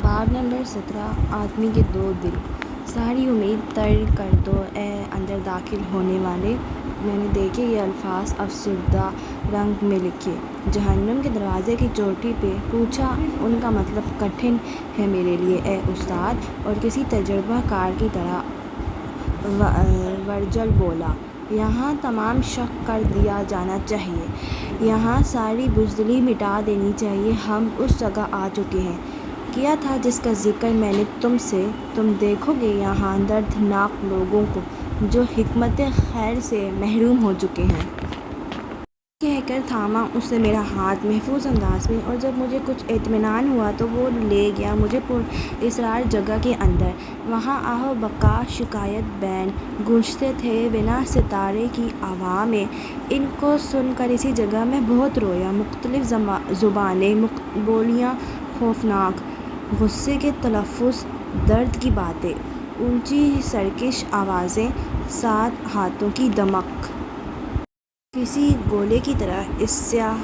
باب نمبر 17 آدمی کے دو دل۔ ساری امید ترک کر دو اے اندر داخل ہونے والے۔ میں نے دیکھے یہ الفاظ افسردہ رنگ میں لکھے جہنم کے دروازے کی چوٹی پہ، پوچھا ان کا مطلب کٹھن ہے میرے لیے اے استاد، اور کسی تجربہ کار کی طرح ورجل بولا، یہاں تمام شک کر دیا جانا چاہیے، یہاں ساری بزدلی مٹا دینی چاہیے۔ ہم اس جگہ آ چکے ہیں، کیا تھا جس کا ذکر میں نے تم دیکھو گے یہاں دردناک لوگوں کو جو حکمت خیر سے محروم ہو چکے ہیں۔ کہہ کر تھاما اس نے میرا ہاتھ محفوظ انداز میں، اور جب مجھے کچھ اطمینان ہوا تو وہ لے گیا مجھے پر اسرار جگہ کے اندر۔ وہاں آہ و بکا شکایت بین گونجتے تھے بنا ستارے کی ہوا میں۔ ان کو سن کر اسی جگہ میں بہت رویا۔ مختلف زبانیں، بولیاں، خوفناک غصے کے تلفظ، درد کی باتیں، اونچی سرکش آوازیں، سات ہاتھوں کی دمک کسی گولے کی طرح اس سیاہ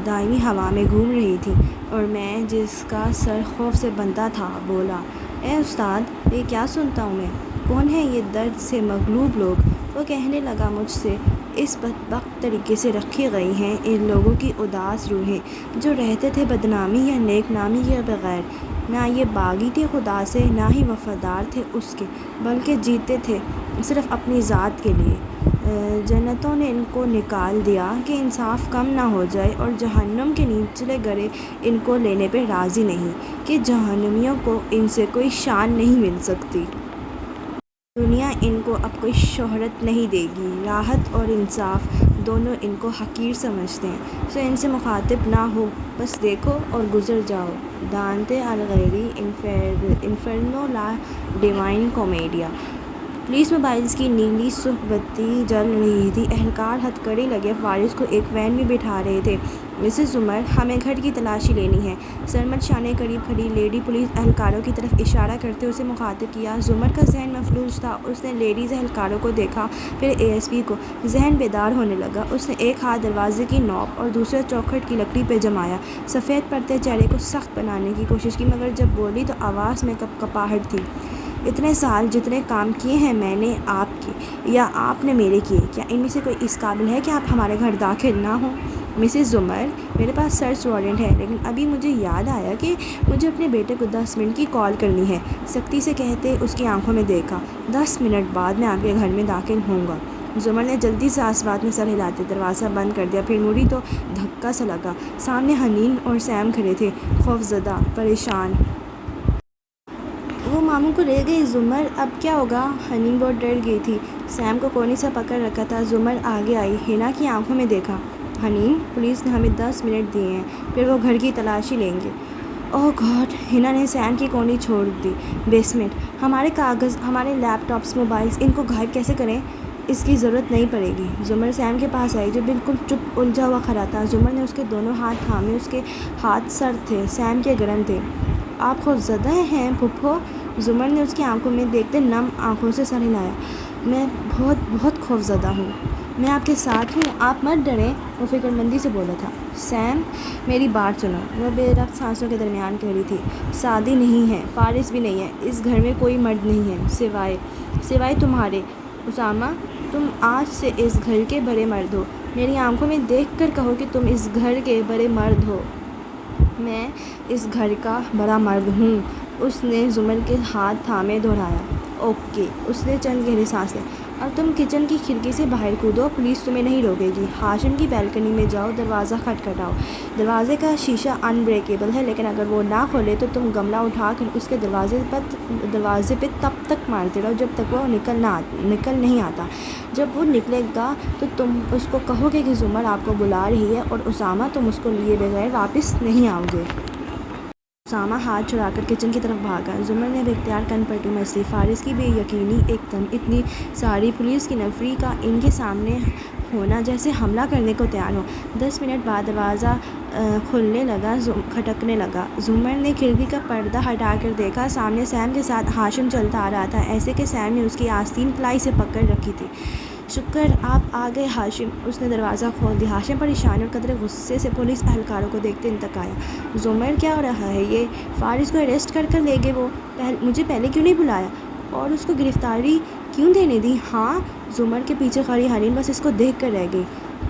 دائمی ہوا میں گھوم رہی تھی، اور میں جس کا سر خوف سے بندھا تھا بولا، اے استاد، یہ کیا سنتا ہوں میں؟ کون ہیں یہ درد سے مغلوب لوگ؟ وہ کہنے لگا، مجھ سے اس بدبخت طریقے سے رکھی گئی ہیں ان لوگوں کی اداس روحیں جو رہتے تھے بدنامی یا نیک نامی کے بغیر، نہ یہ باغی تھے خدا سے، نہ ہی وفادار تھے اس کے، بلکہ جیتے تھے صرف اپنی ذات کے لیے۔ جنتوں نے ان کو نکال دیا کہ انصاف کم نہ ہو جائے، اور جہنم کے نچلے گڑھے ان کو لینے پہ راضی نہیں کہ جہنمیوں کو ان سے کوئی شان نہیں مل سکتی۔ دنیا ان کو اب کوئی شہرت نہیں دے گی۔ راحت اور انصاف دونوں ان کو حقیر سمجھتے ہیں، سو ان سے مخاطب نہ ہو، بس دیکھو اور گزر جاؤ۔ دانتے الغیری، انفرنو لا ڈیوائن کومیڈیا۔ پولیس موبائلز کی نیلی سرخ بتی جل رہی تھی۔ اہلکار ہتھکڑی لگے فارس کو ایک وین میں بٹھا رہے تھے۔ مسز زمر، ہمیں گھر کی تلاشی لینی ہے۔ سرمد شاہ نے قریب کھڑی لیڈی پولیس اہلکاروں کی طرف اشارہ کرتے اسے مخاطب کیا۔ زمر کا ذہن مفلوج تھا۔ اس نے لیڈیز اہلکاروں کو دیکھا، پھر اے ایس پی کو۔ ذہن بیدار ہونے لگا۔ اس نے ایک ہاتھ دروازے کی نوب اور دوسرا چوکھٹ کی لکڑی پہ جمایا، سفید پڑتے چہرے کو سخت بنانے کی کوشش کی، مگر جب بولی تو آواز میں کپکپاہٹ تھی۔ اتنے سال جتنے کام کیے ہیں میں نے آپ کے، یا آپ نے میرے کیے، کیا ان میں سے کوئی اس قابل ہے کہ آپ ہمارے گھر داخل نہ ہوں؟ مسز زمر، میرے پاس سرچ وارنٹ ہے، لیکن ابھی مجھے یاد آیا کہ مجھے اپنے بیٹے کو 10 منٹ کی کال کرنی ہے، سختی سے کہتے اس کی آنکھوں میں دیکھا۔ 10 منٹ بعد میں آپ کے گھر میں داخل ہوں گا۔ زمر نے جلدی سے آسوات میں سر ہلاتے دروازہ بند کر دیا، پھر مڑی تو دھکا سا لگا۔ سامنے حنین اور سیم کھڑے تھے، خوفزدہ، پریشان۔ وہ ماموں کو لے گئی۔ زمر، اب کیا ہوگا؟ حنین بہت ڈر گئی تھی۔ سیم کو کونے سے پکڑ رکھا تھا۔ زمر آگے آئی، حنا کی آنکھوں میں دیکھا۔ حنین، پولیس نے ہمیں 10 منٹ دیے ہیں، پھر وہ گھر کی تلاشی لیں گے۔ اوہ گاڈ! حنا نے سیم کی کونی چھوڑ دی۔ بیسمنٹ! ہمارے کاغذ، ہمارے لیپ ٹاپس، موبائلز، ان کو غائب کیسے کریں؟ اس کی ضرورت نہیں پڑے گی۔ زمر سیم کے پاس آئی جو بالکل چپ الجھا ہوا کھڑا تھا۔ زمر نے اس کے دونوں ہاتھ تھامے، اس کے ہاتھ سرد تھے، سیم کے گرم تھے۔ آپ خوفزدہ ہیں پھپھو؟ زمر نے اس کی آنکھوں میں دیکھتے نم آنکھوں سے سر ہلایا۔ میں بہت خوفزدہ ہوں۔ میں آپ کے ساتھ ہوں، آپ مت ڈریں، وہ فکر مندی سے بولا تھا۔ سیم، میری بات سنو، وہ بے ربط سانسوں کے درمیان کھڑی تھی۔ سعدی نہیں ہے، فارس بھی نہیں ہے، اس گھر میں کوئی مرد نہیں ہے سوائے تمہارے۔ اسامہ، تم آج سے اس گھر کے بڑے مرد ہو۔ میری آنکھوں میں دیکھ کر کہو کہ تم اس گھر کے بڑے مرد ہو۔ میں اس گھر کا بڑا مرد ہوں۔ اس نے زمر کے ہاتھ تھامے دہرایا۔ اوکے، اس نے چند گہری سانس لی۔ اب تم کچن کی کھڑکی سے باہر کودو، پولیس تمہیں نہیں روکے گی۔ ہاشم کی بالکنی میں جاؤ، دروازہ کھٹکھٹاؤ۔ دروازے کا شیشہ ان بریکیبل ہے، لیکن اگر وہ نہ کھولے تو تم گملہ اٹھا کر اس کے دروازے پہ تب تک مارتے رہو جب تک وہ نکل نہیں آتا۔ جب وہ نکلے گا تو تم اس کو کہو گے کہ زمر آپ کو بلا رہی ہے، اور اسامہ، تم اس کو لیے بغیر واپس نہیں آؤ گے۔ اسامہ ہاتھ چھڑا کر کچن کی طرف بھاگا۔ زمر نے بے اختیار کن پٹی مچ لی۔ فارس کی بے یقینی، ایک دم اتنی ساری پولیس کی نفری کا ان کے سامنے ہونا جیسے حملہ کرنے کو تیار ہو۔ 10 منٹ بعد دروازہ کھلنے لگا، کھٹکنے لگا۔ زمر نے کھڑکی کا پردہ ہٹا کر دیکھا، سامنے سیم کے ساتھ ہاشم چلتا آ رہا تھا، ایسے کہ سیم نے اس کی آستین کلائی سے پکڑ رکھی تھی۔ شکر آپ آ گئے ہاشم، اس نے دروازہ کھول دیا۔ ہاشم پریشان اور قدرے غصے سے پولیس اہلکاروں کو دیکھتے تک آیا۔ زمر کیا ہو رہا ہے یہ؟ فارس کو اریسٹ کر لے گئے وہ؟ مجھے پہلے کیوں نہیں بلایا اور اس کو گرفتاری کیوں دینے دی؟ ہاں، زمر کے پیچھے کھڑی حنین بس اس کو دیکھ کر رہ گئی۔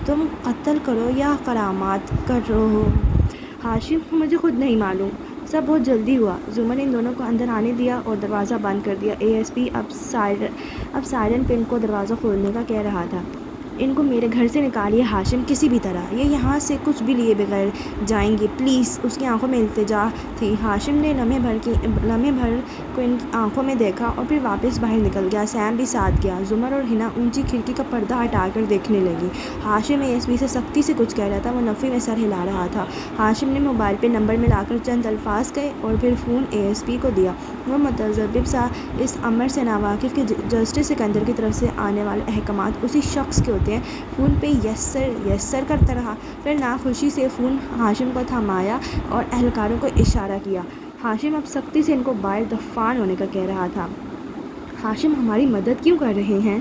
تم قتل کرو یا کرامات کرو ہاشم؟ مجھے خود نہیں معلوم، سب بہت جلدی ہوا۔ زمر نے ان دونوں کو اندر آنے دیا اور دروازہ بند کر دیا۔ اے ایس پی اب سائرن پن کو دروازہ کھولنے کا کہہ رہا تھا۔ ان کو میرے گھر سے نکالیے ہاشم، کسی بھی طرح۔ یہ یہاں سے کچھ بھی لیے بغیر جائیں گے پلیز۔ اس کی آنکھوں میں التجا تھی۔ ہاشم نے لمحے بھر کو ان کی آنکھوں میں دیکھا اور پھر واپس باہر نکل گیا۔ سیم بھی ساتھ گیا۔ زمر اور ہنا اونچی کھڑکی کا پردہ ہٹا کر دیکھنے لگی۔ ہاشم اے ایس پی سے سختی سے کچھ کہہ رہا تھا، وہ نفی میں سر ہلا رہا تھا۔ ہاشم نے موبائل پہ نمبر ملا کر چند الفاظ کہے اور پھر فون اے ایس پی کو دیا۔ وہ متذبذب سا اس امر سے ناواقف کہ جسٹس سکندر کی طرف سے آنے والے احکامات اسی شخص کے ہوتے ہیں، فون پہ یس سر کرتا رہا۔ پھر ناخوشی سے فون ہاشم کو تھمایا اور اہلکاروں کو اشارہ کیا۔ ہاشم اب سختی سے ان کو باہر دفان ہونے کا کہہ رہا تھا۔ ہاشم ہماری مدد کیوں کر رہے ہیں؟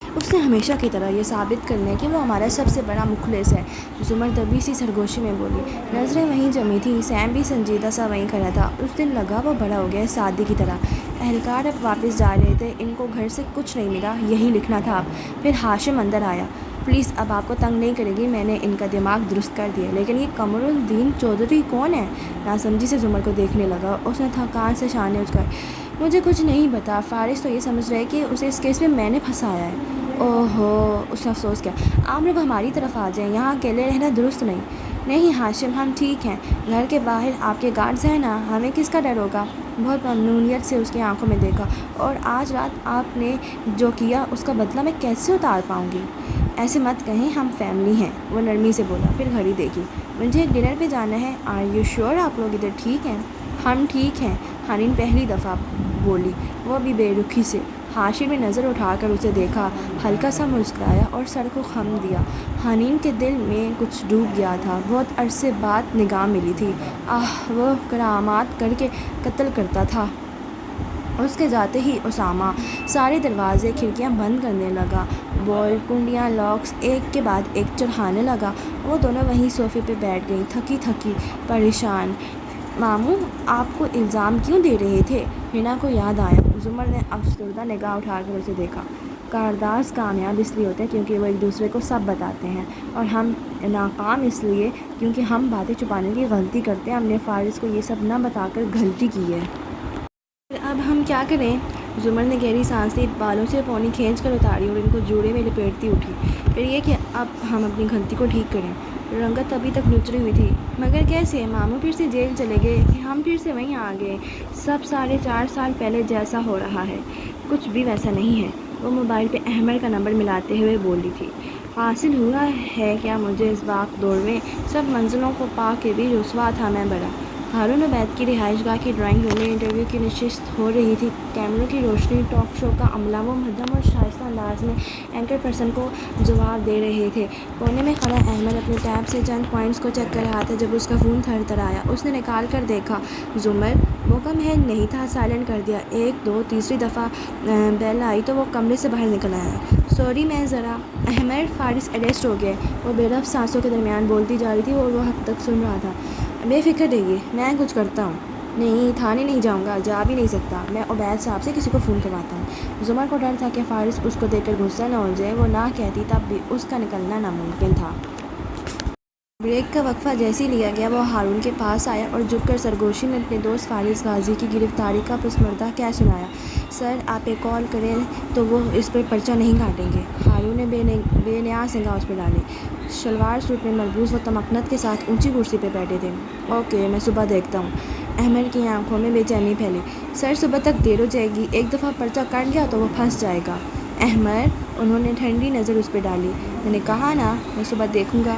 اس نے ہمیشہ کی طرح یہ ثابت کرنے کہ وہ ہمارا سب سے بڑا مخلص ہے، زمر دبی سی سرگوشی میں بولی۔ نظریں وہیں جمی تھیں۔ سیم بھی سنجیدہ سا وہیں کھڑا تھا۔ اس دن لگا وہ بڑا ہو گیا سعدی کی طرح۔ اہلکار اب واپس جا رہے تھے۔ ان کو گھر سے کچھ نہیں ملا، یہی لکھنا تھا اب۔ پھر ہاشم اندر آیا۔ پولیس اب آپ کو تنگ نہیں کرے گی، میں نے ان کا دماغ درست کر دیا۔ لیکن یہ قمر الدین چودھری کون ہے؟ ناسمجھی سے زمر کو دیکھنے لگا۔ اس نے تھکان سے شانے اچکائے۔ مجھے کچھ نہیں پتا، فارس تو یہ سمجھ رہے کہ اسے اس کیس میں نے پھنسایا ہے۔ اوہو، اس نے افسوس کیا۔ آپ لوگ ہماری طرف آ جائیں، یہاں اکیلے رہنا درست نہیں۔ نہیں ہاشم، ہم ٹھیک ہیں، گھر کے باہر آپ کے گارڈز ہیں نا، ہمیں کس کا ڈر ہوگا؟ بہت ممنونیت سے اس کی آنکھوں میں دیکھا۔ اور آج رات آپ نے جو کیا اس کا بدلہ میں کیسے اتار پاؤں گی؟ ایسے مت کہیں، ہم فیملی ہیں، وہ نرمی سے بولا۔ پھر گھڑی دیکھی۔ مجھے ایک ڈنر پہ جانا ہے۔ آر یو شیور آپ لوگ ادھر ٹھیک ہیں؟ ہم ٹھیک ہیں، حنین پہلی دفعہ بولی، وہ بھی بے رخی سے۔ ہاشم نے نظر اٹھا کر اسے دیکھا، ہلکا سا مسکرایا اور سر کو خم دیا۔ حنین کے دل میں کچھ ڈوب گیا تھا۔ بہت عرصے بعد نگاہ ملی تھی۔ وہ کرامات کر کے قتل کرتا تھا۔ اس کے جاتے ہی اسامہ سارے دروازے کھڑکیاں بند کرنے لگا، بول کنڈیاں لاکس ایک کے بعد ایک چڑھانے لگا۔ وہ دونوں وہیں صوفے پہ بیٹھ گئیں، تھکی پریشان۔ ماموں آپ کو الزام کیوں دے رہے تھے؟ ہنا کو یاد آیا۔ زمر نے افسردہ نگاہ اٹھا کر اسے دیکھا۔ کارداز کامیاب اس لیے ہوتے ہیں کیونکہ وہ ایک دوسرے کو سب بتاتے ہیں، اور ہم ناکام اس لیے کیونکہ ہم باتیں چھپانے کی غلطی کرتے ہیں۔ ہم نے فارس کو یہ سب نہ بتا کر غلطی کی ہے۔ اب ہم کیا کریں؟ زمر نے گہری سانس لی، بالوں سے پونی کھینچ کر اتاری اور ان کو جوڑے میں لپیٹتی اٹھی۔ پھر یہ کہ اب ہم اپنی غلطی کو ٹھیک کریں۔ رنگت ابھی تک نچڑی ہوئی تھی۔ مگر کیسے؟ ماموں پھر سے جیل چلے گئے کہ ہم پھر سے وہیں آ گئے؟ سب 4.5 سال پہلے جیسا ہو رہا ہے، کچھ بھی ویسا نہیں ہے، وہ موبائل پہ احمد کا نمبر ملاتے ہوئے بولی تھی۔ حاصل ہوا ہے کیا مجھے اس باغ دور میں سب منزلوں کو پا کے بھی رسوا تھا میں بڑا۔ ہارون عبید کی رہائش گاہ کی ڈرائنگ روم میں انٹرویو کی نشست ہو رہی تھی۔ کیمروں کی روشنی، ٹاک شو کا عملہ، وہ مہذب اور شائستہ انداز میں اینکر پرسن کو جواب دے رہے تھے۔ کونے میں کھڑا احمد اپنے ٹیب سے چند پوائنٹس کو چیک کر رہا تھا جب اس کا فون تھر تھر آیا۔ اس نے نکال کر دیکھا، زمر۔ موقع محض نہیں تھا، سائلنٹ کر دیا۔ 1 2 تیسری دفعہ بیل آئی تو وہ کمرے سے باہر نکل آیا۔ سوری، میں ذرا احمد، فارس اریسٹ ہو گئے، وہ بے رفت سانسوں کے درمیان بولتی جا رہی تھی اور وہ حد تک سن رہا تھا۔ بے فکر رہیے، میں کچھ کرتا ہوں۔ نہیں، تھانے نہیں جاؤں گا، جا بھی نہیں سکتا، میں عبید صاحب سے کسی کو فون کرواتا ہوں۔ زمر کو ڈر تھا کہ فارس اس کو دیکھ کر غصہ نہ ہو جائے، وہ نہ کہتی تب بھی اس کا نکلنا ناممکن تھا۔ بریک کا وقفہ جیسے ہی لیا گیا، وہ ہارون کے پاس آیا اور جھک کر سرگوشی میں اپنے دوست فارس غازی کی گرفتاری کا پسماندہ کہہ سنایا۔ سر، آپ ایک کال کریں تو وہ اس پر پرچہ نہیں کاٹیں گے۔ ہارون نے بے نیاز نگاہ اس پہ ڈالی۔ شلوار سوٹ میں ملبوس وہ تمکنت کے ساتھ اونچی کرسی پہ بیٹھے تھے۔ اوکے، میں صبح دیکھتا ہوں۔ احمد کی آنکھوں میں بے چینی پھیلی۔ سر، صبح تک دیر ہو جائے گی، ایک دفعہ پرچہ کٹ گیا تو وہ پھنس جائے گا۔ احمد، انہوں نے ٹھنڈی نظر اس پہ ڈالی۔ میں نے کہا نا، میں صبح دیکھوں گا۔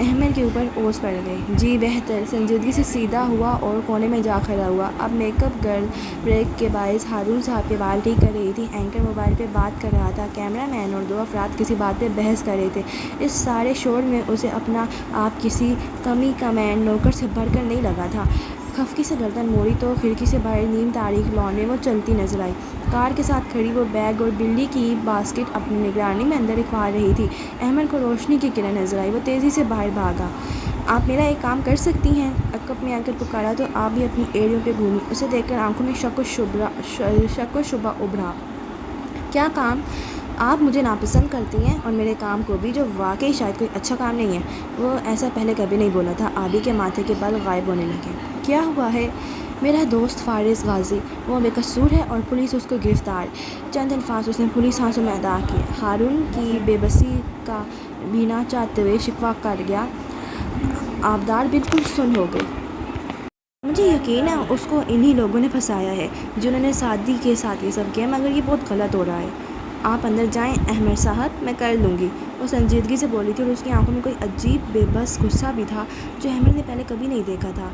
احمد کے اوپر اوس پڑ گئی۔ جی بہتر، سنجیدگی سے سیدھا ہوا اور کونے میں جا کھڑا ہوا۔ اب میک اپ گرل بریک کے باعث ہارون صاحب کے بال ٹھیک کر رہی تھی، اینکر موبائل پہ بات کر رہا تھا، کیمرہ مین اور 2 افراد کسی بات پہ بحث کر رہے تھے۔ اس سارے شور میں اسے اپنا آپ کسی کمی کا مین نوکر سے بڑھ کر نہیں لگا تھا۔ خفقی سے گردن موڑی تو کھڑکی سے باہر نیم تاریک لان میں وہ چلتی نظر آئی۔ کار کے ساتھ کھڑی وہ بیگ اور بلی کی باسکٹ اپنی نگرانی میں اندر رکھوا رہی تھی۔ احمد کو روشنی کی کرن نظر آئی۔ وہ تیزی سے باہر بھاگا۔ آپ میرا ایک کام کر سکتی ہیں؟ عقب میں آ کر پکارا تو آپ بھی اپنی ایڑیوں پہ گھومی۔ اسے دیکھ کر آنکھوں میں شک و شبہ ابھرا۔ کیا کام؟ آپ مجھے ناپسند کرتی ہیں اور میرے کام کو بھی، جو واقعی شاید کوئی اچھا کام نہیں ہے۔ وہ ایسا پہلے کبھی نہیں بولا تھا۔ آبی کے ماتھے کے بال غائب ہونے لگے۔ کیا ہوا ہے؟ میرا دوست فارس غازی، وہ بے قصور ہے اور پولیس اس کو گرفتار۔ چند الفاظ اس نے پولیس ہاؤس میں ادا کیے۔ ہارون کی بے بسی کا بھینا چاہتے ہوئے شکوہ کر گیا۔ آبدار بالکل سن ہو گئی۔ مجھے یقین ہے اس کو انہی لوگوں نے پھنسایا ہے جنہوں نے سادگی کے ساتھ یہ سب کیا، مگر یہ بہت غلط ہو رہا ہے۔ آپ اندر جائیں احمد صاحب، میں کر لوں گی۔ وہ سنجیدگی سے بولی تھی اور اس کی آنکھوں میں کوئی عجیب بے بس غصہ بھی تھا جو احمد نے پہلے کبھی نہیں دیکھا تھا۔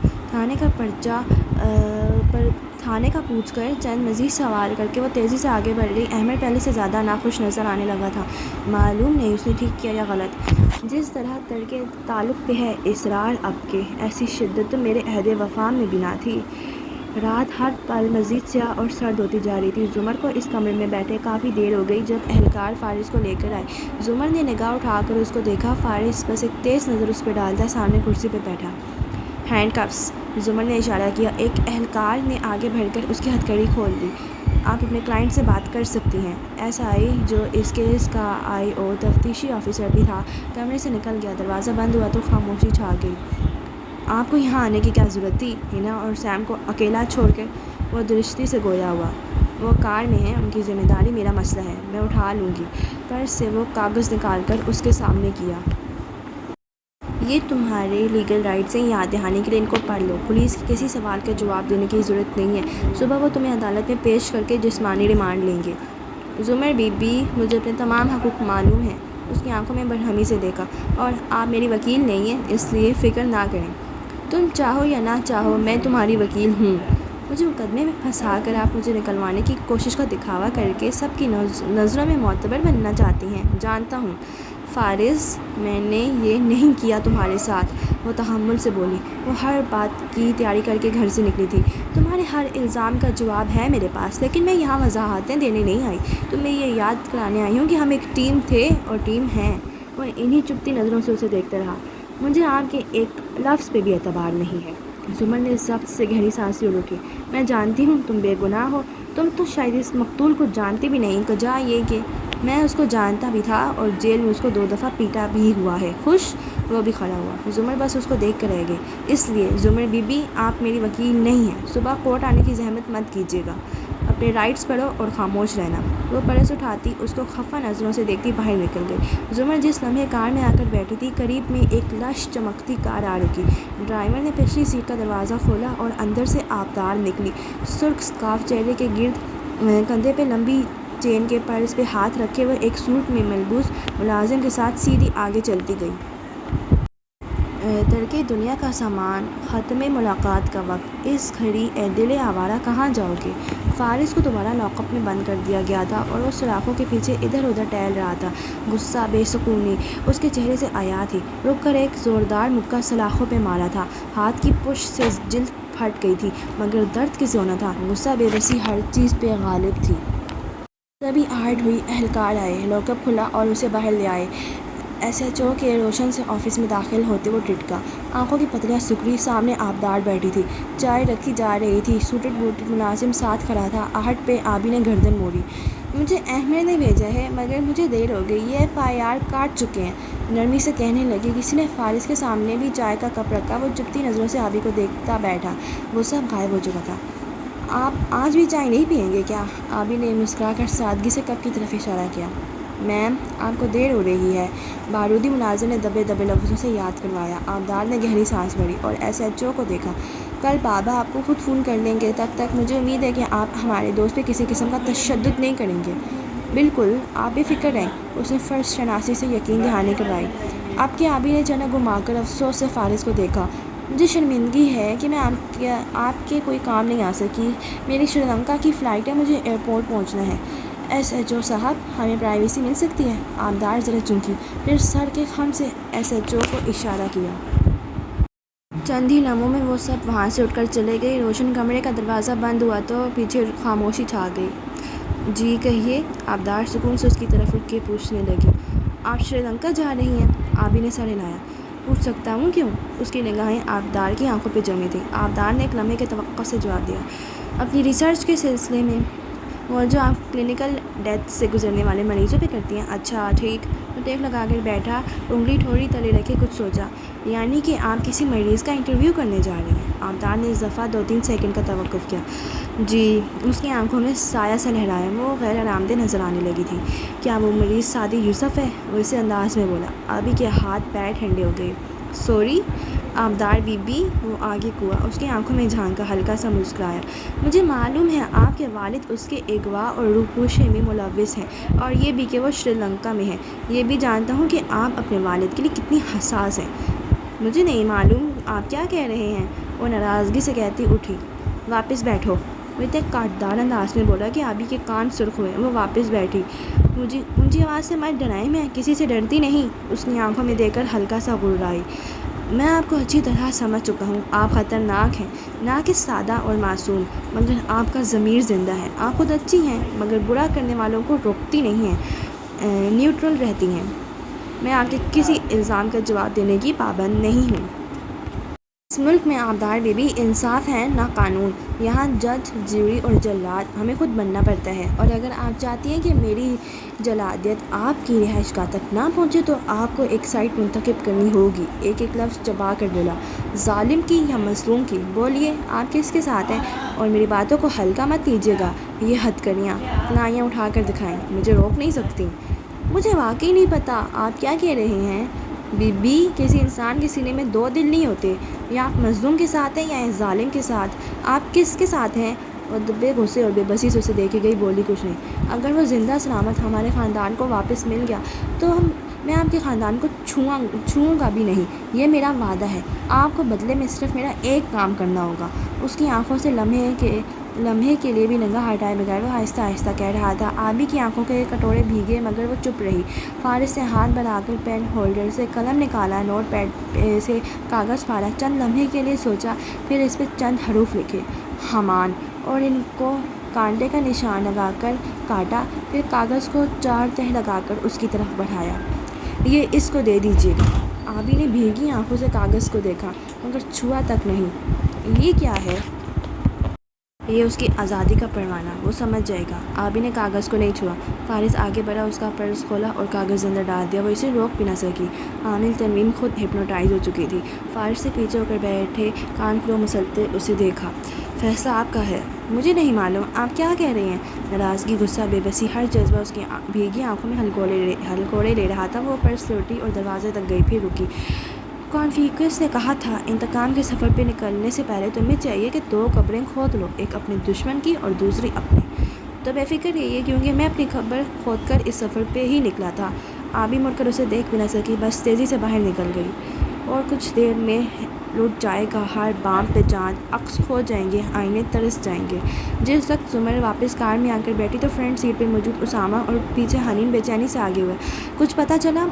تھانے کا پوچھ کر چند مزید سوال کر کے وہ تیزی سے آگے بڑھ گئی۔ احمد پہلے سے زیادہ ناخوش نظر آنے لگا تھا۔ معلوم نہیں اس نے ٹھیک کیا یا غلط۔ جس طرح ترک تعلق پہ ہے اصرار اب کے، ایسی شدت تو میرے عہد وفا میں بھی نہ تھی۔ رات ہر پل مزید سیاہ اور سرد ہوتی جا رہی تھی۔ زمر کو اس کمرے میں بیٹھے کافی دیر ہو گئی جب اہلکار فارس کو لے کر آئے۔ زمر نے نگاہ اٹھا کر اس کو دیکھا۔ فارس بس ایک تیز نظر اس پہ ڈالتا سامنے کرسی پہ بیٹھا۔ ہینڈ کفس، زمر نے اشارہ کیا۔ ایک اہلکار نے آگے بڑھ کر اس کی ہتھکڑی کھول دی۔ آپ اپنے کلائنٹ سے بات کر سکتی ہیں۔ ایس آئی جو اس کیس کا آئی او تفتیشی آفیسر بھی تھا کمرے سے نکل گیا۔ دروازہ بند ہوا تو خاموشی چھا گئی۔ آپ کو یہاں آنے کی کیا ضرورت تھی؟ ہنا اور سیم کو اکیلا چھوڑ کر وہ درستی سے گویا ہوا۔ وہ کار میں ہیں، ان کی ذمہ داری میرا مسئلہ ہے، میں اٹھا لوں گی۔ پرس سے وہ کاغذ نکال کر اس کے سامنے کیا۔ یہ تمہارے لیگل رائٹس ہیں، یاد دہانی کے لیے ان کو پڑھ لو۔ پولیس کے کسی سوال کا جواب دینے کی ضرورت نہیں ہے۔ صبح وہ تمہیں عدالت میں پیش کر کے جسمانی ریمانڈ لیں گے۔ زمر بی بی، مجھے اپنے تمام حقوق معلوم ہیں۔ اس کی آنکھوں میں برہمی سے دیکھا۔ اور آپ میری وکیل نہیں ہیں، اس لیے فکر نہ کریں۔ تم چاہو یا نہ چاہو میں تمہاری وکیل ہوں۔ مجھے مقدمے میں پھنسا کر آپ مجھے نکلوانے کی کوشش کا دکھاوا کر کے سب کی نظروں میں معتبر بننا چاہتی ہیں، جانتا ہوں۔ فارس، میں نے یہ نہیں کیا تمہارے ساتھ، وہ تحمل سے بولی۔ وہ ہر بات کی تیاری کر کے گھر سے نکلی تھی۔ تمہارے ہر الزام کا جواب ہے میرے پاس، لیکن میں یہاں وضاحتیں دینے نہیں آئی، تمہیں یہ یاد کرانے آئی ہوں کہ ہم ایک ٹیم تھے اور ٹیم ہیں۔ وہ انہی چپتی نظروں سے اسے دیکھتا رہا۔ مجھے آپ کے ایک لفظ پہ بھی اعتبار نہیں ہے۔ زمر نے ضبط سے گہری سانس لی اور اٹھی۔ میں جانتی ہوں تم بے گناہ ہو، تم تو شاید اس مقتول کو جانتی بھی نہیں، کجا یہ کہ میں اس کو جانتا بھی تھا اور جیل میں اس کو 2 دفعہ پیٹا بھی ہوا ہے۔ خوش؟ وہ بھی کھڑا ہوا۔ زمر بس اس کو دیکھ کر رہ گئی۔ اس لیے زمر بی بی، آپ میری وکیل نہیں ہیں۔ صبح کورٹ آنے کی زحمت مت کیجیے گا۔ اپنے رائٹس پڑھو اور خاموش رہنا۔ وہ پرس اٹھاتی، اس کو خفا نظروں سے دیکھتی باہر نکل گئی۔ زمر جس لمحے کار میں آ کر بیٹھی تھی، قریب میں ایک لش چمکتی کار آ رکی۔ ڈرائیور نے پچھلی سیٹ کا دروازہ کھولا اور اندر سے آبدار نکلی۔ سرخ سکارف چہرے کے گرد، کندھے پہ لمبی چین کے پرس پہ ہاتھ رکھے وہ ایک سوٹ میں ملبوس ملازم کے ساتھ سیدھی آگے چلتی گئی۔ ترک دنیا کا سامان، ختم ملاقات کا وقت، اس گھڑی اے دل آوارہ کہاں جاؤ گے؟ فارس کو دوبارہ لاک اپ میں بند کر دیا گیا تھا اور وہ سلاخوں کے پیچھے ادھر ادھر ٹہل رہا تھا۔ غصہ، بے سکونی اس کے چہرے سے آیا تھی۔ رک کر ایک زوردار مکہ سلاخوں پہ مارا تھا۔ ہاتھ کی پشت سے جلد پھٹ گئی تھی، مگر درد کسے ہونا تھا؟ غصہ، بے بسی ہر چیز پہ غالب تھی۔ تبھی آہٹ ہوئی۔ اہلکار آئے، لاک اپ کھلا اور اسے باہر لے آئے۔ ایس ایچ او کے روشن سے آفس میں داخل ہوتے وہ ٹھٹکا۔ آنکھوں کی پتیاں سکڑی، سامنے آبدار بیٹھی تھی، چائے رکھی جا رہی تھی۔ سوٹڈ بوٹڈ ملازم ساتھ کھڑا تھا۔ آہٹ پہ آبی نے گردن موڑی۔ مجھے احمد نے بھیجا ہے، مگر مجھے دیر ہو گئی، یہ ایف آئی آر کاٹ چکے ہیں، نرمی سے کہنے لگی۔ کسی نے فارس کے سامنے بھی چائے کا کپ رکھا۔ وہ چپتی نظروں سے آبی کو دیکھتا بیٹھا۔ وہ سب غائب ہو چکا تھا۔ آپ آج بھی چائے نہیں پئیں گے کیا؟ آبی نے مسکرا کر سادگی سے کپ کی طرف اشارہ کیا۔ میم، آپ کو دیر ہو رہی ہے، بارودی ملازم نے دبے دبے لفظوں سے یاد کروایا۔ آبدار نے گہری سانس بھری اور ایس ایچ او کو دیکھا۔ کل بابا آپ کو خود فون کر لیں گے، تب تک مجھے امید ہے کہ آپ ہمارے دوست پہ کسی قسم کا تشدد نہیں کریں گے۔ بالکل، آپ بے فکر رہیں، اس نے فرض شناسی سے یقین دہانی کروائی۔ اب کے آبی نے چنک گھما کر افسوس سے فارس کو دیکھا۔ مجھے شرمندگی ہے کہ میں آپ کے کوئی کام نہیں آ سکی، میری شری لنکا کی فلائٹ ہے، مجھے ایئرپورٹ پہنچنا ہے۔ ایس ایچ او صاحب، ہمیں پرائیویسی مل سکتی ہے؟ آبدار ذرا چونکی، پھر سر کے خم سے ایس ایچ او کو اشارہ کیا۔ چند ہی لمحوں میں وہ سب وہاں سے اٹھ کر چلے گئے۔ روشن کمرے کا دروازہ بند ہوا تو پیچھے خاموشی چھا گئی۔ جی کہیے، آبدار سکون سے اس کی طرف اٹھ کے پوچھنے لگی۔ آپ شری لنکا جا رہی ہیں؟ آبی نے سر ہلایا۔ پوچھ سکتا ہوں کیوں؟ اس کی نگاہیں آبدار کی آنکھوں پہ جمی تھیں۔ آبدار نے ایک لمحے کے توقع سے جواب دیا، اپنی ریسرچ کے سلسلے میں، وہ جو آپ کلینکل ڈیتھ سے گزرنے والے مریضوں پہ کرتی ہیں۔ اچھا ٹھیک۔ وہ ٹیپ لگا کر بیٹھا، انگلی ٹھوڑی تلے رکھے کچھ سوچا۔ یعنی کہ آپ کسی مریض کا انٹرویو کرنے جا رہی ہیں؟ آبدار نے اس دفعہ 2-3 سیکنڈ کا توقف کیا۔ جی۔ اس کی آنکھوں میں سایہ سا لہرایا، وہ غیر آرامدہ نظر آنے لگی تھی۔ کیا وہ مریض سعدی یوسف ہے؟ وہ اسی انداز میں بولا۔ آبی کے ہاتھ پیر ٹھنڈے ہو گئے۔ سوری آبدار بی بی۔ وہ آگے کوا، اس کی آنکھوں میں جھانکا، ہلکا سا مسکرایا۔ مجھے معلوم ہے آپ کے والد اس کے اغوا اور روپوشی میں ملوث ہیں، اور یہ بھی کہ وہ شری لنکا میں ہیں۔ یہ بھی جانتا ہوں کہ آپ اپنے والد کے لیے کتنی حساس ہیں۔ مجھے نہیں معلوم آپ کیا کہہ رہے ہیں، وہ ناراضگی سے کہتی اٹھی۔ واپس بیٹھو، وہ اتنے کاٹدار انداز میں بولا کہ آبی کے کان سرخ ہوئے۔ وہ واپس بیٹھی۔ مجھے اونچی آواز سے مت ڈرائیں، میں کسی سے ڈرتی نہیں، اس نے آنکھوں میں دیکھ کر ہلکا سا غرائی۔ میں آپ کو اچھی طرح سمجھ چکا ہوں، آپ خطرناک ہیں، نہ کہ سادہ اور معصوم، مگر آپ کا ضمیر زندہ ہے۔ آپ خود اچھی ہیں، مگر برا کرنے والوں کو روکتی نہیں ہیں، نیوٹرل رہتی ہیں۔ میں آپ کے کسی الزام کا جواب دینے کی پابند نہیں ہوں۔ اس ملک میں آبدار بی بی انصاف ہے نہ قانون۔ یہاں جج، جیوری اور جلاد ہمیں خود بننا پڑتا ہے، اور اگر آپ چاہتی ہیں کہ میری جلادیت آپ کی رہائش گاہ تک نہ پہنچے تو آپ کو ایک سائٹ منتخب کرنی ہوگی۔ ایک ایک لفظ چبا کر بولا۔ ظالم کی یا مظلوم کی؟ بولیے، آپ کس کے ساتھ ہیں؟ اور میری باتوں کو ہلکا مت لیجیے گا، یہ ہتھکڑیاں، کلائیاں اٹھا کر دکھائیں، مجھے روک نہیں سکتی۔ مجھے واقعی نہیں پتا آپ کیا کہہ رہے ہیں بی بی۔ کسی انسان کے سینے میں 2 دل نہیں ہوتے، یا آپ مظلوم کے ساتھ ہیں یا اس ظالم کے ساتھ۔ آپ کس کے ساتھ ہیں؟ وہ بے غصے اور بے بسی سے اسے دیکھے گئی، بولی کچھ نہیں۔ اگر وہ زندہ سلامت ہمارے خاندان کو واپس مل گیا تو میں آپ کے خاندان کو چھوؤں گا بھی نہیں، یہ میرا وعدہ ہے۔ آپ کو بدلے میں صرف میرا ایک کام کرنا ہوگا۔ اس کی آنکھوں سے لمحے کے لیے بھی نگاہ ہٹائے بغیر وہ آہستہ آہستہ کہہ رہا تھا۔ آبی کی آنکھوں کے کٹورے بھیگے، مگر وہ چپ رہی۔ فارس سے ہاتھ بڑھا کر پین ہولڈر سے قلم نکالا، نوٹ پیڈ سے کاغذ پھاڑا، چند لمحے کے لیے سوچا، پھر اس پہ چند حروف لکھے، حمان، اور ان کو کانٹے کا نشان لگا کر کاٹا، پھر کاغذ کو 4 تہہ لگا کر اس کی طرف بڑھایا۔ یہ اس کو دے دیجیے گا۔ آبی نے بھیگی آنکھوں سے کاغذ کو دیکھا، مگر چھوا تک نہیں۔ یہ کیا ہے؟ یہ اس کی آزادی کا پروانہ، وہ سمجھ جائے گا۔ آبی نے کاغذ کو نہیں چھوا۔ فارس آگے بڑھا، اس کا پرس کھولا اور کاغذ اندر ڈال دیا۔ وہ اسے روک بھی نہ سکی۔ عامل تنوین خود ہپنوٹائز ہو چکی تھی۔ فارس سے پیچھے ہو کر بیٹھے، کان کھلو مسلسل اسے دیکھا۔ فیصلہ آپ کا ہے۔ مجھے نہیں معلوم آپ کیا کہہ رہے ہیں۔ ناراضگی، غصہ، بے بسی، ہر جذبہ اس کی بھیگی آنکھوں میں ہلکوڑے لے رہا تھا۔ وہ پرس سے اٹھی اور دروازے تک گئی، پھر رکی۔ کانفیوشس نے کہا تھا، انتقام کے سفر پہ نکلنے سے پہلے تمہیں چاہیے کہ 2 قبریں کھود لو، ایک اپنے دشمن کی اور دوسری اپنی۔ تو بے فکر رہیے، کیونکہ میں اپنی قبر کھود کر اس سفر پہ ہی نکلا تھا۔ آبی مڑ کر اسے دیکھ بھی نہ سکی، بس تیزی سے باہر نکل گئی۔ اور کچھ دیر میں لٹ جائے گا ہر بام پہ چاند، عکس کھو جائیں گے، آئینے ترس جائیں گے۔ جس وقت زمر واپس کار میں آ کر بیٹھی تو فرنٹ سیٹ پہ موجود اسامہ اور پیچھے حنین بے چینی سے آگے ہوئے۔ کچھ پتہ چلا؟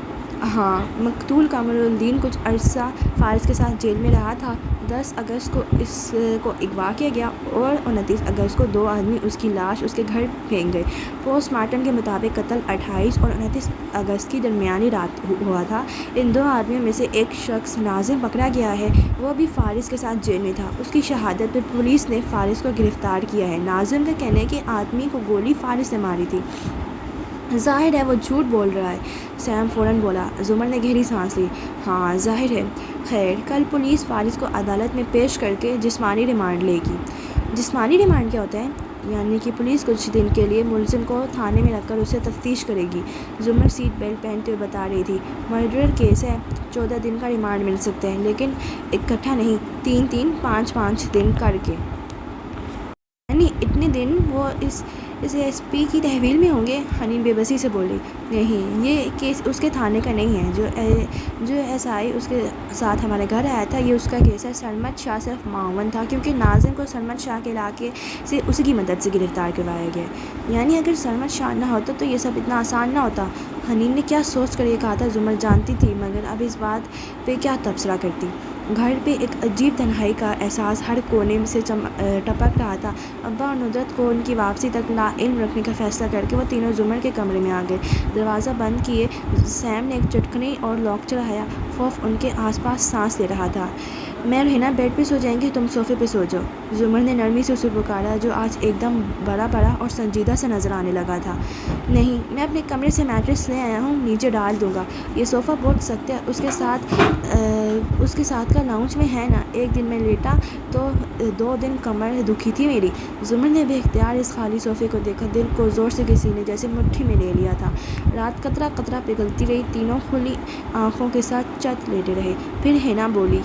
ہاں، مقتول قمر الدین کچھ عرصہ فارس کے ساتھ جیل میں رہا تھا۔ 10 اگست کو اس کو اغوا کیا گیا اور 29 اگست کو 2 آدمی اس کی لاش اس کے گھر پھینک گئے۔ پوسٹ مارٹم کے مطابق قتل 28 اور 29 اگست کی درمیانی رات ہوا تھا۔ ان 2 آدمیوں میں سے ایک شخص ناظم پکڑا گیا ہے، وہ بھی فارس کے ساتھ جیل میں تھا۔ اس کی شہادت پر پولیس نے فارس کو گرفتار کیا ہے۔ ناظم کا کہنا ہے کہ آدمی کو گولی فارس نے ماری تھی۔ ظاہر ہے وہ جھوٹ بول رہا ہے، سیم فوراً بولا۔ زمر نے گہری سانس لی۔ ہاں ظاہر ہے۔ خیر، کل پولیس فارس کو عدالت میں پیش کر کے جسمانی ریمانڈ لے گی۔ جسمانی ریمانڈ کیا ہوتا ہے؟ یعنی کہ پولیس کچھ دن کے لیے ملزم کو تھانے میں رکھ کر اسے تفتیش کرے گی۔ زمر سیٹ بیلٹ پہنتے ہوئے بتا رہی تھی۔ مرڈر کیس ہے، 14 دن کا ریمانڈ مل سکتا ہے، لیکن اکٹھا نہیں، 3-3، 5-5 دن کر کے۔ یعنی اتنے دن وہ اس ایس پی کی تحویل میں ہوں گے؟ حنین بے بسی سے بولی۔ نہیں، یہ کیس اس کے تھانے کا نہیں ہے۔ جو ایس آئی اس کے ساتھ ہمارے گھر آیا تھا، یہ اس کا کیس ہے۔ سرمد شاہ صرف معاون تھا، کیونکہ ناظم کو سرمد شاہ کے علاقے سے اسی کی مدد سے گرفتار کروایا گیا۔ یعنی اگر سرمد شاہ نہ ہوتا تو یہ سب اتنا آسان نہ ہوتا۔ حنین نے کیا سوچ کر یہ کہا تھا، زمر جانتی تھی، مگر اب اس بات پہ کیا تبصرہ کرتی۔ گھر پہ ایک عجیب تنہائی کا احساس ہر کونے سے ٹپک رہا تھا۔ ابا اور ندرت کو ان کی واپسی تک لا علم رکھنے کا فیصلہ کر کے وہ تینوں زمر کے کمرے میں آ گئے۔ دروازہ بند کیے سیم نے ایک چٹکنی اور لاک چڑھایا۔ خوف ان کے آس پاس سانس لے رہا تھا۔ میں اور ہنا بیڈ پہ سو جائیں گے، تم صوفے پہ سو جاؤ، زمر نے نرمی سے اسے پکارا، جو آج ایک دم بڑا بڑا اور سنجیدہ سا نظر آنے لگا تھا۔ نہیں، میں اپنے کمرے سے میٹرس لے آیا ہوں، نیچے ڈال دوں گا۔ یہ صوفہ بہت سخت ہے، اس کے ساتھ کا لاؤنج میں ہے نا۔ ایک دن میں لیٹا تو 2 دن کمر دکھی تھی میری۔ زمر نے بے اختیار اس خالی صوفے کو دیکھا، دل کو زور سے کسی نے جیسے مٹھی میں لے لیا تھا۔ رات قطرہ قطرہ پگھلتی رہی، تینوں کھلی آنکھوں کے ساتھ چت لیٹے رہے۔ پھر ہنا بولی،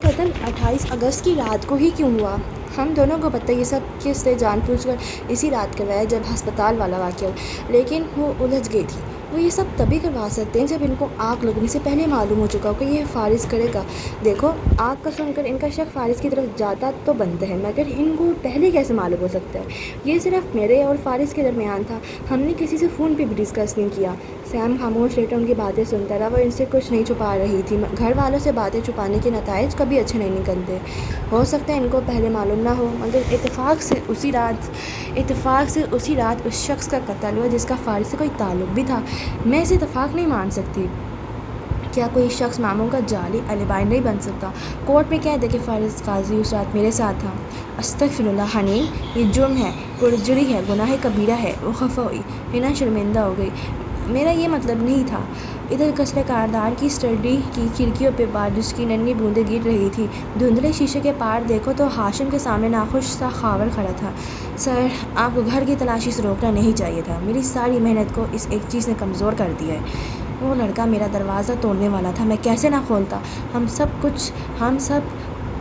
قتل 28 اگست کی رات کو ہی کیوں ہوا؟ ہم دونوں کو پتہ یہ سب کس نے جان بوجھ کر اسی رات کروایا جب ہسپتال والا واقعہ ہوا، لیکن وہ الجھ گئی تھی۔ وہ یہ سب تبھی کروا سکتے ہیں جب ان کو آگ لگنے سے پہلے معلوم ہو چکا ہو کہ یہ فارس کرے گا۔ دیکھو، آگ کا سن کر ان کا شک فارس کی طرف جاتا تو بنتا ہے، مگر ان کو پہلے کیسے معلوم ہو سکتا ہے؟ یہ صرف میرے اور فارس کے درمیان تھا، ہم نے کسی سے فون پہ بھی ڈسکس نہیں کیا۔ سیم خاموش لیٹا ان کی باتیں سنتا رہا۔ وہ ان سے کچھ نہیں چھپا رہی تھی، گھر والوں سے باتیں چھپانے کے نتائج کبھی اچھے نہیں نکلتے۔ ہو سکتا ہے ان کو پہلے معلوم نہ ہو، مگر اتفاق سے اسی رات اس شخص کا قتل ہوا جس کا فارس سے کوئی تعلق بھی تھا۔ میں اسے اتفاق نہیں مان سکتی۔ کیا کوئی شخص ماموں کا جعلی البائی نہیں بن سکتا؟ کورٹ میں کہہ دے کہ فارس قاضی اس رات میرے ساتھ تھا۔ استغفر اللہ حنین، یہ جرم ہے، پرجری ہے، گناہ کبیرہ ہے۔ وہ خفا ہوئی۔ ہنا شرمندہ ہو گئی۔ میرا یہ مطلب نہیں تھا۔ ادھر قصر کاردار کی اسٹڈی کی کھڑکیوں پہ بارش کی ننھی بوندیں گر رہی تھیں۔ دھندلے شیشے کے پار دیکھو تو ہاشم کے سامنے ناخوش سا خاور کھڑا تھا۔ سر، آپ کو گھر کی تلاشی سے روکنا نہیں چاہیے تھا، میری ساری محنت کو اس ایک چیز نے کمزور کر دیا ہے۔ وہ لڑکا میرا دروازہ توڑنے والا تھا، میں کیسے نہ کھولتا؟ ہم سب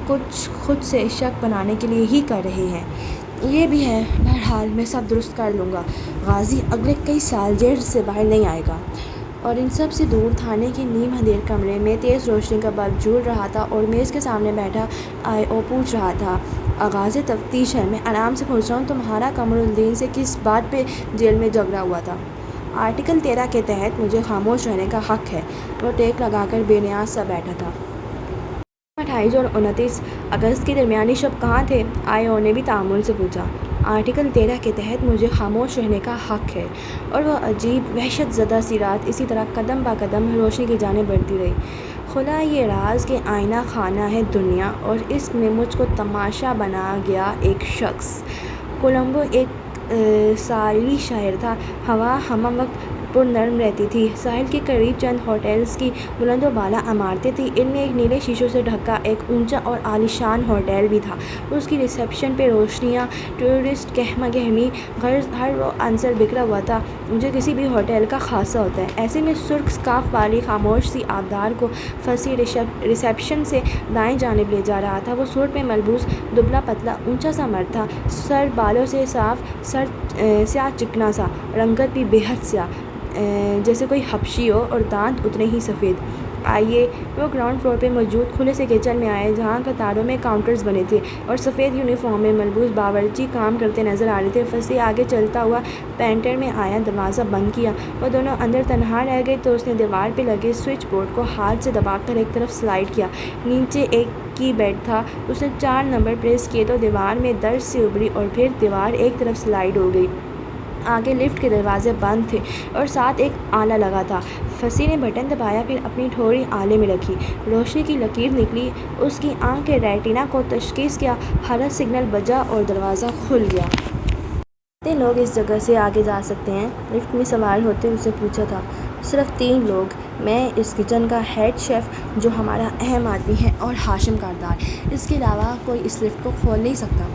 کچھ خود سے شک بنانے کے لیے ہی کر رہے ہیں۔ یہ بھی ہے، بہرحال میں سب درست کر لوں گا۔ غازی اگلے کئی سال جیل سے باہر نہیں آئے گا۔ اور ان سب سے دور تھانے کے نیم اندھیر کمرے میں تیز روشنی کا بلب جھول رہا تھا اور میز کے سامنے بیٹھا I.O پوچھ رہا تھا، آغاز تفتیش ہے، میں آرام سے پوچھ رہا ہوں، تمہارا قمر الدین سے کس بات پہ جیل میں جھگڑا ہوا تھا؟ آرٹیکل 13 کے تحت مجھے خاموش رہنے کا حق ہے۔ وہ ٹیک لگا کر بے نیاز سا بیٹھا تھا۔ 28 اور 29 اگست کی درمیانی شب کہاں تھے؟ I.O نے بھی تعامل سے پوچھا۔ آرٹیکل 13 کے تحت مجھے خاموش رہنے کا حق ہے۔ اور وہ عجیب وحشت زدہ سی رات اسی طرح قدم با قدم روشنی کی جانب بڑھتی رہی۔ خلا یہ راز کہ آئینہ خانہ ہے دنیا، اور اس میں مجھ کو تماشا بنا گیا ایک شخص۔ کولمبو ایک ساحلی شہر تھا۔ ہوا ہمہ وقت پر نرم رہتی تھی۔ ساحل کے قریب چند ہوٹلز کی بلند و بالا عمارتیں تھیں۔ ان میں ایک نیلے شیشوں سے ڈھکا ایک اونچا اور عالیشان ہوٹل بھی تھا۔ اس کی ریسیپشن پہ روشنیاں، ٹورسٹ گہما گہمی، ہر وہ عنصر بکھرا ہوا تھا جو کسی بھی ہوٹل کا خاصہ ہوتا ہے۔ ایسے میں سرخ سکارف والی خاموش سی آبدار کو فصیح ریسیپشن سے دائیں جانب لے جا رہا تھا۔ وہ سوٹ میں ملبوس دبلا پتلا اونچا سا مرد تھا، سر بالوں سے صاف، سر سیاہ چکنا سا، رنگت بھی بے حد سیاہ جیسے کوئی حبشی ہو، اور دانت اتنے ہی سفید۔ آئیے۔ وہ گراؤنڈ فلور پہ موجود کھلے سے کچن میں آئے، جہاں قطاروں میں کاؤنٹرز بنے تھے اور سفید یونیفارم میں ملبوس باورچی کام کرتے نظر آ رہے تھے۔ فصیح آگے چلتا ہوا پینٹر میں آیا، دروازہ بند کیا۔ وہ دونوں اندر تنہا رہ گئے تو اس نے دیوار پہ لگے سوئچ بورڈ کو ہاتھ سے دبا کر ایک طرف سلائیڈ کیا۔ نیچے ایک کی بیڈ تھا۔ اس نے 4 نمبر پریس کیے تو دیوار میں درز سی ابھری اور پھر دیوار ایک طرف سلائیڈ ہو گئی۔ آگے لفٹ کے دروازے بند تھے اور ساتھ ایک آلہ لگا تھا۔ فصیح نے بٹن دبایا، پھر اپنی ٹھوڑی آلے میں رکھی۔ روشنی کی لکیر نکلی، اس کی آنکھ کے ریٹینا کو تشخیص کیا، ہرا سگنل بجا اور دروازہ کھل گیا۔ کتنے لوگ اس جگہ سے آگے جا سکتے ہیں؟ لفٹ میں سوار ہوتے اس سے پوچھا تھا۔ صرف 3 لوگ، میں، اس کچن کا ہیڈ شیف جو ہمارا اہم آدمی ہے، اور ہاشم کاردار۔ اس کے علاوہ کوئی اس لفٹ کو کھول نہیں سکتا۔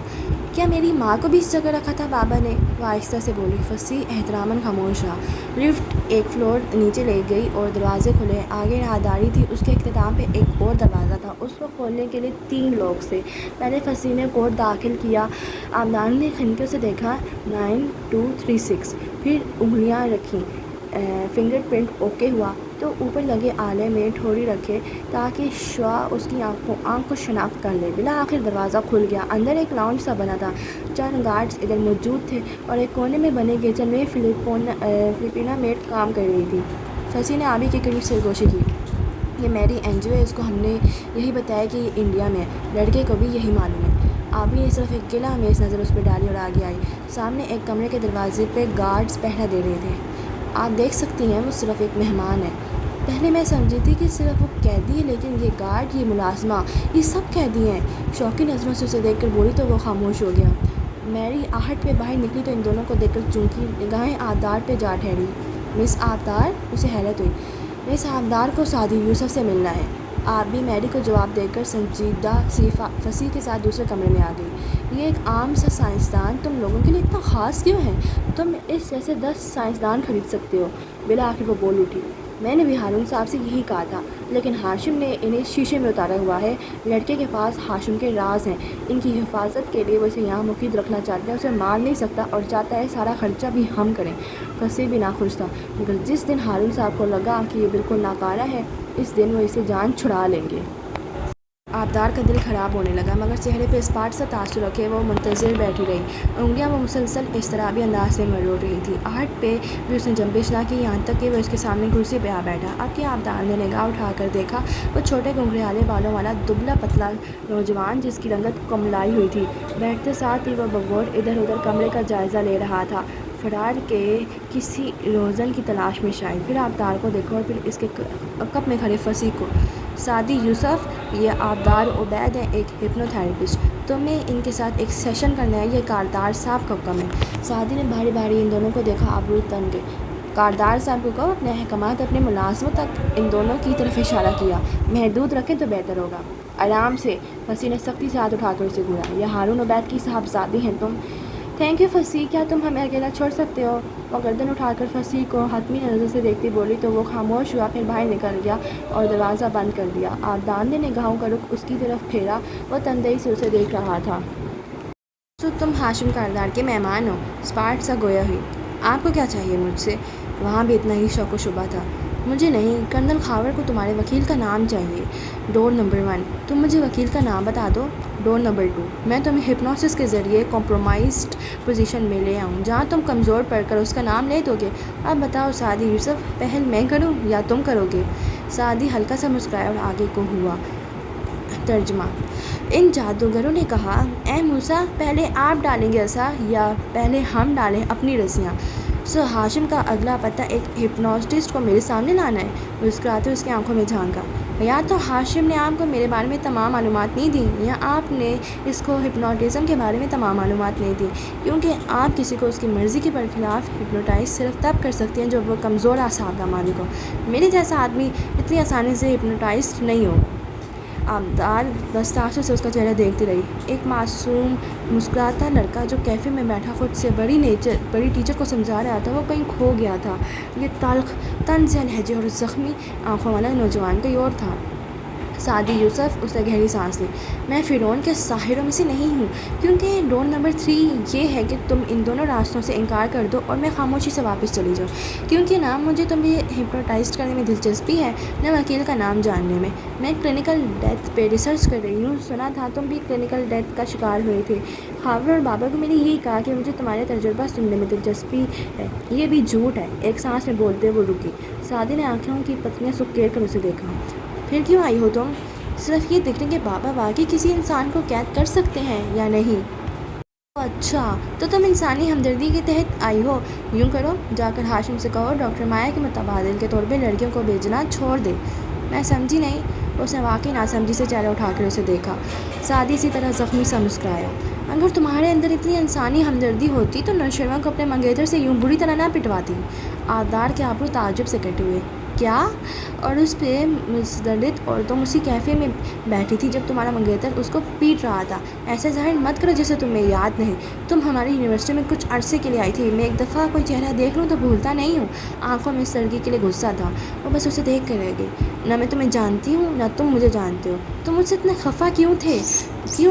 کیا میری ماں کو بھی اس جگہ رکھا تھا بابا نے؟ وہ آہستہ سے بولی۔ فصیح احتراماً خاموش رہا۔ لفٹ ایک فلور نیچے لے گئی اور دروازے کھلے۔ آگے راہداری تھی، اس کے اختتام پہ ایک اور دروازہ تھا، اس کو کھولنے کے لیے 3 لوگ تھے۔ پہلے فصیح نے کوڈ داخل کیا، آبدار نے کھنکیوں سے دیکھا 9236، پھر انگلیاں رکھیں، فنگر پرنٹ اوکے ہوا تو اوپر لگے آلے میں ٹھوڑی رکھے تاکہ شعاع اس کی آنکھ کو شناخت کر لے۔ بالآخر دروازہ کھل گیا۔ اندر ایک لاؤنج سا بنا تھا، 4 گارڈز ادھر موجود تھے اور ایک کونے میں بنے کچن میں فلپینا میڈ کام کر رہی تھی۔ فصیح نے آبی کے قریب سرگوشی کی۔ یہ میری NGO ہے، اس کو ہم نے یہی بتایا کہ یہ انڈیا میں ہے، لڑکے کو بھی یہی معلوم ہے۔ آپ نے صرف ایک گلا میز نظر اس پہ ڈالی اور آگے آئی۔ سامنے ایک کمرے کے دروازے پہ گارڈز پہرا دے رہے تھے۔ آپ دیکھ سکتی ہیں وہ صرف ایک مہمان ہے۔ پہلے میں سمجھی تھی کہ صرف وہ قیدی ہے، لیکن یہ گارڈ، یہ ملازمہ، یہ سب قیدی ہیں۔ شوقی نظروں سے اسے دیکھ کر بولی تو وہ خاموش ہو گیا۔ میری آہٹ پہ باہر نکلی تو ان دونوں کو دیکھ کر چونکی نگاہیں آبدار پہ جا ٹھہری۔ مس آبدار؟ اسے حیرت ہوئی۔ مس آبدار کو سعدی یوسف سے ملنا ہے۔ آپ بھی میری کو جواب دے کر سنجیدہ سی فصیح کے ساتھ دوسرے کمرے میں آ گئی۔ یہ ایک عام سا سائنسدان تم لوگوں کے لیے اتنا خاص کیوں ہے؟ تم اس جیسے 10 سائنسدان خرید سکتے ہو۔ بالآخر وہ بول اٹھی۔ میں نے بھی ہارون صاحب سے یہی کہا تھا، لیکن ہاشم نے انہیں شیشے میں اتارا ہوا ہے۔ لڑکے کے پاس ہاشم کے راز ہیں، ان کی حفاظت کے لیے وہ اسے یہاں مقید رکھنا چاہتا ہے۔ اسے مار نہیں سکتا اور چاہتا ہے سارا خرچہ بھی ہم کریں۔ فصیح بھی ناخوش تھا، مگر جس دن ہارون صاحب کو لگا کہ یہ بالکل ناکارہ ہے، اس دن وہ اسے جان چھڑا لیں گے۔ آبدار کا دل خراب ہونے لگا، مگر چہرے پہ اسپاٹ سا تاثر رکھے وہ منتظر بیٹھی رہی۔ انگلیاں وہ مسلسل اضطرابی انداز میں مروڑ رہی تھی۔ آہٹ پہ بھی اس نے جنبش نہ کی، یہاں تک کہ وہ اس کے سامنے کرسی پہ آ بیٹھا۔ اب کیا آبدار نے نگاہ اٹھا کر دیکھا، وہ چھوٹے گھنگھریالے بالوں والا دبلا پتلا نوجوان جس کی رنگت کملائی ہوئی تھی، بیٹھتے ساتھ ہی وہ بغور ادھر ادھر کمرے کا جائزہ لے رہا تھا، فرار کے کسی روزن کی تلاش میں شاید۔ پھر آبدار کو دیکھا اور پھر اس کے عقب میں کھڑے فصیح کو۔ سعدی یوسف، یہ آبدار عبید ہیں، ایک ہپنو تھراپسٹ۔ تمہیں ان کے ساتھ ایک سیشن کرنا ہے، یہ کاردار صاحب کا حکم ہے۔ سعدی نے باری باری ان دونوں کو دیکھا، آبرو تن گئے۔ کاردار صاحب کو کہو اپنے احکامات اپنے ملازموں تک ان دونوں کی طرف اشارہ کیا، محدود رکھیں تو بہتر ہوگا۔ آرام سے، فصیح نے سختی سے ہاتھ اٹھا کر اسے گھورا۔ یہ ہارون عبید کی صاحبزادی ہیں تم۔ تھینک یو فصیح، کیا تم ہمیں اکیلا چھوڑ سکتے ہو؟ وہ گردن اٹھا کر فصیح کو حتمی نظر سے دیکھتی بولی تو وہ خاموش ہوا، پھر باہر نکل گیا اور دروازہ بند کر دیا۔ آبدار نے نگاہوں کا رخ اس کی طرف پھیرا، وہ تندئی سے اسے دیکھ رہا تھا۔ سو تم ہاشم کاردار کے مہمان ہو؟ اسپاٹ سا گویا ہوئی۔ آپ کو کیا چاہیے مجھ سے؟ وہاں بھی اتنا ہی شک و شبہ تھا۔ مجھے نہیں، کرنل خاور کو تمہارے وکیل کا نام چاہیے۔ ڈور نمبر 1، تم مجھے وکیل کا نام بتا دو۔ ڈور نمبر 2، میں تمہیں ہپنوسس کے ذریعے کمپرومائزڈ پوزیشن میں لے آؤں جہاں تم کمزور پڑ کر اس کا نام لے دو گے۔ اب بتاؤ سعدی یوسف، پہل میں کروں یا تم کرو گے؟ سعدی ہلکا سا مسکرایا اور آگے کو ہوا۔ ترجمہ: ان جادوگروں نے کہا، اے موسیٰ، پہلے آپ ڈالیں گے عصا یا پہلے ہم ڈالیں اپنی رسیاں؟ سو ہاشم کا اگلا پتہ ایک ہپنوٹسٹ کو میرے سامنے لانا ہے؟ مسکراتے اس کی آنکھوں میں جھانکا۔ یا تو ہاشم نے آپ کو میرے بارے میں تمام معلومات نہیں دیں، یا آپ نے اس کو ہپنوٹزم کے بارے میں تمام معلومات نہیں دیں، کیونکہ آپ کسی کو اس کی مرضی کے برخلاف ہپنوٹائز صرف تب کر سکتے ہیں جب وہ کمزور اعصاب کا مالک ہو۔ میرے جیسا آدمی اتنی آسانی سے ہپنوٹائزڈ نہیں ہوگا۔ آبدار بس تاثر سے اس کا چہرہ دیکھتی رہی۔ ایک معصوم مسکراتا لڑکا جو کیفے میں بیٹھا خود سے بڑی ٹیچر کو سمجھا رہا تھا، وہ کہیں کھو گیا تھا۔ یہ تلخ، طنز لہجے اور زخمی آنکھوں والا نوجوان کوئی اور تھا۔ سعدی یوسف، اس نے گہری سانس لی۔ میں فرعون کے ساحروں میں سے نہیں ہوں، کیونکہ ڈور نمبر 3 یہ ہے کہ تم ان دونوں راستوں سے انکار کر دو اور میں خاموشی سے واپس چلی جاؤں، کیونکہ نہ مجھے تمہیں ہپنوٹائز کرنے میں دلچسپی ہے، نہ وکیل کا نام جاننے میں۔ میں کلینکل ڈیتھ پہ ریسرچ کر رہی ہوں۔ سنا تھا تم بھی کلینکل ڈیتھ کا شکار ہوئے تھے۔ خاور اور بابا کو میں نے یہی کہا کہ مجھے تمہارے تجربہ سننے میں دلچسپی ہے۔ یہ بھی جھوٹ ہے۔ ایک سانس میں بولتے وہ رکی۔ سعدی نے آنکھوں کی پتیاں سکیڑ کر اسے دیکھا۔ پھر کیوں آئی ہو تم؟ صرف یہ دیکھنے کہ بابا واقعی کسی انسان کو قید کر سکتے ہیں یا نہیں۔ اچھا، تو تم انسانی ہمدردی کے تحت آئی ہو۔ یوں کرو، جا کر ہاشم سے کہو ڈاکٹر مایا کے متبادل کے طور پہ لڑکیوں کو بھیجنا چھوڑ دے۔ میں سمجھی نہیں۔ اس نے واقعی ناسمجھی سے چہرہ اٹھا کر اسے دیکھا۔ سعدی اسی طرح زخمی سا مسکرایا۔ اگر تمہارے اندر اتنی انسانی ہمدردی ہوتی تو نوشروان کو اپنے منگیتر سے یوں بری طرح نہ پٹواتی۔ آبدار کے ابرو تعجب سے کٹے ہوئے۔ کیا؟ اور اس پہ مزدلط، اور تم اسی کیفے میں بیٹھی تھی جب تمہارا منگیتر اس کو پیٹ رہا تھا۔ ایسے ظاہر مت کرو جیسے تمہیں یاد نہیں۔ تم ہماری یونیورسٹی میں کچھ عرصے کے لیے آئی تھی۔ میں ایک دفعہ کوئی چہرہ دیکھ لوں تو بھولتا نہیں ہوں۔ آنکھوں میں اس لڑکی کے لیے غصہ تھا۔ وہ بس اسے دیکھ کر رہ گئی۔ نہ میں تمہیں جانتی ہوں، نہ تم مجھے جانتے ہو۔ تم مجھ سے اتنے خفا کیوں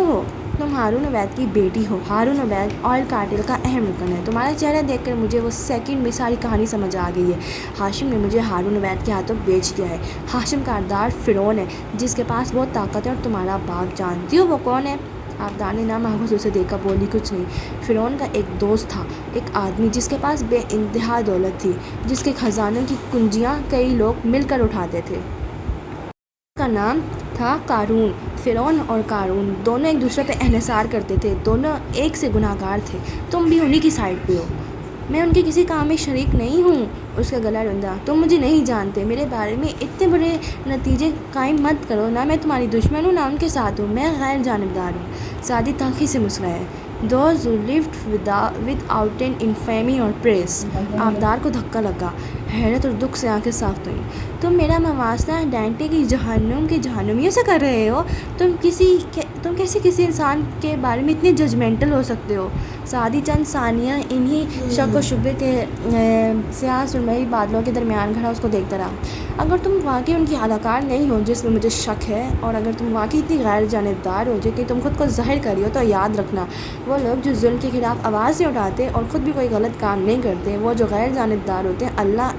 ہو؟ تم ہارون عبید کی بیٹی ہو۔ ہارون عبید آئل کارٹل کا اہم رکن ہے۔ تمہارا چہرہ دیکھ کر مجھے وہ سیکنڈ میں ساری کہانی سمجھ آ گئی ہے۔ ہاشم نے مجھے ہارون عبید کے ہاتھوں بیچ دیا ہے۔ ہاشم کاردار فرعون ہے جس کے پاس بہت طاقت ہے، اور تمہارا باپ جانتی ہو وہ کون ہے؟ آبدار نے نامحفوظ اسے دیکھا، بولی کچھ نہیں۔ فرعون کا ایک دوست تھا، ایک آدمی جس کے پاس بے انتہا دولت تھی، جس کے خزانوں کی کنجیاں کئی لوگ مل کر اٹھاتے تھے۔ کا نام تھا قارون۔ فرعون اور قارون دونوں ایک دوسرے پہ انحصار کرتے تھے، دونوں ایک سے گناہ گار تھے۔ تم بھی انہی کی سائڈ پہ ہو۔ میں ان کے کسی کام میں شریک نہیں ہوں۔ اس کا گلا روندا، تم مجھے نہیں جانتے، میرے بارے میں اتنے بڑے نتیجے قائم مت کرو، نہ میں تمہاری دشمن ہوں نہ ان کے ساتھ ہوں، میں غیر جانبدار ہوں۔ سعدی تلخی سے مسکرائے۔ Those who lived without an infamy or praise۔ آبدار کو دھکا لگا، حیرت اور دکھ سے آنکھیں صاف ہوئیں۔ تم میرا موازنہ ڈانٹے کی جہنم کے جہنمیوں سے کر رہے ہو؟ تم کیسے کسی انسان کے بارے میں اتنے ججمنٹل ہو سکتے ہو؟ سعدی چند ثانیہ انہی شک و شبے کے سیاہ سرمئی بادلوں کے درمیان کھڑا اس کو دیکھتا رہا۔ اگر تم واقعی ان کی اداکار نہیں ہو جس میں مجھے شک ہے، اور اگر تم واقعی اتنی غیر جانبدار ہو جو کہ تم خود کو ظاہر کری ہو، تو یاد رکھنا وہ لوگ جو ظلم کے خلاف آواز نہیں اٹھاتے اور خود بھی کوئی غلط کام نہیں کرتے، وہ جو غیر جانبدار ہوتے ہیں، اللہ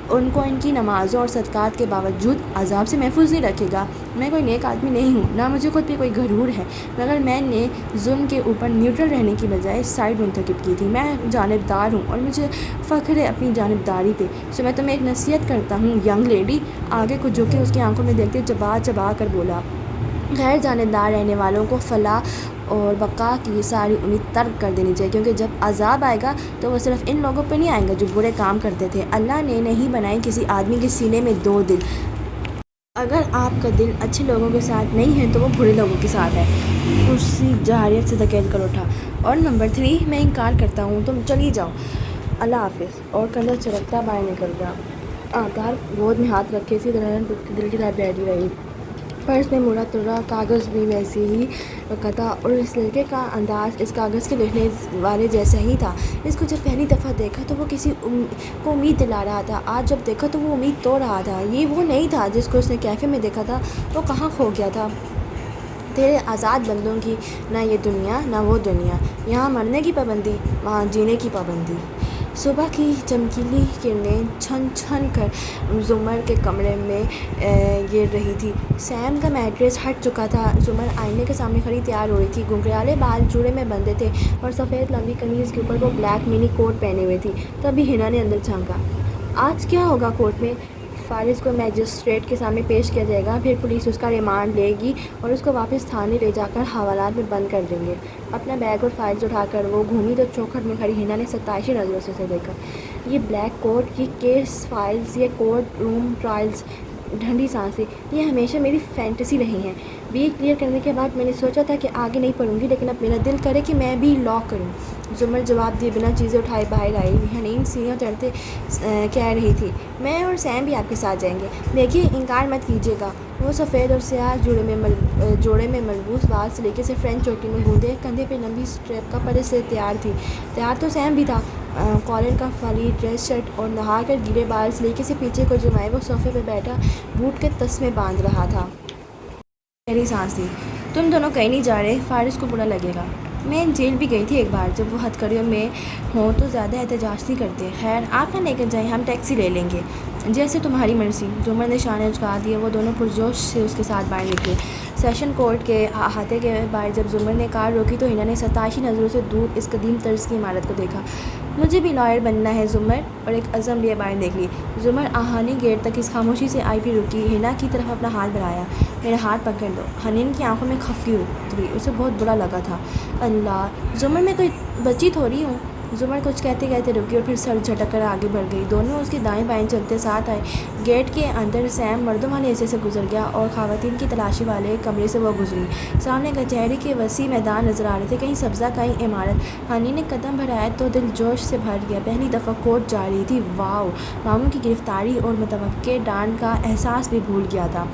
ان کو ان کی نمازوں اور صدقات کے باوجود عذاب سے محفوظ نہیں رکھے گا۔ میں کوئی نیک آدمی نہیں ہوں، نہ مجھے خود پہ کوئی غرور ہے، مگر میں نے ظلم کے اوپر نیوٹرل رہنے کی بجائے سائڈ منتخب کی تھی۔ میں جانبدار ہوں اور مجھے فخر ہے اپنی جانبداری پہ۔ سو میں تمہیں ایک نصیحت کرتا ہوں ینگ لیڈی، آگے کو جھک کے اس کی آنکھوں میں دیکھتے چبا چبا کر بولا، غیر جانبدار رہنے والوں کو فلاح اور بقا کی ساری امید ترک کر دینی چاہیے، کیونکہ جب عذاب آئے گا تو وہ صرف ان لوگوں پہ نہیں آئے گا جو برے کام کرتے تھے۔ اللہ نے نہیں بنائے کسی آدمی کے سینے میں دو دل۔ اگر آپ کا دل اچھے لوگوں کے ساتھ نہیں ہے تو وہ برے لوگوں کے ساتھ ہے۔ کرسی جارحیت سے دھکیل کر اٹھا۔ اور نمبر 3، میں انکار کرتا ہوں، تم چلی جاؤ، اللہ حافظ۔ اور کندھا چرکتا باہر نکل گیا۔ آبدار گود میں ہاتھ رکھے اسی طرح ٹوٹتے دل کے ساتھ بیٹھی رہی۔ پرس میں مڑا تڑا کاغذ بھی ویسے ہی رکھا تھا، اور اس لڑکے کا انداز اس کاغذ کے لکھنے والے جیسا ہی تھا۔ اس کو جب پہلی دفعہ دیکھا تو وہ کسی کو امید دلا رہا تھا، آج جب دیکھا تو وہ امید توڑ رہا تھا۔ یہ وہ نہیں تھا جس کو اس نے کیفے میں دیکھا تھا، وہ کہاں کھو گیا تھا؟ تیرے آزاد بندوں کی نہ یہ دنیا نہ وہ دنیا، یہاں مرنے کی پابندی وہاں جینے کی پابندی۔ صبح کی چمکیلی کرنیں چھن چھن کر زمر کے کمرے میں گر رہی تھی۔ سیم کا میٹریس ہٹ چکا تھا۔ زمر آئینے کے سامنے کھڑی تیار ہو رہی تھی، گھنگھریالے بال جوڑے میں بندھے تھے اور سفید لمبی قمیض کے اوپر وہ بلیک منی کوٹ پہنے ہوئے تھی۔ تبھی حنا نے اندر جھانکا۔ آج کیا ہوگا کورٹ میں؟ فارس کو میجسٹریٹ کے سامنے پیش کیا جائے گا، پھر پولیس اس کا ریمانڈ لے گی اور اس کو واپس تھانے لے جا کر حوالات میں بند کر دیں گے۔ اپنا بیگ اور فائلز اٹھا کر وہ گھومی تو چوکھٹ میں کھڑی حنا نے ستائشی نظروں سے اسے دیکھا۔ یہ بلیک کوٹ، یہ کیس فائلز، یہ کورٹ روم ٹرائلز، ٹھنڈی سانسیں، یہ ہمیشہ میری فینٹیسی رہی ہیں۔ BA کلیئر کرنے کے بعد میں نے سوچا تھا کہ آگے نہیں پڑھوں گی، لیکن اب میرا دل کرے کہ میں بھی لاء کروں۔ زمر جواب دیے بنا چیزیں اٹھائے باہر آئی۔ حنین سیڑھیاں چڑھتے کہہ رہی تھی، میں اور سیم بھی آپ کے ساتھ جائیں گے۔ دیکھیے، انکار مت کیجیے گا۔ وہ سفید اور سیاہ جوڑے میں ملبوس بال سلیقے سے فرینچ چوٹی میں گوندے، کندھے پہ لمبی اسٹریپ کپڑے سے تیار تھی۔ تیار تو سیم بھی تھا، کالر کا فلی ڈریس شرٹ اور نہا کر گیلے بال سلیقے سے پیچھے کو جمائے وہ صوفے پہ بیٹھا بوٹ کے تسمے باندھ رہا تھا۔ گہری سانس لی۔ تم دونوں کہیں نہیں جا رہے، فارس کو برا لگے گا۔ میں جیل بھی گئی تھی ایک بار، جب وہ ہتھکڑیوں میں ہوں تو زیادہ احتجاج نہیں کرتے۔ خیر، آپ نہ لے کر جائیں، ہم ٹیکسی لے لیں گے۔ جیسے تمہاری مرضی۔ زمر نے شانے اچکا دیے۔ وہ دونوں پرجوش سے اس کے ساتھ باہر نکلے۔ سیشن کورٹ کے احاطے کے باہر جب زمر نے کار روکی تو حنا نے ستائشی نظروں سے دور اس قدیم طرز کی عمارت کو دیکھا۔ مجھے بھی لائر بننا ہے زمر، اور ایک عزم لیے باہر نکلی۔ زمر آہانی گیٹ تک اس خاموشی سے آئی، پھر رکی، حنا کی طرف اپنا ہاتھ بڑھایا۔ میرا ہاتھ پکڑ لو۔ حنین کی آنکھوں میں خفگی اتری، اسے بہت برا لگا تھا۔ اللہ، زمر میں کوئی بچی تھوڑی ہوں۔ زمر کچھ کہتے کہتے رکی اور پھر سر جھٹک کر آگے بڑھ گئی۔ دونوں اس کے دائیں بائیں چلتے ساتھ آئے۔ گیٹ کے اندر سیم مردوں والے حصے سے گزر گیا اور خواتین کی تلاشی والے کمرے سے وہ گزری۔ سامنے کچہری کے وسیع میدان نظر آ رہے تھے، کہیں سبزہ کہیں عمارت۔ حنین نے قدم بڑھایا تو دل جوش سے بھر گیا، پہلی دفعہ کورٹ جا رہی تھی۔ واؤ! ماموں کی گرفتاری اور متوقع ڈانٹ کا احساس بھی بھول گیا تھا۔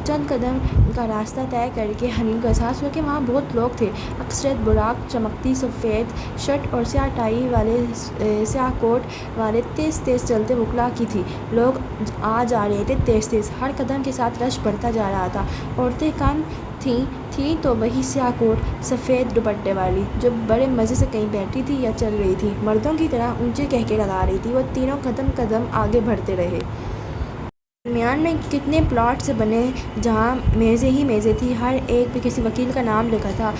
چند قدم کا راستہ طے کر کے حنین کو احساس ہوا کہ وہاں بہت لوگ تھے، اکثریت براق چمکتی سفید شرٹ اور سیاہ ٹائی والے، سیاہ کوٹ والے، تیز تیز چلتے وکلاء کی تھی۔ لوگ آ جا رہے تھے تیز تیز، ہر قدم کے ساتھ رش بڑھتا جا رہا تھا۔ عورتیں کم تھیں تو وہی سیاہ کوٹ سفید دوپٹے والی، جو بڑے مزے سے کہیں بیٹھی تھی یا چل رہی تھی، مردوں کی طرح اونچے قہقہے لگا رہی تھی۔ وہ تینوں قدم قدم آگے بڑھتے رہے۔ درمیان میں کتنے پلاٹ سے بنے جہاں میزیں ہی میزیں تھیں، ہر ایک پہ کسی وکیل کا نام لکھا تھا۔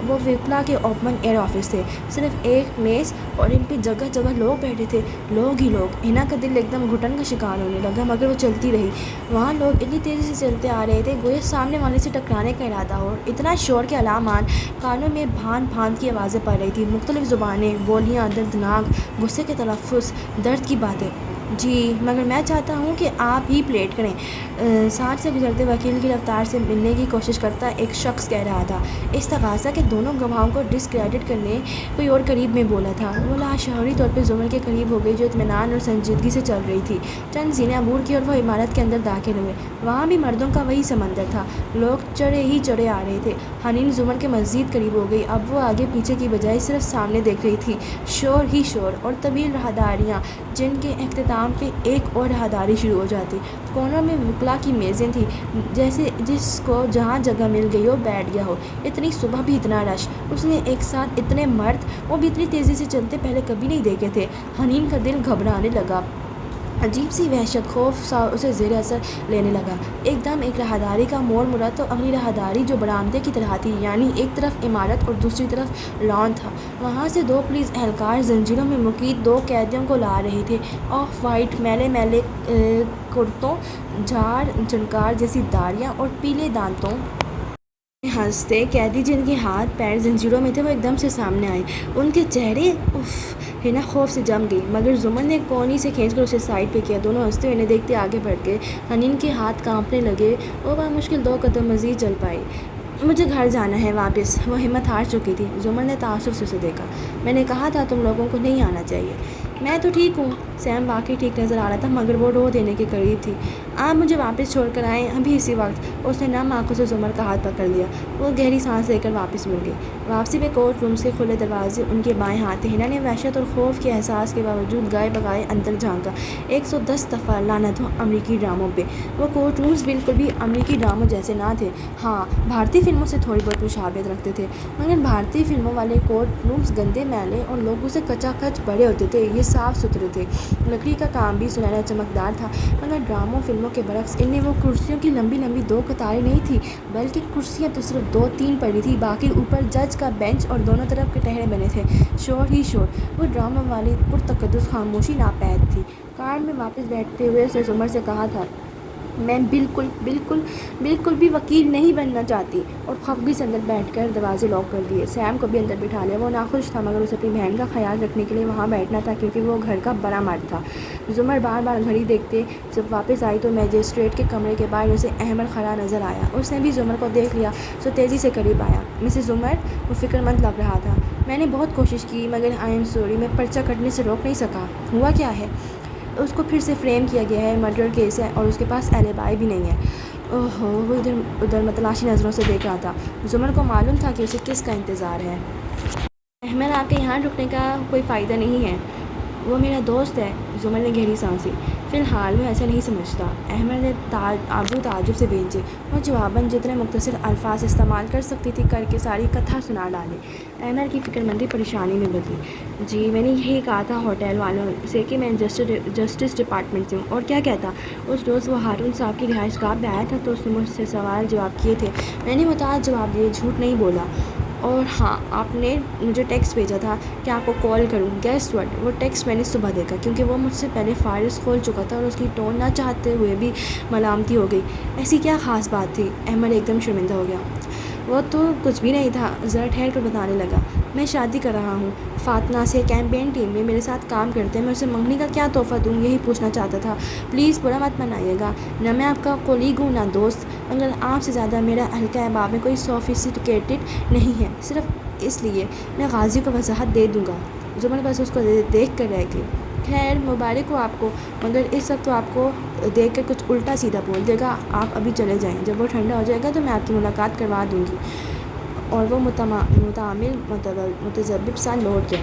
وہ وکلا کے اوپن ایئر آفس تھے، صرف ایک میز اور ان پہ جگہ جگہ لوگ بیٹھے تھے، لوگ ہی لوگ۔ ہنا کا دل ایک دم گھٹن کا شکار ہونے لگا، مگر وہ چلتی رہی۔ وہاں لوگ اتنی تیزی سے چلتے آ رہے تھے گویا سامنے والے سے ٹکرانے کا ارادہ ہو، اتنا شور کے علامات کانوں میں بھانت بھانت کی آوازیں پڑ رہی تھیں، مختلف زبانیں، بولیاں، دردناک غصے کے تلفظ، درد کی باتیں۔ جی مگر میں چاہتا ہوں کہ آپ ہی پلیٹ کریں، ساتھ سے گزرتے وکیل کی رفتار سے ملنے کی کوشش کرتا ایک شخص کہہ رہا تھا، اس تقاضا کہ دونوں گواہوں کو ڈسکریڈٹ کرنے کوئی اور قریب میں بولا تھا۔ وہ لاشعوری طور پہ زمر کے قریب ہو گئی جو اطمینان اور سنجیدگی سے چل رہی تھی، چند زینیں عبور کی اور وہ عمارت کے اندر داخل ہوئے۔ وہاں بھی مردوں کا وہی سمندر تھا، لوگ چڑھے ہی چڑھے آ رہے تھے۔ حنین زمر کے مزید قریب ہو گئی، اب وہ آگے پیچھے کی بجائے صرف سامنے دیکھ رہی تھی، شور ہی شور اور طویل راہداریاں جن کے اختتام پہ ایک اور راہداری شروع ہو جاتی۔ کونوں میں وکلا کی میزیں تھیں، جیسے جس کو جہاں جگہ مل گئی ہو بیٹھ گیا ہو۔ اتنی صبح بھی اتنا رش، اس نے ایک ساتھ اتنے مرد، وہ بھی اتنی تیزی سے چلتے پہلے کبھی نہیں دیکھے تھے۔ حنین کا دل گھبرانے لگا، عجیب سی وحشت، خوف سا اسے زیر اثر لینے لگا۔ ایک دم ایک راہداری کا موڑ مڑا تو اگلی راہداری جو برآمدے کی طرح تھی، یعنی ایک طرف عمارت اور دوسری طرف لان تھا۔ وہاں سے دو پولیس اہلکار زنجیروں میں مقید دو قیدیوں کو لا رہے تھے، آف وائٹ میلے میلے کرتوں، جھاڑ جھنکار جیسی داڑھیاں اور پیلے دانتوں ہنستے قیدی جن کے ہاتھ پیر زنجیروں میں تھے، وہ ایک دم سے سامنے آئے۔ ان کے چہرے، اف! ہنا خوف سے جم گئی، مگر زمر نے کونی سے کھینچ کر اسے سائڈ پہ کیا۔ دونوں ہنستے ہوئے انہیں دیکھتے آگے بڑھ گئے۔ حنین کے ہاتھ کانپنے لگے، وہ بامشکل دو قدم مزید چل پائی۔ مجھے گھر جانا ہے واپس۔ وہ ہمت ہار چکی تھی۔ زمر نے تعصب سے اسے دیکھا۔ میں نے کہا تھا تم لوگوں کو نہیں آنا چاہیے۔ میں تو ٹھیک ہوں۔ سیم واقعی ٹھیک نظر آ رہا تھا، مگر وہ رو دینے کے قریب تھی۔ آپ مجھے واپس چھوڑ کر آئیں، ابھی اسی وقت۔ اس نے نم آنکھوں سے زمر کا ہاتھ پکڑ لیا۔ وہ گہری سانس لے کر واپس مڑ گئی۔ واپسی میں کورٹ رومز کے کھلے دروازے ان کے بائیں ہاتھ تھے۔ ہنا نے وحشت اور خوف کے احساس کے باوجود گائے بگائے اندر جھانکا۔ 110 دفعہ لعنت ہو امریکی ڈراموں پہ! وہ کورٹ رومز بالکل بھی امریکی ڈراموں جیسے نہ تھے۔ ہاں، بھارتی فلموں سے تھوڑی بہت مشابہت رکھتے تھے، مگر بھارتی فلموں والے کورٹ رومز گندے، میلے اور لوگوں سے کچا کچ بڑے ہوتے تھے۔ یہ صاف ستھرے تھے، لکڑی کا کام بھی سنہرا چمکدار تھا، مگر ڈراموں فلموں کے برعکس ان میں وہ کرسیوں کی لمبی لمبی دو قطاریں نہیں تھیں، بلکہ کرسیاں تو صرف 2-3 پڑی تھیں، باقی اوپر جج کا بینچ اور دونوں طرف کٹہرے بنے تھے، شور ہی شور۔ وہ ڈراموں والی پرتقدس خاموشی ناپید تھی۔ کار میں واپس بیٹھتے ہوئے اس نے زمر سے کہا تھا، میں بالکل بالکل بالکل بھی وکیل نہیں بننا چاہتی، اور خفگی سے اندر بیٹھ کر دروازے لاک کر دیے۔ سیم کو بھی اندر بٹھا لیا۔ وہ ناخوش تھا، مگر اسے اپنی بہن کا خیال رکھنے کے لیے وہاں بیٹھنا تھا، کیونکہ وہ گھر کا بڑا مرد تھا۔ زمر بار بار گھڑی دیکھتے جب واپس آئی تو میجسٹریٹ کے کمرے کے باہر اسے احمد کھڑا نظر آیا۔ اس نے بھی زمر کو دیکھ لیا تو تیزی سے قریب آیا۔ مسز زمر، وہ فکر مند لگ رہا تھا۔ میں نے بہت کوشش کی، مگر آئی ایم سوری، میں پرچہ کٹنے سے روک نہیں سکا۔ ہوا کیا ہے؟ اس کو پھر سے فریم کیا گیا ہے، مرڈر کیس ہے، اور اس کے پاس ایلیبائی بھی نہیں ہے۔ اوہو! وہ ادھر ادھر متلاشی نظروں سے دیکھ رہا تھا۔ زمر کو معلوم تھا کہ اسے کس کا انتظار ہے۔ احمد، آپ کے یہاں رکنے کا کوئی فائدہ نہیں ہے، وہ میرا دوست ہے۔ زمر نے گہری سانس لی۔ فی الحال وہ ایسا نہیں سمجھتا۔ احمد نے آبرو تعجب سے بھینچے۔ وہ جواباً جتنے مختصر الفاظ استعمال کر سکتی تھی کر کے ساری کتھا سنا ڈالی۔ احمد کی فکر مندی پریشانی میں بدلی۔ جی میں نے یہی کہا تھا ہوٹل والوں سے کہ میں جسٹس ڈپارٹمنٹ سے ہوں، اور کیا کہتا؟ اس روز وہ ہارون صاحب کی رہائش گاہ پہ آیا تھا تو اس نے مجھ سے سوال جواب کیے تھے، میں نے محتاط جواب دیے، جھوٹ نہیں بولا۔ اور ہاں، آپ نے مجھے ٹیکسٹ بھیجا تھا کہ آپ کو کال کروں۔ Guess what? وہ ٹیکسٹ میں نے صبح دیکھا، کیونکہ وہ مجھ سے پہلے فارس کھول چکا تھا، اور اس کی ٹون نہ چاہتے ہوئے بھی ملامتی ہو گئی۔ ایسی کیا خاص بات تھی؟ احمد ایک دم شرمندہ ہو گیا۔ وہ تو کچھ بھی نہیں تھا، ذرا ٹھہر کر بتانے لگا۔ میں شادی کر رہا ہوں فاطمہ سے، کیمپین ٹیم میں میرے ساتھ کام کرتے ہیں، میں اسے منگنی کا کیا تحفہ دوں یہی پوچھنا چاہتا تھا۔ پلیز برا مت منائیے گا، نہ میں آپ کا کولیگ ہوں نہ دوست، مگر آپ سے زیادہ میرا حلقہ احباب میں کوئی سوفسٹیکیٹڈ نہیں ہے، صرف اس لیے میں غازی کو وضاحت دے دوں گا۔ زمر بس اس کو دیکھ کر رہ گئی۔ خیر مبارک ہو آپ کو، مگر اس وقت وہ آپ کو دیکھ کر کچھ الٹا سیدھا بول دے گا۔ آپ ابھی چلے جائیں، جب وہ ٹھنڈا ہو جائے گا تو میں آپ کی ملاقات کروا دوں گی۔ اور وہ متعامل متذبذب سا لوٹ گیا۔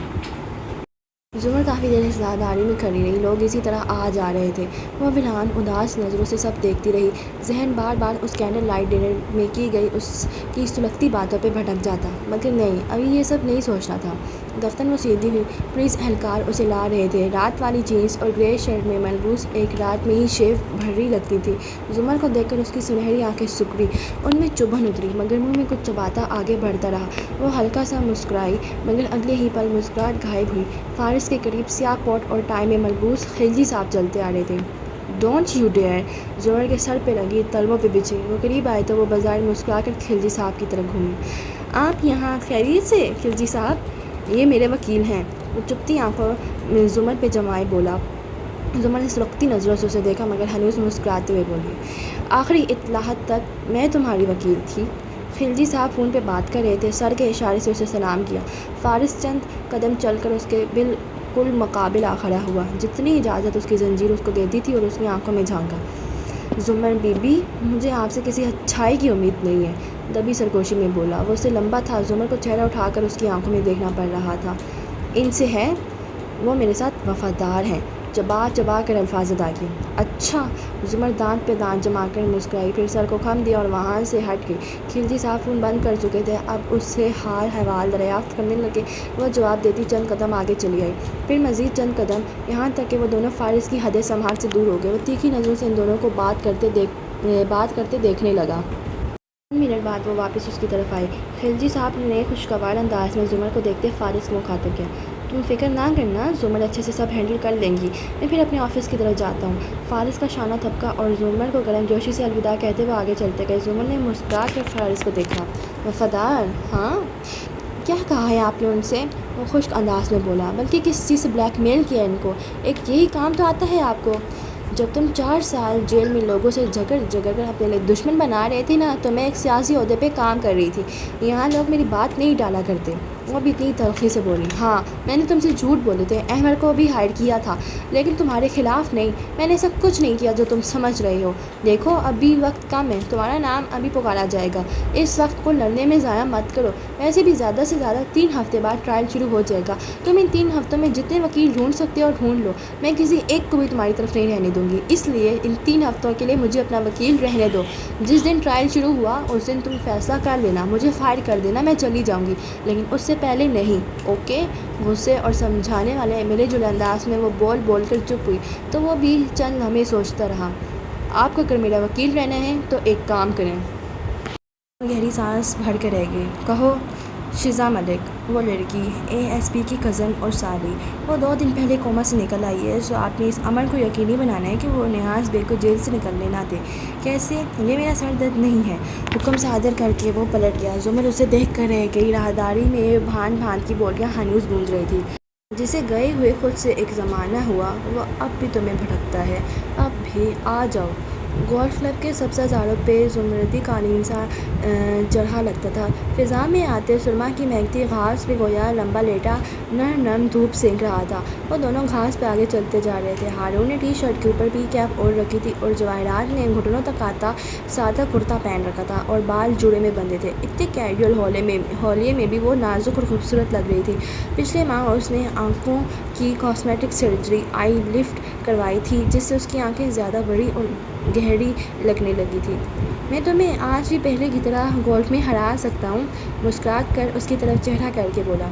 زمر کافی دیر حساداری میں کھڑی رہی، لوگ اسی طرح آ جا رہے تھے۔ وہ ویران اداس نظروں سے سب دیکھتی رہی، ذہن بار بار اس کینڈل لائٹ ڈنر میں کی گئی اس کی سلگتی باتوں پہ بھٹک جاتا، مگر نہیں، ابھی یہ سب نہیں سوچنا تھا۔ دفتر میں سیدھی ہوئی۔ پولیس اہلکار اسے لا رہے تھے۔ رات والی جینس اور گرے شرٹ میں ملبوس، ایک رات میں ہی شیو بھری لگتی تھی۔ زمر کو دیکھ کر اس کی سنہری آنکھیں سکڑی، ان میں چبھن اتری، مگر منہ میں کچھ چباتا آگے بڑھتا رہا۔ وہ ہلکا سا مسکرائی، مگر اگلے ہی پل مسکراہٹ غائب ہوئی۔ فارس کے قریب سیاہ کوٹ اور ٹائی میں ملبوس خلجی صاحب چلتے آ رہے تھے۔ Don't you dare! زمر کے سر پہ لگی تلووں پہ بچھی۔ وہ قریب آئے تو وہ بظاہر مسکرا کر خلجی صاحب کی طرف گھومی۔ آپ یہاں خیریت سے خلجی صاحب؟ یہ میرے وکیل ہیں۔ وہ چپتی آنکھوں زمر پہ جمائے بولا۔ زمر نے سلگتی نظروں سے اسے دیکھا، مگر ہنوز مسکراتے ہوئے بولی، آخری اطلاعات تک میں تمہاری وکیل تھی۔ خلجی صاحب فون پہ بات کر رہے تھے۔ سر کے اشارے سے اسے سلام کیا۔ فارس چند قدم چل کر اس کے بالکل مقابل آ کھڑا ہوا، جتنی اجازت اس کی زنجیر اس کو دیتی تھی، اور اس نے آنکھوں میں جھانکا۔ زمر بی بی، مجھے آپ سے کسی اچھائی کی امید نہیں ہے، دبی سرگوشی میں بولا۔ وہ اس سے لمبا تھا، زمر کو چہرہ اٹھا کر اس کی آنکھوں میں دیکھنا پڑ رہا تھا۔ ان سے ہے؟ وہ میرے ساتھ وفادار ہیں، چبا چبا کر الفاظ ادا کیے۔ اچھا! زمر دانت پہ دانت جما کر مسکرائی، پھر سر کو خم دیا اور وہاں سے ہٹ گئی۔ خلجی صاحب فون بند کر چکے تھے، اب اس سے حال احوال دریافت کرنے لگے۔ وہ جواب دیتی چند قدم آگے چلی آئی، پھر مزید چند قدم، یہاں تک کہ وہ دونوں فارس کی حد سماعت سے دور ہو گئے۔ وہ تیکھی نظروں سے ان دونوں کو بات کرتے دیکھنے لگا۔ چند منٹ بعد وہ واپس اس کی طرف آئے۔ خلجی صاحب نے خوشگوار انداز میں زمر کو دیکھتے فارس کو مخاطب کیا۔ تم فکر نہ کرنا، زمر اچھے سے سب ہینڈل کر لیں گی، میں پھر اپنے آفس کی طرف جاتا ہوں۔ فارس کا شانہ تھپکا اور زمر کو گرم جوشی سے الوداع کہتے ہوئے آگے چلتے گئے۔ زمر نے مسکرا کر فارس کو دیکھا۔ وفادار؟ ہاں۔ کیا کہا ہے آپ نے ان سے؟ وہ خشک انداز میں بولا۔ بلکہ کس چیز سے بلیک میل کیا ان کو؟ ایک یہی کام تو آتا ہے آپ کو؟ جب تم 4 سال جیل میں لوگوں سے جھگڑ کر اپنے لیے دشمن بنا رہے تھے نا، تو میں ایک سیاسی عہدے پہ کام کر رہی تھی۔ یہاں لوگ میری بات نہیں ڈالا کرتے۔ وہ بھی اتنی تلخی سے بولی۔ ہاں، میں نے تم سے جھوٹ بولے تھے، احمر کو بھی ہائر کیا تھا، لیکن تمہارے خلاف نہیں۔ میں نے ایسا کچھ نہیں کیا جو تم سمجھ رہے ہو۔ دیکھو، ابھی وقت کم ہے، تمہارا نام ابھی پکارا جائے گا۔ اس وقت کو لڑنے میں ضائع مت کرو۔ ویسے بھی زیادہ سے زیادہ 3 ہفتے بعد ٹرائل شروع ہو جائے گا۔ تم ان 3 ہفتوں میں جتنے وکیل ڈھونڈ سکتے ہو ڈھونڈ لو، میں کسی ایک کو بھی تمہاری طرف نہیں رہنے دوں گی۔ اس لیے ان 3 ہفتوں کے لیے مجھے اپنا وکیل رہنے دو۔ جس دن ٹرائل شروع ہوا اس دن تم فیصلہ کر لینا، مجھے فائر کر دینا، میں چلی جاؤں گی، لیکن اس سے پہلے نہیں، اوکے؟ غصے اور سمجھانے والے ملے جلے انداز میں وہ بول کر چپ ہوئی، تو وہ بھی چند لمحے سوچتا رہا۔ آپ کو اگر میرا وکیل رہنا ہے تو ایک کام کریں۔ وہ گہری سانس بھر کے رہ گئی۔ کہو۔ شیزا ملک، وہ لڑکی، اے ایس پی کی کزن اور سالی، وہ 2 دن پہلے کوما سے نکل آئی ہے، سو آپ نے اس امر کو یقینی بنانا ہے کہ وہ نیاز بیگ کو جیل سے نکلنے نہ دے۔ کیسے؟ یہ میرا سر درد نہیں ہے۔ حکم صادر کر کے وہ پلٹ گیا۔ زمر اسے دیکھ کر رہ گئی۔ راہداری میں بھانت کی بولیاں ہنوز گونج رہی تھی۔ جسے گئے ہوئے خود سے ایک زمانہ ہوا، وہ اب بھی تمہیں بھٹکتا ہے۔ اب بھی آ جاؤ۔ گولف کلب کے سبزہ زاروں پہ زمردی قالین سا جرحا لگتا تھا۔ فضا میں آتے سرما کی مہکتی گھاس پہ گویا لمبا لیٹا نرم دھوپ سینک رہا تھا۔ وہ دونوں گھاس پہ آگے چلتے جا رہے تھے۔ ہارون نے ٹی شرٹ کے اوپر بھی کیپ اوڑھ رکھی تھی اور جواہرات نے گھٹنوں تک آتا سادہ کرتا پہن رکھا تھا اور بال جوڑے میں بندھے تھے۔ اتنے کیجول حولیے میں بھی وہ نازک اور خوبصورت لگ رہی تھی۔ پچھلے ماہ اس نے آنکھوں کی کاسمیٹک سرجری آئی لفٹ کروائی تھی، جس سے اس کی آنکھیں زیادہ بڑی اور گہری لگنے لگی تھی۔ میں تمہیں آج بھی پہلے کی طرح گولف میں ہرا سکتا ہوں، مسکرا کر اس کی طرف چہرہ کر کے بولا۔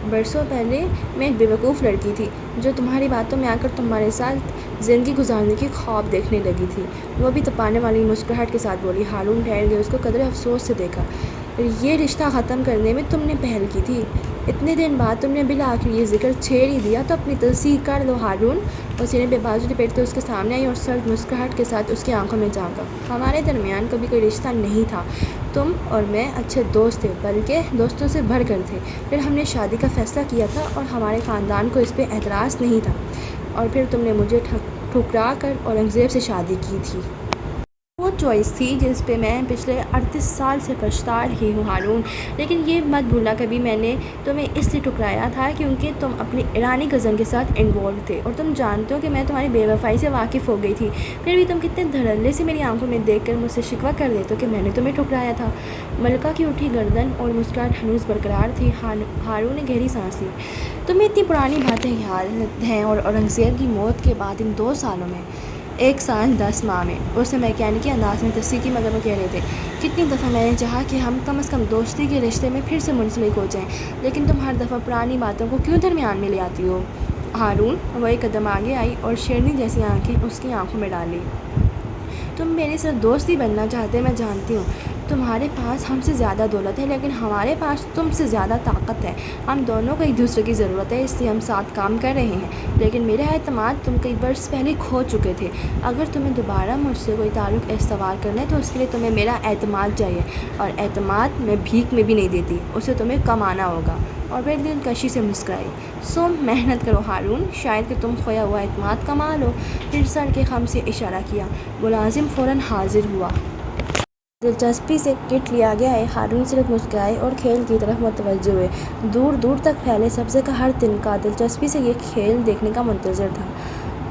برسوں پہلے میں ایک بیوقوف لڑکی تھی جو تمہاری باتوں میں آ کر تمہارے ساتھ زندگی گزارنے کی خواب دیکھنے لگی تھی، وہ بھی تپانے والی مسکراہٹ کے ساتھ بولی۔ ہارون ٹھہر گئے، اس کو قدرے افسوس سے دیکھا۔ یہ رشتہ ختم کرنے میں تم نے پہل کی تھی، اتنے دن بعد تم نے بالآخر یہ ذکر چھیڑ ہی دیا، تو اپنی تصحیح کر لو ہارون۔ وہ سینے پہ بازو لپیٹتے اس کے سامنے آئی اور سرد مسکراہٹ کے ساتھ اس کی آنکھوں میں جھانکا۔ ہمارے درمیان کبھی کوئی رشتہ نہیں تھا، تم اور میں اچھے دوست تھے، بلکہ دوستوں سے بڑھ کر تھے۔ پھر ہم نے شادی کا فیصلہ کیا تھا اور ہمارے خاندان کو اس پہ اعتراض نہیں تھا، اور پھر تم نے مجھے ٹھکرا کر اورنگزیب سے شادی کی تھی۔ وہ چوائس تھی جس پہ میں پچھلے 38 سال سے پچھتا رہی ہوں ہارون، لیکن یہ مت بھولنا کبھی میں نے تمہیں اس لیے ٹھکرایا تھا کیونکہ تم اپنی ایرانی کزن کے ساتھ انوالو تھے، اور تم جانتے ہو کہ میں تمہاری بے وفائی سے واقف ہو گئی تھی، پھر بھی تم کتنے دھڑلے سے میری آنکھوں میں دیکھ کر مجھ سے شکوہ کر لیتے ہو کہ میں نے تمہیں ٹھکرایا تھا۔ ملکہ کی اٹھی گردن اور مسکراہٹ ہنوز برقرار تھی۔ ہارون نے گہری سانس لی۔ تمہیں اتنی پرانی باتیں یاد ہیں اور اورنگزیب کی موت کے بعد ان 2 سالوں میں 1 سال 10 ماہ میں، اس نے میکینکی انداز میں تصدیق کی، مگر وہ کہہ رہے تھے، کتنی دفعہ میں نے چاہا کہ ہم کم از کم دوستی کے رشتے میں پھر سے منسلک ہو جائیں، لیکن تم ہر دفعہ پرانی باتوں کو کیوں درمیان میں لے آتی ہو؟ ہارون، وہ ایک قدم آگے آئی اور شیرنی جیسی آنکھیں اس کی آنکھوں میں ڈالی۔ تم میری صرف دوست ہی بننا چاہتے، میں جانتی ہوں۔ تمہارے پاس ہم سے زیادہ دولت ہے، لیکن ہمارے پاس تم سے زیادہ طاقت ہے۔ ہم دونوں کو ایک دوسرے کی ضرورت ہے، اس لیے ہم ساتھ کام کر رہے ہیں، لیکن میرا اعتماد تم کئی برس پہلے کھو چکے تھے۔ اگر تمہیں دوبارہ مجھ سے کوئی تعلق استوار کرنا ہے تو اس کے لیے تمہیں میرا اعتماد چاہیے، اور اعتماد میں بھیک میں بھی نہیں دیتی، اسے تمہیں کمانا ہوگا۔ اور وہ دلکشی سے مسکرائی۔ سو محنت کرو ہارون، شاید کہ تم کھویا ہوا اعتماد کما لو۔ پھر سر کے خم سے اشارہ کیا۔ ملازم فوراً حاضر ہوا۔ دلچسپی سے کٹ لیا گیا ہے۔ ہارون صرف مسکرائے اور کھیل کی طرف متوجہ ہوئے۔ دور دور تک پھیلے سبزے کا ہر تنکا دلچسپی سے یہ کھیل دیکھنے کا منتظر تھا۔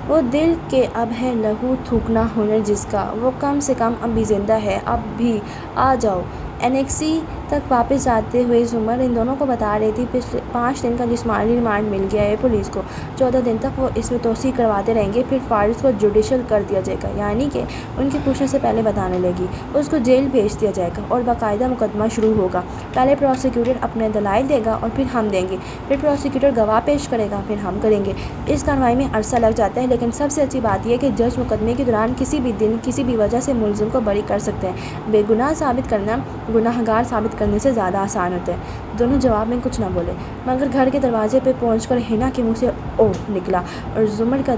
وہ دل کہ اب ہے لہو تھوکنا ہنر جس کا، وہ کم سے کم ابھی زندہ ہے۔ اب بھی آ جاؤ۔ اینیکسی تک واپس آتے ہوئے زمر ان دونوں کو بتا رہی تھی، پچھلے 5 دن کا جسمانی ریمانڈ مل گیا ہے پولیس کو، 14 دن تک وہ اس میں توسیع کرواتے رہیں گے، پھر فارس کو جوڈیشل کر دیا جائے گا، یعنی کہ ان کی پوچھنے سے پہلے بتانے لگی، اس کو جیل بھیج دیا جائے گا اور باقاعدہ مقدمہ شروع ہوگا۔ پہلے پروسیکیوٹر اپنے دلائل دے گا اور پھر ہم دیں گے، پھر پروسیکیوٹر گواہ پیش کرے گا، پھر ہم کریں گے۔ اس کارروائی میں عرصہ لگ جاتا ہے، لیکن سب سے اچھی بات یہ ہے کہ جج مقدمے کے دوران کسی بھی دن کسی بھی وجہ سے ملزم کو بری کر سکتے ہیں۔ بے گناہ ثابت کرنا گناہ گار ثابت کرنے سے زیادہ آسان ہوتا ہے۔ دونوں جواب میں کچھ نہ بولے، مگر گھر کے دروازے پہ پہنچ کر حنا کے منہ سے اوہ نکلا اور زمر کا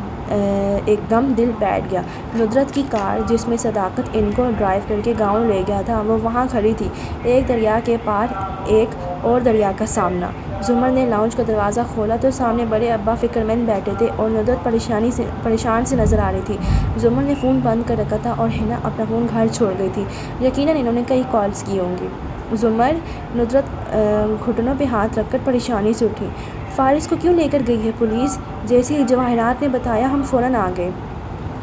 ایک دم دل بیٹھ گیا۔ ندرت کی کار جس میں صداقت ان کو ڈرائیو کر کے گاؤں لے گیا تھا، وہ وہاں کھڑی تھی، ایک دریا کے پار ایک اور دریا کا سامنا۔ زمر نے لاؤنج کا دروازہ کھولا تو سامنے بڑے ابا فکر مند بیٹھے تھے اور ندرت پریشان سی نظر آ رہی تھی۔ زمر نے فون بند کر رکھا تھا اور حنا اپنا فون گھر چھوڑ گئی تھی، یقیناً انہوں نے کئی کالز کی ہوں گی۔ زمر، ندرت گھٹنوں پہ ہاتھ رکھ کر پریشانی سے اٹھی۔ فارس کو کیوں لے کر گئی ہے پولیس؟ جیسے ہی جواہرات نے بتایا ہم فوراً آ گئے۔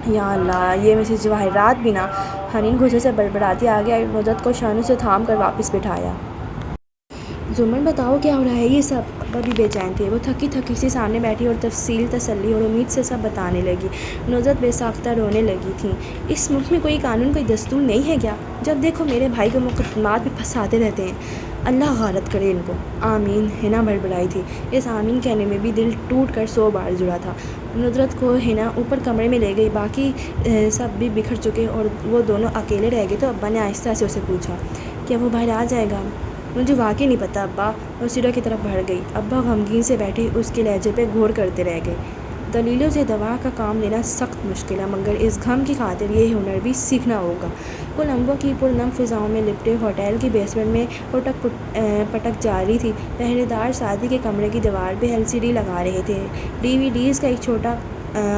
یا اللہ، یہ مسز جواہرات بھی نا۔ حنین غصے سے بڑبڑاتی آگے آئی اور ندرت کو شانوں سے تھام کر واپس بٹھایا۔ زمر، بتاؤ کیا ہو رہا ہے یہ سب؟ ابا بھی بے چین تھے۔ وہ تھکی تھکی سی سامنے بیٹھی اور تفصیل، تسلی اور امید سے سب بتانے لگی۔ ندرت بے ساختہ رونے لگی تھیں۔ اس ملک میں کوئی قانون، کوئی دستور نہیں ہے کیا؟ جب دیکھو میرے بھائی کو مقدمات میں پھنساتے رہتے ہیں۔ اللہ غارت کرے ان کو۔ آمین، حنا بڑبڑائی تھی۔ اس آمین کہنے میں بھی دل ٹوٹ کر 100 بار جڑا تھا۔ ندرت کو حنا اوپر کمرے میں لے گئی، باقی سب بھی بکھر چکے اور وہ دونوں اکیلے رہ گئے تو ابا نے آہستہ سے اسے پوچھا، کیا وہ باہر آ جائے گا؟ مجھے واقعی نہیں پتہ ابا۔ وہ سیڑھیوں کی طرف بڑھ گئی۔ ابا غمگین سے بیٹھے اس کے لہجے پہ غور کرتے رہ گئے۔ دلیلوں سے دوا کا کام لینا سخت مشکل ہے، مگر اس غم کی خاطر یہ ہنر بھی سیکھنا ہوگا۔ کولمبو کی پرنم فضاؤں میں لپٹے ہوٹل کی بیسمنٹ میں اٹک پٹک جاری تھی۔ پہرے دار سعدی کے کمرے کی دیوار پہ LCD لگا رہے تھے۔ DVDs کا ایک چھوٹا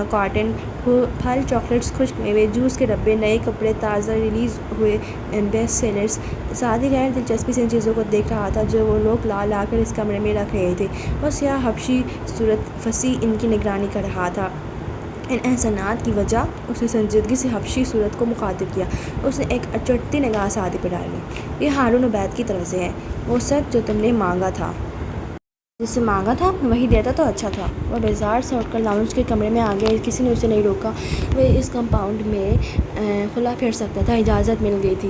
کارٹن، پھل، چاکلیٹس، خشک میوے، جوس کے ڈبے، نئے کپڑے، تازہ ریلیز ہوئے بیسٹ سیلرز۔ سعدی غیر دلچسپی سے ان چیزوں کو دیکھ رہا تھا جو وہ لوگ لا لا کر اس کمرے میں رکھ رہے تھے۔ وہ سیاہ حبشی صورت فصیح ان کی نگرانی کر رہا تھا۔ ان احسانات کی وجہ؟ اس نے سنجیدگی سے حبشی صورت کو مخاطب کیا۔ اس نے ایک چٹتی نگاہ سعدی پہ ڈالی۔ یہ ہارون عبید کی طرف سے ہے، وہ سچ جو تم نے مانگا تھا۔ جس سے مانگا تھا وہی دیتا تو اچھا تھا۔ وہ بیزار سے اٹھ کر لاؤنج کے کمرے میں آ گیا۔ کسی نے اسے نہیں روکا۔ وہ اس کمپاؤنڈ میں کھلا پھر سکتا تھا، اجازت مل گئی تھی۔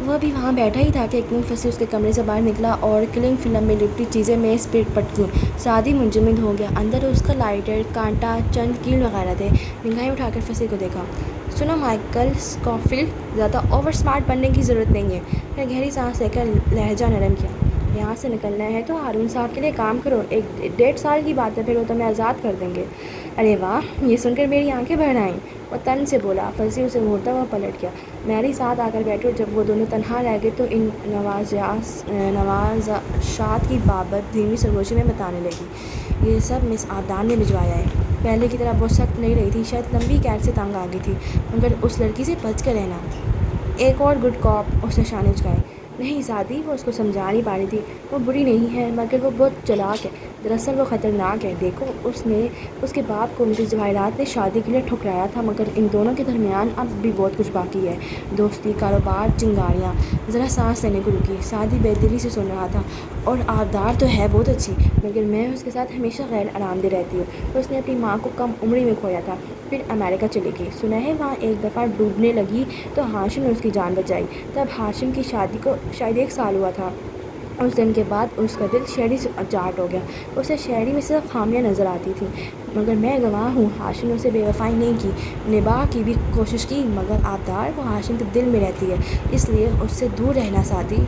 وہ بھی وہاں بیٹھا ہی تھا کہ ایک منفصل اس کے کمرے سے باہر نکلا اور کلنگ فلم میں لپٹی چیزیں میز پہ پٹکیں۔ سعدی منجمد ہو گیا۔ اندر اس کا لائٹر، کانٹا، چند کیل وغیرہ تھے۔ نگاہیں اٹھا کر فصیح کو دیکھا۔ سنو مائیکل اسکوفیلڈ، زیادہ اوور سمارٹ بننے کی ضرورت نہیں ہے۔ پھر گہری سانس لے کر لہجہ نرم کیا۔ یہاں سے نکلنا ہے تو ہارون صاحب کے لیے کام کرو، 1.5 سال کی بات ہے، پھر وہ تمہیں آزاد کر دیں گے۔ ارے واہ، یہ سن کر میری آنکھیں بھر آئیں۔ وہ تن سے بولا۔ فصیح اسے گھورتا ہوا پلٹ گیا۔ میری ساتھ آ کر بیٹھو۔ جب وہ دونوں تنہا رہ گئے تو ان نوازشات کی بابت دھیمی سرگوشی میں بتانے لگی۔ یہ سب مس عدنان نے بھجوایا ہے۔ پہلے کی طرح وہ سخت نہیں رہی تھی، شاید لمبی قید سے تنگ آ گئی تھی، مگر اس لڑکی سے بچ کر رہنا۔ ایک اور گڈ کاپ، اس نے شانے جھکائے۔ نہیں سعدی، وہ اس کو سمجھا نہیں پا رہی تھی۔ وہ بری نہیں ہے، مگر وہ بہت چالاک ہے۔ دراصل وہ خطرناک ہے، دیکھو اس کے باپ کو مسز جواہرات نے شادی کے لیے ٹھکرایا تھا، مگر ان دونوں کے درمیان اب بھی بہت کچھ باقی ہے، دوستی، کاروبار، چنگاریاں۔ ذرا سانس لینے کو رکی، سعدی بے دلی سے سن رہا تھا۔ اور آبدار تو ہے بہت اچھی، مگر میں اس کے ساتھ ہمیشہ غیر آرام دہ رہتی ہوں۔ اس نے اپنی ماں کو کم عمری میں کھویا تھا، پھر امریکہ چلی گئی، سنا ہے وہاں ایک دفعہ ڈوبنے لگی تو ہاشم نے اس کی جان بچائی۔ تب ہاشم کی شادی کو شاید 1 سال ہوا تھا۔ اس دن کے بعد اس کا دل شہری سے چاٹ ہو گیا، اسے شہری میں صرف خامیاں نظر آتی تھیں، مگر میں گواہ ہوں ہاشم نے اسے بے وفائی نہیں کی، نباہ کی بھی کوشش کی، مگر آبدار وہ ہاشم کے دل میں رہتی ہے، اس لیے اس سے دور رہنا سعدی۔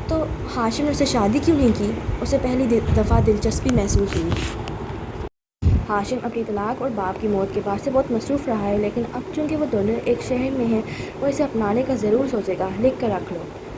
تو ہاشم نے اسے شادی کیوں نہیں کی؟ اسے پہلی دفعہ دلچسپی محسوس ہوئی۔ ہاشم اپنی طلاق اور باپ کی موت کے بعد سے بہت مصروف رہا ہے، لیکن اب چونکہ وہ دونوں ایک شہر میں ہیں، وہ اسے اپنانے کا ضرور سوچے گا۔ لکھ کر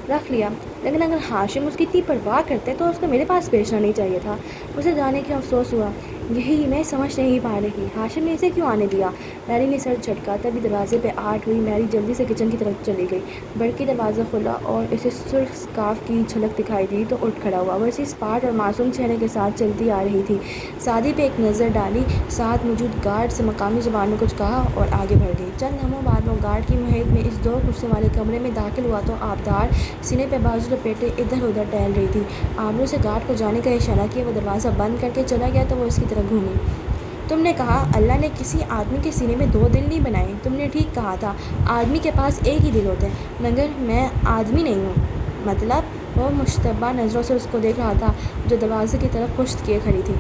رکھ لیا، لیکن اگر ہاشم اس کی اتنی پرواہ کرتے تو اس کو میرے پاس بھیجنا نہیں چاہیے تھا۔ اسے جانے کے افسوس ہوا، یہی میں سمجھ نہیں پا رہی، ہاشم نے اسے کیوں آنے دیا؟ میری نے سر جھٹکا، تبھی دروازے پہ آہٹ ہوئی۔ میری جلدی سے کچن کی طرف چلی گئی، برقی دروازہ کھلا اور اسے سرخ سکارف کی جھلک دکھائی دی تو اٹھ کھڑا ہوا۔ وہ اسی اسپاٹ اور معصوم چہرے کے ساتھ چلتی آ رہی تھی۔ سعدی پہ ایک نظر ڈالی، ساتھ موجود گارڈ سے مقامی زبان میں کچھ کہا اور آگے بڑھ گئی۔ چند لمحوں بعد وہ گارڈ کی مہیت میں اس 2 کرسیوں والے کمرے میں داخل ہوا تو آبدار سینے پہ بازو لپیٹے ادھر ادھر ٹہل رہی تھی۔ آبرو سے گارڈ کو جانے کا اشارہ کیا، وہ دروازہ بند کر کے چلا گیا تو وہ اس کی طرف گھومی۔ تم نے کہا اللہ نے کسی آدمی کے سینے میں 2 دل نہیں بنائے، تم نے ٹھیک کہا تھا، آدمی کے پاس ایک ہی دل ہوتا ہے، مگر میں آدمی نہیں ہوں۔ مطلب؟ وہ مشتبہ نظروں سے اس کو دیکھ رہا تھا جو دروازے کی طرف پشت کیے کھڑی تھی۔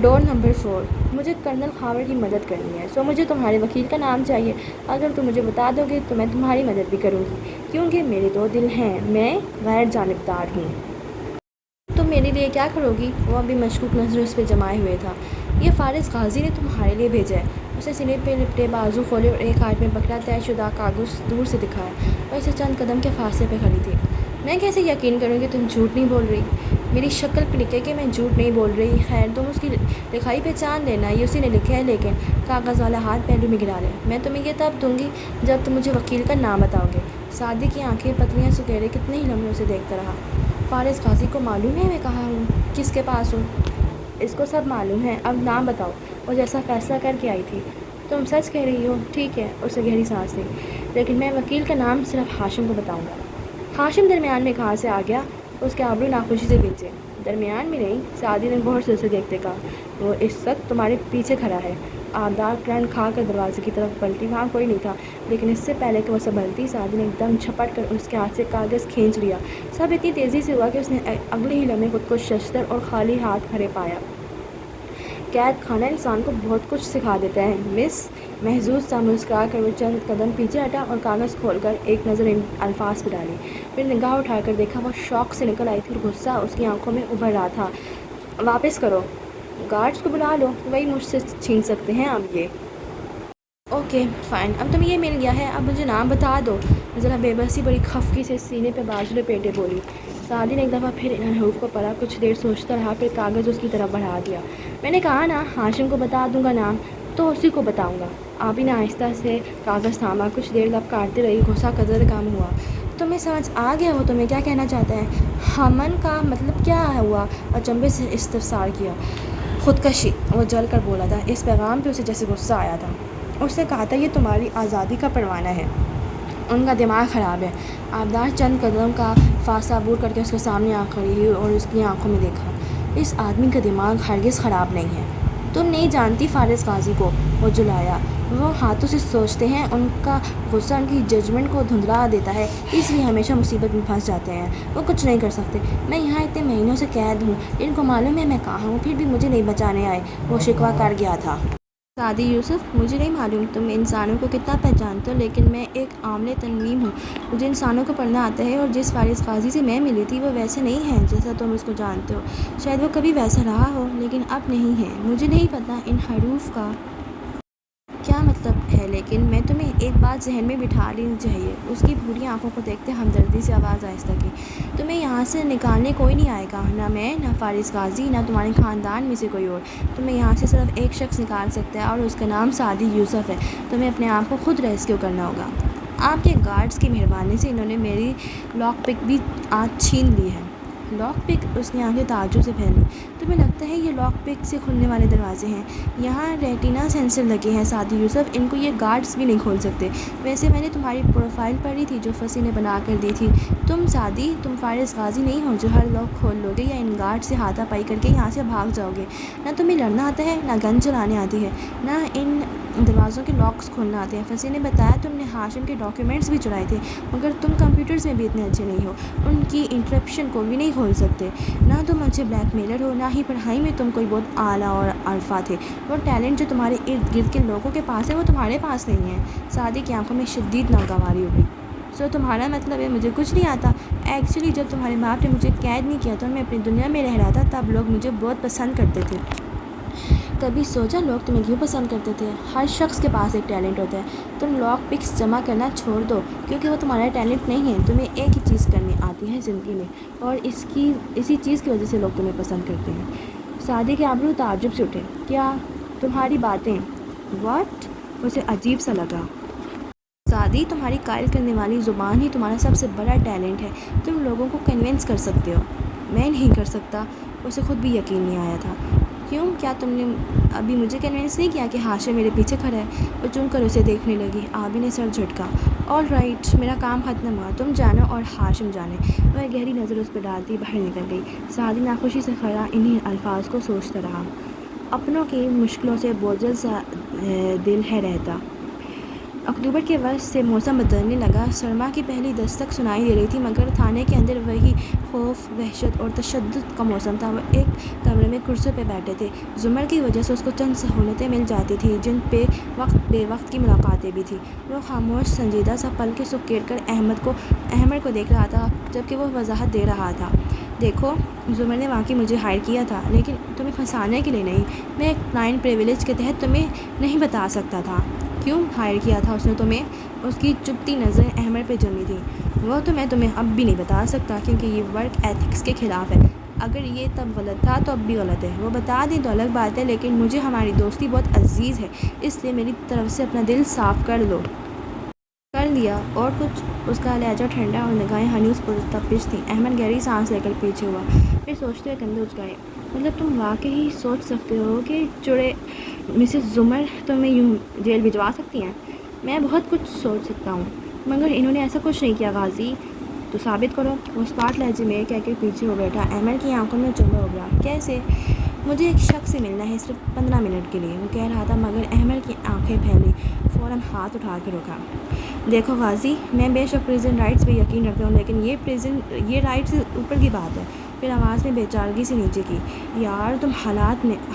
ڈور نمبر 4۔ مجھے کرنل خاور کی مدد کرنی ہے، سو مجھے تمہارے وکیل کا نام چاہیے۔ اگر تم مجھے بتا دو گے تو میں تمہاری مدد بھی کروں گی، کیونکہ میرے 2 دل ہیں، میں غیر جانبدار ہوں۔ تم میرے لیے کیا کرو گی؟ وہ ابھی مشکوک نظریں اس پہ جمائے ہوئے تھا۔ یہ فارس غازی نے تمہارے لیے بھیجا ہے۔ اس نے سینے پہ لپٹے بازو کھولے اور ایک ہاتھ میں پکڑا طے شدہ کاغذ دور سے دکھایا۔ وہ اسے چند قدم کے فاصلے پہ کھڑی تھی۔ میں کیسے یقین کروں کہ تم جھوٹ نہیں بول رہی؟ میری شکل پہ لکھے کہ میں جھوٹ نہیں بول رہی۔ خیر تم اس کی لکھائی پہچان لینا، یہ اسی نے لکھا ہے، لیکن کاغذ والا ہاتھ پہلو میں گرا لے۔ میں تمہیں یہ تب دوں گی جب تم مجھے وکیل کا نام بتاؤ گے۔ سعدی کی آنکھیں پتلیاں سکیڑے کتنے ہی لمحے اسے دیکھتا رہا۔ فارس غازی کو معلوم ہے میں کہاں ہوں، کس کے پاس ہوں؟ اس کو سب معلوم ہے، اب نام بتاؤ۔ وہ جیسا فیصلہ کر کے آئی تھی۔ تم سچ کہہ رہی ہو؟ ٹھیک ہے، اسے گہری سانس لی، لیکن میں وکیل کا نام صرف ہاشم کو بتاؤں گا۔ ہاشم درمیان میں کہاں سے آ گیا؟ اس کے ابرو ناخوشی سے بھیجے۔ درمیان میں نہیں، سعدی نے غور سے اسے دیکھتے کہا، وہ اس وقت تمہارے پیچھے کھڑا ہے۔ آبدار کرنٹ کھا کر دروازے کی طرف پلٹی، وہاں کوئی نہیں تھا، لیکن اس سے پہلے کہ وہ سنبھلتی، سعدی نے ایک دم جھپٹ کر اس کے ہاتھ سے کاغذ کھینچ لیا۔ سب اتنی تیزی سے ہوا کہ اس نے اگلے ہی لمحے خود کو ششدر اور خالی ہاتھ کھڑے پایا۔ قید خانہ انسان کو بہت کچھ سکھا دیتا ہے، مس۔ محظوظ سا مسکرا کر وہ چند قدم پیچھے ہٹا اور کاغذ کھول کر ایک نظر ان الفاظ پہ ڈالی، پھر نگاہ اٹھا کر دیکھا، وہ شوق سے نکل آئی تھی اور غصہ اس کی آنکھوں میں ابھر رہا تھا۔ واپس کرو، گارڈز کو بلا لو، وہی مجھ سے چھین سکتے ہیں اب یہ۔ اوکے فائن، اب تمہیں یہ مل گیا ہے، اب مجھے نام بتا دو۔ ذرا بے بسی بڑی خفگی سے سینے پہ بازو لپیٹے بولی۔ سعدی نے ایک دفعہ پھر ان حروف کو پڑھا، کچھ دیر سوچتا رہا، پھر کاغذ اس کی طرف بڑھا دیا۔ میں نے کہا نا ہاشم کو بتا دوں گا نام، تو اسی کو بتاؤں گا۔ آپ ہی نے آہستہ سے کاغذ تھاما، کچھ دیر لب کاٹتے رہی، غصہ قدر کم ہوا۔ تمہیں سمجھ آ گیا وہ تمہیں کیا کہنا چاہتا ہے؟ ہمن کا مطلب کیا ہوا؟ اچنبے سے استفسار کیا۔ خودکشی، وہ جل کر بولا تھا، اس پیغام پہ اسے جیسے غصہ آیا تھا۔ اس نے کہا تھا یہ تمہاری آزادی کا پروانہ ہے، ان کا دماغ خراب ہے۔ آبدار چند قدم کا فاصلہ عبور کر کے اس کے سامنے آ کھڑی ہوئی اور اس کی آنکھوں میں دیکھا۔ اس آدمی کا دماغ ہرگز خراب نہیں ہے، تم نہیں جانتی فارس غازی کو، وہ جلایا۔ وہ ہاتھوں سے سوچتے ہیں، ان کا غصہ ان کی ججمنٹ کو دھندلا دیتا ہے، اس لیے ہمیشہ مصیبت میں پھنس جاتے ہیں۔ وہ کچھ نہیں کر سکتے۔ میں یہاں اتنے مہینوں سے قید ہوں، ان کو معلوم ہے میں کہاں ہوں، پھر بھی مجھے نہیں بچانے آئے، وہ شکوہ کر گیا تھا۔ سعدی یوسف، مجھے نہیں معلوم تم انسانوں کو کتنا پہچانتے ہو، لیکن میں ایک عاملِ تنویم ہوں، مجھے انسانوں کو پڑھنا آتا ہے، اور جس فارس غازی سے میں ملی تھی وہ ویسے نہیں ہیں جیسا تم اس کو جانتے ہو۔ شاید وہ کبھی ویسا رہا ہو، لیکن اب نہیں ہے۔ مجھے نہیں پتہ ان حروف کا کیا مطلب ہے، لیکن میں تمہیں ایک بات ذہن میں بٹھا لینی چاہیے۔ اس کی بھوری آنکھوں کو دیکھتے ہمدردی سے آواز آہستہ کی، تمہیں یہاں سے نکالنے کوئی نہیں آئے گا، نہ میں، نہ فارس غازی، نہ تمہارے خاندان میں سے کوئی اور۔ تمہیں یہاں سے صرف ایک شخص نکال سکتا ہے، اور اس کا نام سعدی یوسف ہے۔ تمہیں اپنے آپ کو خود ریسکیو کرنا ہوگا۔ آپ کے گارڈز کی مہربانی سے انہوں نے میری لاک پک بھی آج چھین لی ہے۔ لاک پک؟ اس کی آنکھیں تعجب سے پھیلی۔ تمہیں لگتا ہے یہ لاک پک سے کھلنے والے دروازے ہیں؟ یہاں ریٹینا سینسر لگے ہیں سعدی یوسف، ان کو یہ گارڈز بھی نہیں کھول سکتے۔ ویسے میں نے تمہاری پروفائل پڑھی تھی جو فصیح نے بنا کر دی تھی۔ تم سعدی، تم فارس غازی نہیں ہو جو ہر لاک کھول لو گے یا ان گارڈ سے ہاتھا پائی کر کے یہاں سے بھاگ جاؤ گے۔ نہ تمہیں لڑنا آتا ہے، نہ گن چلانے آتی ہے، نہ ان دروازوں کے لاکس کھولنا آتے ہیں۔ فصیح نے بتایا تم نے ہاشم کے ڈاکیومنٹس بھی چرائے تھے، مگر تم کمپیوٹرز میں بھی اتنے اچھے نہیں ہو، ان کی انکرپشن کو بھی نہیں کھول سکتے۔ نہ تم اچھے بلیک میلر ہو، نہ ہی پڑھائی میں تم کوئی بہت اعلیٰ اور عارفہ تھے۔ وہ ٹیلنٹ جو تمہارے ارد گرد کے لوگوں کے پاس ہے وہ تمہارے پاس نہیں ہے۔ سعدی کی آنکھوں میں شدید ناگواری اُبلی۔ سو تمہارا مطلب ہے مجھے کچھ نہیں آتا؟ ایکچولی جب تمہارے باپ نے مجھے قید نہیں کیا تو میں اپنی دنیا میں رہ رہا تھا، تب لوگ مجھے بہت پسند کرتے تھے۔ کبھی سوچا لوگ تمہیں کیوں پسند کرتے تھے؟ ہر شخص کے پاس ایک ٹیلنٹ ہوتا ہے۔ تم لاک پکس جمع کرنا چھوڑ دو کیونکہ وہ تمہارا ٹیلنٹ نہیں ہے۔ تمہیں ایک ہی چیز کرنی آتی ہے زندگی میں، اور اسی چیز کی وجہ سے لوگ تمہیں پسند کرتے ہیں۔ سعدی کے ابرو تعجب سے اٹھے۔ کیا تمہاری باتیں؟ واٹ؟ اسے عجیب سا لگا۔ سعدی، تمہاری قائل کرنے والی زبان ہی تمہارا سب سے بڑا ٹیلنٹ ہے۔ تم لوگوں کو کنونس کر سکتے ہو۔ میں نہیں کر سکتا۔ اسے خود بھی یقین نہیں آیا تھا۔ کیوں؟ کیا تم نے ابھی مجھے کنونس نہیں کیا کہ ہاشم میرے پیچھے کھڑا ہے؟ وہ چن کر اسے دیکھنے لگی۔ آبی نے سر جھٹکا۔ آل رائٹ، میرا کام ختم ہوا، تم جانو اور ہاشم جانے۔ وہ گہری نظر اس پہ ڈالتی باہر نکل گئی۔ سعدی ناخوشی سے کھڑا انہی الفاظ کو سوچتا رہا۔ اپنوں کی مشکلوں سے بوجھل سا دل ہے رہتا۔ اکتوبر کے وسط سے موسم بدلنے لگا۔ سرما کی پہلی دستک سنائی دے رہی تھی، مگر تھانے کے اندر وہی خوف، وحشت اور تشدد کا موسم تھا۔ وہ ایک کمرے میں کرسی پہ بیٹھے تھے۔ زمر کی وجہ سے اس کو چند سہولتیں مل جاتی تھیں جن پہ وقت بے وقت کی ملاقاتیں بھی تھیں۔ وہ خاموش، سنجیدہ سا پلکیں سکیڑ کر احمد کو دیکھ رہا تھا، جبکہ وہ وضاحت دے رہا تھا۔ دیکھو، زمر نے واقعی مجھے ہائر کیا تھا، لیکن تمہیں پھنسانے کے لیے نہیں۔ میں ایک کلائنٹ پریویلیج کے تحت تمہیں نہیں بتا سکتا تھا۔ کیوں ہائر کیا تھا اس نے تمہیں؟ اس کی چپتی نظریں احمد پہ جمی تھیں۔ وہ تو میں تمہیں اب بھی نہیں بتا سکتا کیونکہ یہ ورک ایتھکس کے خلاف ہے۔ اگر یہ تب غلط تھا تو اب بھی غلط ہے۔ وہ بتا دیں تو الگ بات ہے، لیکن مجھے ہماری دوستی بہت عزیز ہے، اس لیے میری طرف سے اپنا دل صاف کر لو۔ کر لیا؟ اور کچھ؟ اس کا لہجہ ٹھنڈا اور نگاہیں ہنوز پرتپش تھیں۔ احمد گہری سانس لے کر پیچھے ہوا، پھر سوچتے ہوئے کندھے اچکائے۔ مطلب تم واقعی سوچ سکتے ہو کہ چڑے مسز زمر تمہیں یوں جیل بھجوا سکتی ہیں؟ میں بہت کچھ سوچ سکتا ہوں، مگر انہوں نے ایسا کچھ نہیں کیا غازی۔ تو ثابت کرو۔ وہ اسپاٹ لہجے میں کہہ کے پیچھے ہو بیٹھا۔ احمد کی آنکھوں میں چمڑا ابھرا۔ کیسے؟ مجھے ایک شخص سے ملنا ہے، صرف 15 منٹ کے لیے، وہ کہہ رہا تھا، مگر احمد کی آنکھیں پھیلی۔ فوراً ہاتھ اٹھا کے روکا۔ دیکھو غازی، میں بے شک پریزن رائٹس پہ یقین رکھتا ہوں، لیکن یہ رائٹس اوپر کی بات ہے۔ پھر آواز میں بے چارگی سے نیچے کی۔ یار تم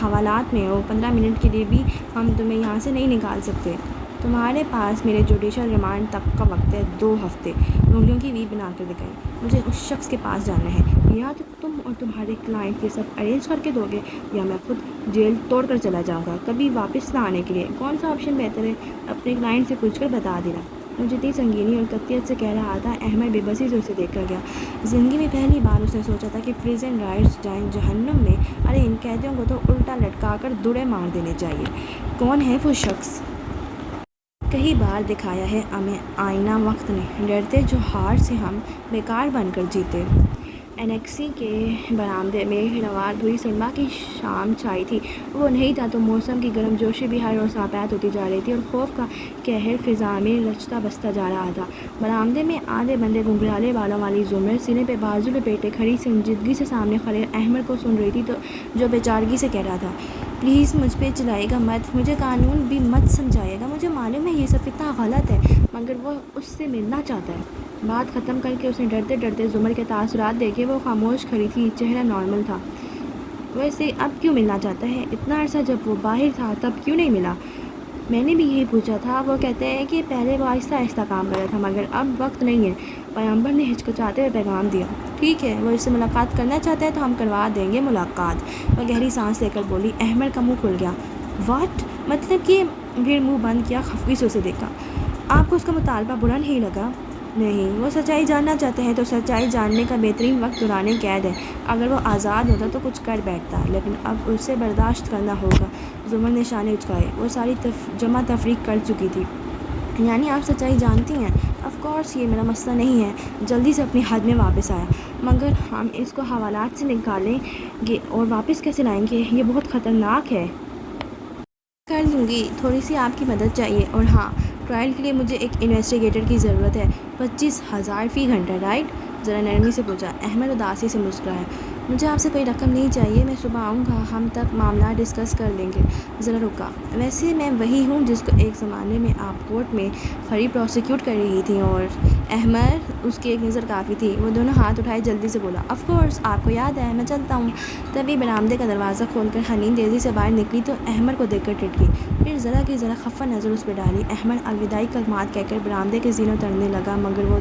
حوالات میں ہو، 15 منٹ کے لیے بھی ہم تمہیں یہاں سے نہیں نکال سکتے۔ تمہارے پاس میرے جوڈیشل ریمانڈ تک کا وقت ہے، 2 ہفتے۔ انگلیوں کی وی بنا کر دکھائی۔ مجھے اس شخص کے پاس جانا ہے، یا تو تم اور تمہارے کلائنٹ یہ سب ارینج کر کے دو گے، یا میں خود جیل توڑ کر چلا جاؤں گا، کبھی واپس نہ آنے کے لیے۔ کون سا آپشن بہتر ہے؟ اپنے کلائنٹ سے پوچھ کر بتا دینا۔ وہ جتنی سنگینی اور قطعیت سے کہہ رہا تھا، احمد بے بسی سے اسے دیکھ کر گیا۔ زندگی میں پہلی بار اس نے سوچا تھا کہ پریزن رائٹس جائیں جہنم میں۔ ارے ان قیدیوں کو تو الٹا لٹکا کر دڑے مار دینے چاہیے۔ کون ہے وہ شخص؟ کئی بار دکھایا ہے ہمیں آئینہ وقت نے، ڈرتے جو ہار سے ہم بیکار بن کر جیتے۔ انیکسی کے برآمدے میں نوار دھوئی سرما کی شام چھائی تھی۔ وہ نہیں تھا تو موسم کی گرم جوشی بھی ہر روز ناپید ہوتی جا رہی تھی، اور خوف کا قہر فضا میں رچتا بستا جا رہا تھا۔ برآمدے میں آدھے بندے گھنگھرالے بالوں والی زمر سینے پہ بازو لپیٹے کھڑی سنجیدگی سے سامنے کھڑے احمد کو سن رہی تھی، جو بے چارگی سے کہہ رہا تھا، پلیز مجھ پہ چلائے گا مت، مجھے قانون بھی مت سمجھائے گا، مجھے معلوم ہے یہ سب کتنا غلط ہے، مگر وہ اس سے ملنا چاہتا ہے۔ بات ختم کر کے اس نے ڈرتے ڈرتے زمر کے تاثرات دیکھے۔ وہ خاموش کھڑی تھی، چہرہ نارمل تھا۔ وہ اسے اب کیوں ملنا چاہتا ہے؟ اتنا عرصہ جب وہ باہر تھا تب کیوں نہیں ملا؟ میں نے بھی یہی پوچھا تھا۔ وہ کہتے ہیں کہ پہلے وہ آہستہ آہستہ کام کر رہا تھا، مگر اب وقت نہیں ہے۔ پیغمبر نے ہچکچاتے ہوئے پیغام دیا۔ ٹھیک ہے، وہ اس سے ملاقات کرنا چاہتا ہے تو ہم کروا دیں گے ملاقات۔ وہ گہری سانس لے کر بولی۔ احمد کا منہ کھل گیا۔ واٹ؟ مطلب کہ؟ پھر منہ بند کیا، خفگی سے اسے دیکھا۔ آپ کو اس کا مطالبہ برا نہیں لگا؟ نہیں، وہ سچائی جاننا چاہتے ہیں تو سچائی جاننے کا بہترین وقت دوران قید ہے۔ اگر وہ آزاد ہوتا تو کچھ کر بیٹھتا، لیکن اب اسے برداشت کرنا ہوگا۔ زمر نے شانے اچکائے۔ وہ ساری جمع تفریق کر چکی تھی۔ یعنی آپ سچائی جانتی ہیں؟ آف کورس، یہ میرا مسئلہ نہیں ہے۔ جلدی سے اپنی حد میں واپس آیا۔ مگر ہم اس کو حوالات سے نکالیں گے اور واپس کیسے لائیں گے؟ یہ بہت خطرناک ہے۔ کر لوں گی، تھوڑی سی آپ کی مدد چاہیے، اور ہاں، ٹرائل کے لیے مجھے ایک انویسٹیگیٹر کی ضرورت ہے۔ 25,000 فی گھنٹہ، رائٹ؟ ذرا نرمی سے پوچھا۔ احمد اداسی سے مسکرایا۔ مجھے آپ سے کوئی رقم نہیں چاہیے، میں صبح آؤں گا، ہم تب معاملہ ڈسکس کر لیں گے۔ ذرا رکا، ویسے میں وہی ہوں جس کو ایک زمانے میں آپ کورٹ میں کھڑی پروسیکیوٹ کر رہی تھیں، اور احمد، اس کی ایک نظر کافی تھی۔ وہ دونوں ہاتھ اٹھائے جلدی سے بولا، آف کورس، آپ کو یاد ہے، میں چلتا ہوں۔ تبھی برآمدے کا دروازہ کھول کر حنین تیزی سے باہر نکلی تو احمد کو دیکھ کر ٹھٹکی، پھر ذرا کی ذرا خفا نظر اس پہ ڈالی۔ احمد الوداعی کلمات کہہ کر برآمدے کے زینوں اترنے لگا، مگر وہ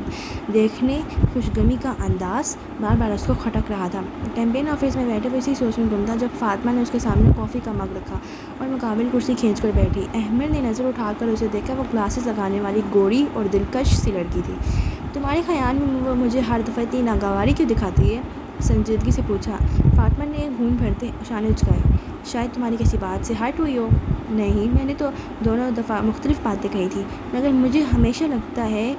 دیکھنے خوشگمی کا انداز بار بار اس کو کھٹک رہا تھا۔ کیمپین آفس میں بیٹھے وہ اسی سوچ میں گم تھا جب فاطمہ نے اس کے سامنے کافی کا مگ رکھا اور مقابل کرسی کھینچ کر بیٹھی۔ احمد نے نظر اٹھا کر اسے دیکھا، وہ گلاسز لگانے والی گوری اور دلکش سی لڑکی تھی۔ تمہارے خیال میں وہ مجھے ہر دفعہ اتنی ناگواری کیوں دکھاتی ہے؟ سنجیدگی سے پوچھا۔ فاطمہ نے گھون بھرتے شانے اچکائے۔ شاید تمہاری کسی بات سے ہرٹ ہوئی ہو۔ نہیں، میں نے تو دونوں دفعہ مختلف باتیں کہی تھی، مگر مجھے ہمیشہ لگتا ہے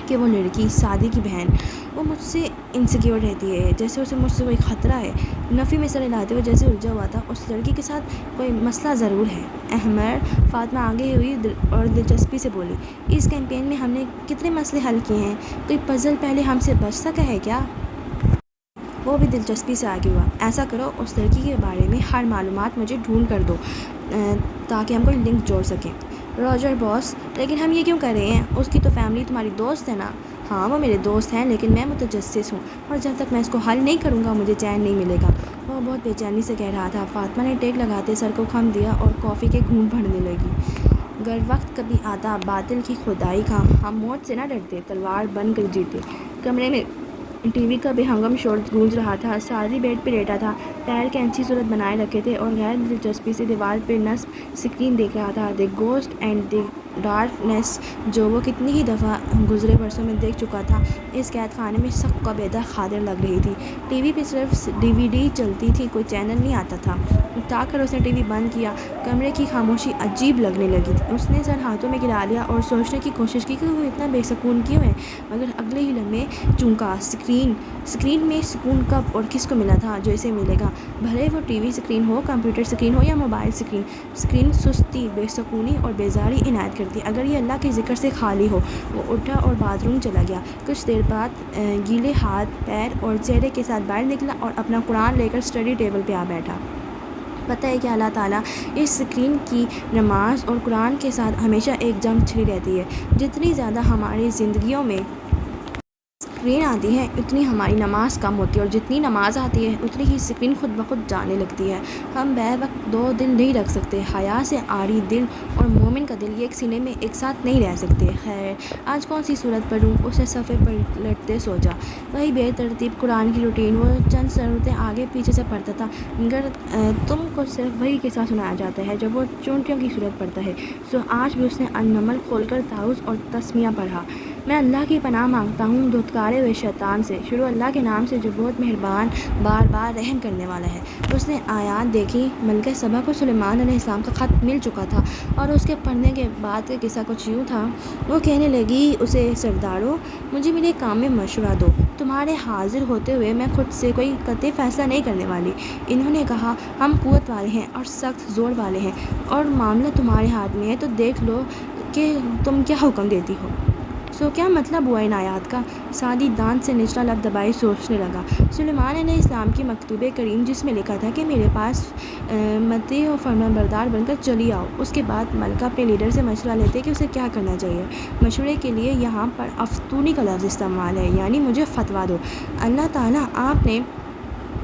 کہ وہ لڑکی، سعدی کی بہن، وہ مجھ سے انسیکیور رہتی ہے، جیسے اسے مجھ سے کوئی خطرہ ہے۔ نفی میں سر ہلاتے ہوئے جیسے الجھا ہوا تھا، اس لڑکی کے ساتھ کوئی مسئلہ ضرور ہے۔ احمد، فاطمہ آگے ہوئی اور دلچسپی سے بولی، اس کیمپین میں ہم نے کتنے مسئلے حل کیے ہیں، کوئی پزل پہلے ہم سے بچ سکا ہے کیا؟ وہ بھی دلچسپی سے آگے ہوا۔ ایسا کرو، اس لڑکی کے بارے میں ہر معلومات مجھے ڈھونڈ کر دو تاکہ ہم کوئی لنک جوڑ سکیں۔ روجر باس، لیکن ہم یہ کیوں کر رہے ہیں؟ اس کی تو فیملی تمہاری دوست ہے نا؟ ہاں، وہ میرے دوست ہیں، لیکن میں متجسس ہوں، اور جب تک میں اس کو حل نہیں کروں گا مجھے چین نہیں ملے گا، وہ بہت بے چینی سے کہہ رہا تھا۔ فاطمہ نے ٹیک لگاتے سر کو خم دیا اور کافی کے گھونٹ بھرنے لگی۔ گر وقت کبھی آتا باطل کی کھدائی کا، ہم موت سے نہ ڈرتے، تلوار بن کر جیتے۔ کمرے میں ٹی وی کا بے ہنگم شور گونج رہا تھا۔ سعدی بیڈ پہ لیٹا تھا، پیر کینچی صورت بنائے رکھے تھے، اور غیر دلچسپی سے دیوار پہ نصب اسکرین دیکھ رہا تھا، دی گھوسٹ اینڈ دی ڈارکنیس، جو وہ کتنی ہی دفعہ گزرے برسوں میں دیکھ چکا تھا۔ اس قید خانے میں سخت قبیدہ خاطر لگ رہی تھی۔ ٹی وی پہ صرف ڈی وی ڈی چلتی تھی، کوئی چینل نہیں آتا تھا۔ اٹھا کر اس نے ٹی وی بند کیا۔ کمرے کی خاموشی عجیب لگنے لگی تھی۔ اس نے سر ہاتھوں میں گرا لیا اور سوچنے کی کوشش کی کہ وہ اتنا بے سکون کیوں ہے، مگر اگلے ہی لمحے چونکا، اسکرین میں سکون کب اور کس کو ملا تھا جو اسے ملے گا؟ بھلے وہ ٹی وی اسکرین ہو، کمپیوٹر اسکرین ہو یا موبائل اسکرین سستی، بے سکونی اور بیزاری عنایت کرتی اگر یہ اللہ کے ذکر سے خالی ہو۔ وہ اٹھا اور باتھ روم چلا گیا۔ کچھ دیر بعد گیلے ہاتھ، پیر اور چہرے کے ساتھ باہر نکلا اور اپنا قرآن لے کر اسٹڈی ٹیبل پہ آ بیٹھا۔ پتہ ہے کہ اللہ تعالیٰ اس اسکرین کی نماز اور قرآن کے ساتھ ہمیشہ ایک جنگ چھڑی رہتی ہے۔ جتنی زیادہ ہماری زندگیوں میں اسکرین آتی ہے اتنی ہماری نماز کم ہوتی ہے، اور جتنی نماز آتی ہے اتنی ہی اسکرین خود بخود جانے لگتی ہے۔ ہم بیک وقت دو دل نہیں رکھ سکتے، حیا سے عاری دل اور مومن کا دل، یہ ایک سینے میں ایک ساتھ نہیں رہ سکتے۔ خیر، آج کون سی سورت پڑھوں؟ اس نے صفحے پر لٹتے سوچا۔ وہی بے ترتیب قرآن کی روٹین، وہ چند صورتیں آگے پیچھے سے پڑھتا تھا، مگر تم کو صرف وہی قصہ سنایا جاتا ہے جب وہ چونٹیوں کی صورت پڑھتا ہے، سو آج بھی اس نے النمل کھول کر تعوذ اور تسمیہ پڑھا۔ میں اللہ کی پناہ مانگتا ہوں دھتکارے ہوئے شیطان سے، شروع اللہ کے نام سے جو بہت مہربان، بار بار رحم کرنے والا ہے۔ اس نے آیات دیکھی۔ ملکہ سبا کو سلیمان علیہ السلام کا خط مل چکا تھا، اور اس کے پڑھنے کے بعد کا قصہ کچھ یوں تھا۔ وہ کہنے لگی اسے، سردارو، مجھے میرے کام میں مشورہ دو، تمہارے حاضر ہوتے ہوئے میں خود سے کوئی قطعی فیصلہ نہیں کرنے والی۔ انہوں نے کہا، ہم قوت والے ہیں اور سخت زور والے ہیں، اور معاملہ تمہارے ہاتھ میں ہے، تو دیکھ لو کہ تم کیا حکم دیتی ہو۔ سو کیا مطلب ہوا ان آیات کا؟ سعدی دانت سے نچلا لب دبائے سوچنے لگا۔ سلیمان علیہ السلام کی مکتوب کریم جس میں لکھا تھا کہ میرے پاس مطیع و فرمانبردار بن کر چلی آؤ، اس کے بعد ملکہ اپنے لیڈر سے مشورہ لیتے کہ اسے کیا کرنا چاہیے۔ مشورے کے لیے یہاں پر افتونی کا لفظ استعمال ہے، یعنی مجھے فتویٰ دو۔ اللہ تعالیٰ آپ نے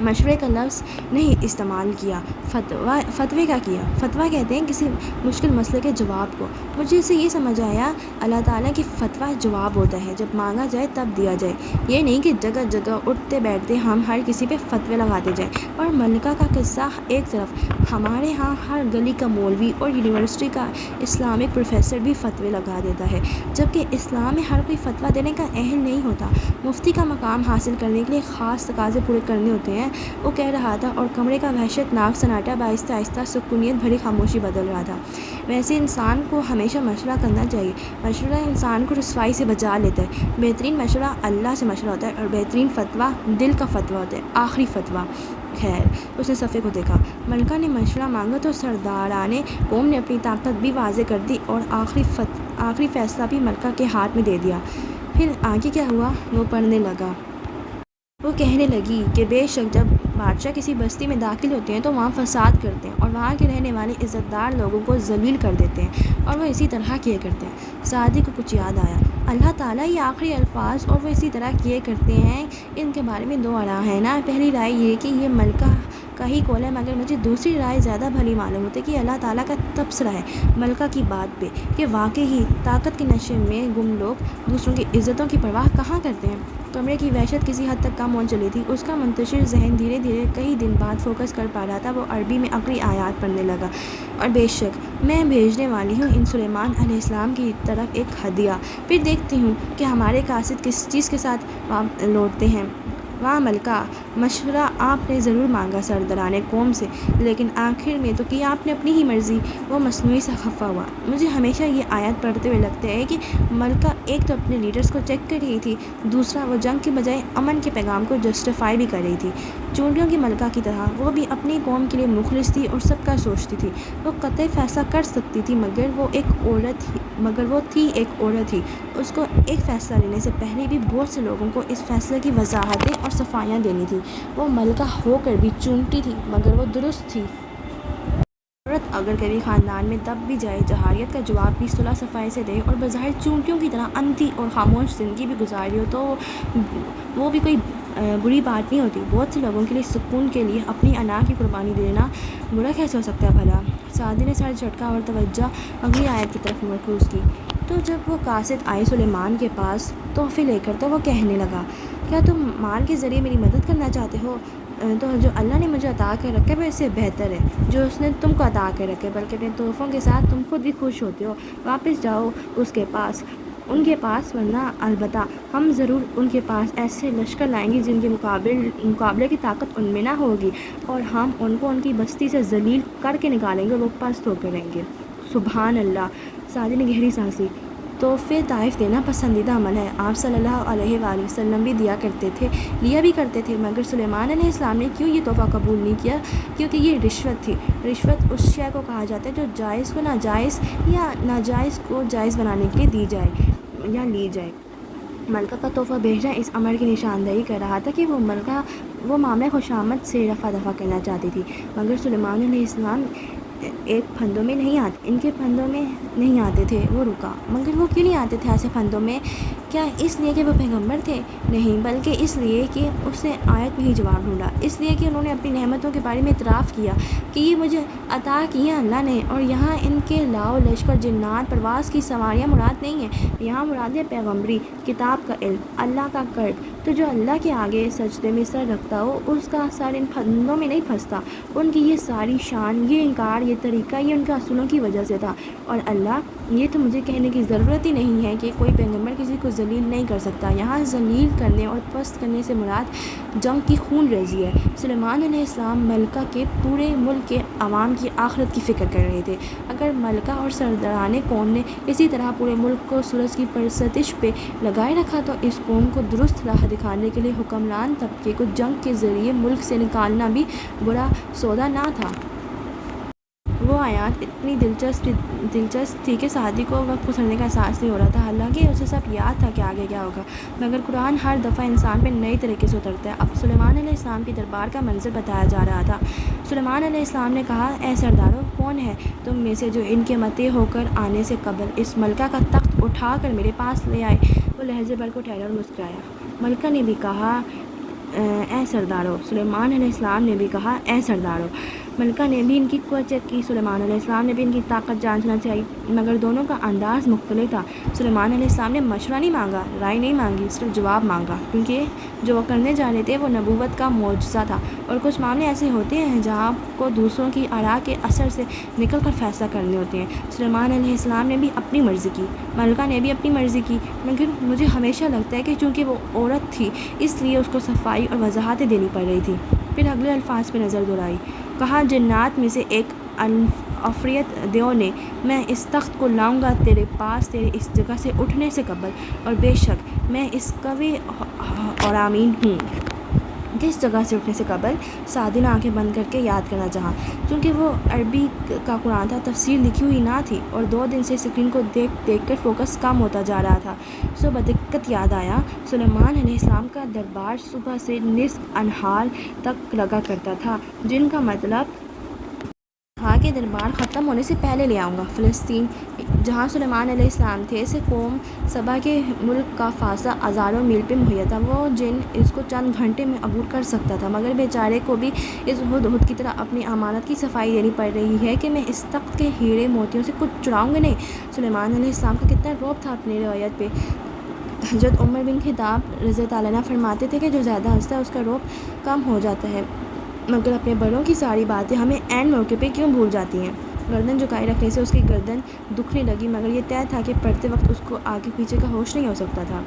مشورے کا لفظ نہیں استعمال کیا، فتوے کا کیا۔ فتویٰ کہتے ہیں کسی مشکل مسئلے کے جواب کو۔ مجھے اسے یہ سمجھ آیا اللہ تعالیٰ کی فتویٰ جواب ہوتا ہے، جب مانگا جائے تب دیا جائے، یہ نہیں کہ جگہ جگہ اٹھتے بیٹھتے ہم ہر کسی پہ فتوے لگاتے جائیں۔ اور ملکہ کا قصہ ایک طرف، ہمارے ہاں ہر گلی کا مولوی اور یونیورسٹی کا اسلامک پروفیسر بھی فتوے لگا دیتا ہے، جبکہ اسلام میں ہر کوئی فتویٰ دینے کا اہل نہیں ہوتا۔ مفتی کا مقام حاصل کرنے کے لیے خاص تقاضے پورے کرنے ہوتے ہیں۔ وہ کہہ رہا تھا اور کمرے کا وحشت ناک سناٹا آہستہ آہستہ سکونیت بھری خاموشی بدل رہا تھا۔ ویسے انسان کو ہمیشہ مشورہ کرنا چاہیے۔ مشورہ انسان کو رسوائی سے بچا لیتا ہے۔ بہترین مشورہ اللہ سے مشورہ ہوتا ہے اور بہترین فتویٰ دل کا فتویٰ ہوتا ہے، آخری فتویٰ۔ خیر، اس نے صفحے کو دیکھا۔ ملکہ نے مشورہ مانگا تو سردارانے قوم نے اپنی طاقت بھی واضح کر دی اور آخری فیصلہ بھی ملکہ کے ہاتھ میں دے دیا۔ پھر آگے کیا ہوا؟ وہ پڑھنے لگا۔ وہ کہنے لگی کہ بے شک جب بادشاہ کسی بستی میں داخل ہوتے ہیں تو وہاں فساد کرتے ہیں اور وہاں کے رہنے والے عزت دار لوگوں کو ذلیل کر دیتے ہیں، اور وہ اسی طرح کیے کرتے ہیں۔ سعدی کو کچھ یاد آیا۔ اللہ تعالیٰ یہ آخری الفاظ اور وہ اسی طرح کیے کرتے ہیں، ان کے بارے میں دو آراء ہیں نا۔ پہلی رائے یہ کہ یہ ملکہ کا ہی قول ہے، مگر مجھے دوسری رائے زیادہ بھلی معلوم ہوتی ہے کہ اللہ تعالیٰ کا تبصرہ ہے ملکہ کی بات پہ، کہ واقعی ہی طاقت کے نشے میں گم لوگ دوسروں کی عزتوں کی پرواہ کہاں کرتے ہیں۔ کمرے کی وحشت کسی حد تک کم ہو چلی تھی۔ اس کا منتشر ذہن دھیرے دھیرے کئی دن بعد فوکس کر پا رہا تھا۔ وہ عربی میں اقری آیات پڑھنے لگا۔ اور بے شک میں بھیجنے والی ہوں ان سلیمان علیہ السلام کی طرف ایک ہدیہ، پھر دیکھتی ہوں کہ ہمارے قاصد کس چیز کے ساتھ لوٹتے ہیں۔ واہ ملکہ، مشورہ آپ نے ضرور مانگا سرداران قوم سے، لیکن آخر میں تو کی آپ نے اپنی ہی مرضی۔ وہ مصنوعی سا خفا ہوا۔ مجھے ہمیشہ یہ آیات پڑھتے ہوئے لگتا ہے کہ ملکہ ایک تو اپنے لیڈرز کو چیک کر رہی تھی، دوسرا وہ جنگ کے بجائے امن کے پیغام کو جسٹیفائی بھی کر رہی تھی۔ چونٹیوں کی ملکہ کی طرح وہ بھی اپنی قوم کے لیے مخلص تھی اور سب کا سوچتی تھی۔ وہ قطعی فیصلہ کر سکتی تھی، مگر وہ تھی ایک عورت ہی۔ اس کو ایک فیصلہ لینے سے پہلے بھی بہت سے لوگوں کو اس فیصلے کی وضاحتیں اور صفائیاں دینی تھی۔ وہ ملکہ ہو کر بھی چونٹی تھی، مگر وہ درست تھی۔ عورت اگر کبھی خاندان میں دب بھی جائے، جہاریت کا جواب بھی صلح صفائی سے دے اور بظاہر چونٹیوں کی طرح اندھی اور خاموش زندگی بھی گزاری ہو، تو وہ بھی کوئی بری بات نہیں ہوتی۔ بہت سے لوگوں کے لیے سکون کے لیے اپنی انا کی قربانی دینا برا کیسے ہو سکتا ہے بھلا؟ سعدی نے سر جھٹکا اور توجہ اگلی آیت کی طرف مرکوز کی۔ تو جب وہ قاصد آئے سلیمان کے پاس تحفے لے کر، تو وہ کہنے لگا، کیا تم مال کے ذریعے میری مدد کرنا چاہتے ہو؟ تو جو اللہ نے مجھے عطا کر رکھا ہے وہ اس سے بہتر ہے جو اس نے تم کو عطا کر رکھا ہے، بلکہ اپنے تحفوں کے ساتھ تم خود بھی خوش ہوتے ہو۔ واپس جاؤ ان کے پاس، ورنہ البتہ ہم ضرور ان کے پاس ایسے لشکر لائیں گے جن کے مقابلے کی طاقت ان میں نہ ہوگی، اور ہم ان کو ان کی بستی سے ذلیل کر کے نکالیں گے اور وہ پست ہو کر رہیں گے۔ سبحان اللہ! سعدی نے گہری سانس لی۔ تحفے تحائف دینا پسندیدہ عمل ہے۔ آپ صلی اللہ علیہ وآلہ وسلم بھی لیا بھی کرتے تھے، مگر سلیمان علیہ السلام نے کیوں یہ تحفہ قبول نہیں کیا؟ کیونکہ یہ رشوت تھی۔ رشوت اس شے کو کہا جاتا ہے جو جائز کو ناجائز یا ناجائز کو جائز بنانے کے لیے دی جائے یا لی جائے۔ ملکہ کا تحفہ بھیجنا اس امر کی نشاندہی کر رہا تھا کہ وہ معاملہ خوشامد سے رفع دفع کرنا چاہتی تھی، مگر سلیمان علیہ السلام ان کے پھندوں میں نہیں آتے تھے۔ وہ رکا۔ مگر وہ کیوں نہیں آتے تھے ایسے پھندوں میں؟ کیا اس لیے کہ وہ پیغمبر تھے؟ نہیں، بلکہ اس لیے کہ اس نے آیت میں ہی جواب ڈھونڈا۔ اس لیے کہ انہوں نے اپنی نعمتوں کے بارے میں اعتراف کیا کہ یہ مجھے عطا کی ہیں اللہ نے، اور یہاں ان کے لاؤ لشکر، جنات، پرواز کی سواریاں مراد نہیں ہیں، یہاں مراد ہے پیغمبری، کتاب کا علم، اللہ کا قرب۔ تو جو اللہ کے آگے سجدے میں سر رکھتا ہو، اس کا سر ان پھندوں میں نہیں پھنستا۔ ان کی یہ ساری شان، یہ انکار، یہ طریقہ، یہ ان کے اصولوں کی وجہ سے تھا۔ اور اللہ، یہ تو مجھے کہنے کی ضرورت ہی نہیں ہے کہ کوئی پیغمبر کسی کو ذلیل نہیں کر سکتا۔ یہاں ذلیل کرنے اور پست کرنے سے مراد جنگ کی خون ریزی ہے۔ سلیمان علیہ السلام ملکہ کے پورے ملک کے عوام کی آخرت کی فکر کر رہے تھے۔ اگر ملکہ اور سرداران قوم نے اسی طرح پورے ملک کو سورج کی پرستش پہ لگائے رکھا تو اس قوم کو درست راہ دکھانے کے لیے حکمران طبقے کو جنگ کے ذریعے ملک سے نکالنا بھی برا سودا نہ تھا۔ وہ آیات اتنی دلچسپ تھی کہ سعدی کو وقت گزرنے کا احساس نہیں ہو رہا تھا، حالانکہ اسے سب یاد تھا کہ آگے کیا ہوگا، مگر قرآن ہر دفعہ انسان پہ نئی طریقے سے اترتا ہے۔ اب سلیمان علیہ السلام کی دربار کا منظر بتایا جا رہا تھا۔ سلیمان علیہ السلام نے کہا، اے سردارو، کون ہے تم میں سے جو ان کے متے ہو کر آنے سے قبل اس ملکہ کا تخت اٹھا کر میرے پاس لے آئے؟ وہ لہجے بھر کو ٹھہرا اور مسکرایا۔ ملکہ نے بھی کہا، اے سردارو۔ سلیمان علیہ السلام نے بھی کہا، اے سردارو۔ ملکہ نے بھی ان کی کوچت کی، سلیمان علیہ السلام نے بھی ان کی طاقت جانچنا چاہی، مگر دونوں کا انداز مختلف تھا۔ سلیمان علیہ السلام نے مشورہ نہیں مانگا، رائے نہیں مانگی، صرف جواب مانگا، کیونکہ جو وہ کرنے جا رہے تھے وہ نبوت کا معجزہ تھا، اور کچھ معاملے ایسے ہوتے ہیں جہاں آپ کو دوسروں کی آراء کے اثر سے نکل کر فیصلہ کرنے ہوتے ہیں۔ سلیمان علیہ السلام نے بھی اپنی مرضی کی، ملکہ نے بھی اپنی مرضی کی، مگر مجھے ہمیشہ لگتا ہے کہ چونکہ وہ عورت تھی اس لیے اس کو صفائی اور وضاحتیں دینی پڑ رہی تھی۔ پھر اگلے الفاظ پہ نظر دوڑائی، کہا جنات میں سے ایک عفریت دیو نے میں اس تخت کو لاؤں گا تیرے پاس تیرے اس جگہ سے اٹھنے سے قبل، اور بے شک میں اس قوی اور آمین ہوں۔ کس جگہ سے اٹھنے سے قبل؟ سعدی نے آنکھیں بند کر کے یاد کرنا چاہا، کیونکہ وہ عربی کا قرآن تھا، تفسیر لکھی ہوئی نہ تھی، اور 2 دن سے اسکرین کو دیکھ کر فوکس کم ہوتا جا رہا تھا۔ سو بدقت یاد آیا، سلیمان علیہ السلام کا دربار صبح سے نصف انہار تک لگا کرتا تھا، جن کا مطلب تھا کہ دربار ختم ہونے سے پہلے لے آؤں گا۔ فلسطین، جہاں سلیمان علیہ السلام تھے، سے قوم سبا کے ملک کا فاصلہ ہزاروں میل پہ محیط تھا۔ وہ جن اس کو چند گھنٹے میں عبور کر سکتا تھا، مگر بیچارے کو بھی اس ہدہد کی طرح اپنی امانت کی صفائی دینی پڑ رہی ہے کہ میں اس تخت کے ہیرے موتیوں سے کچھ چراؤں گا نہیں۔ سلیمان علیہ السلام کا کتنا رعب تھا اپنی رویت پہ۔ حضرت عمر بن خطاب رضی اللہ عنہ فرماتے تھے کہ جو زیادہ ہنستا ہے اس کا رعب کم ہو جاتا ہے، مگر اپنے بڑوں کی ساری باتیں ہمیں عین موقع پہ کیوں بھول جاتی ہیں؟ گردن جھکائے رکھنے سے اس کی گردن دکھنے لگی، مگر یہ طے تھا کہ پڑھتے وقت اس کو آگے پیچھے کا ہوش نہیں ہو سکتا تھا۔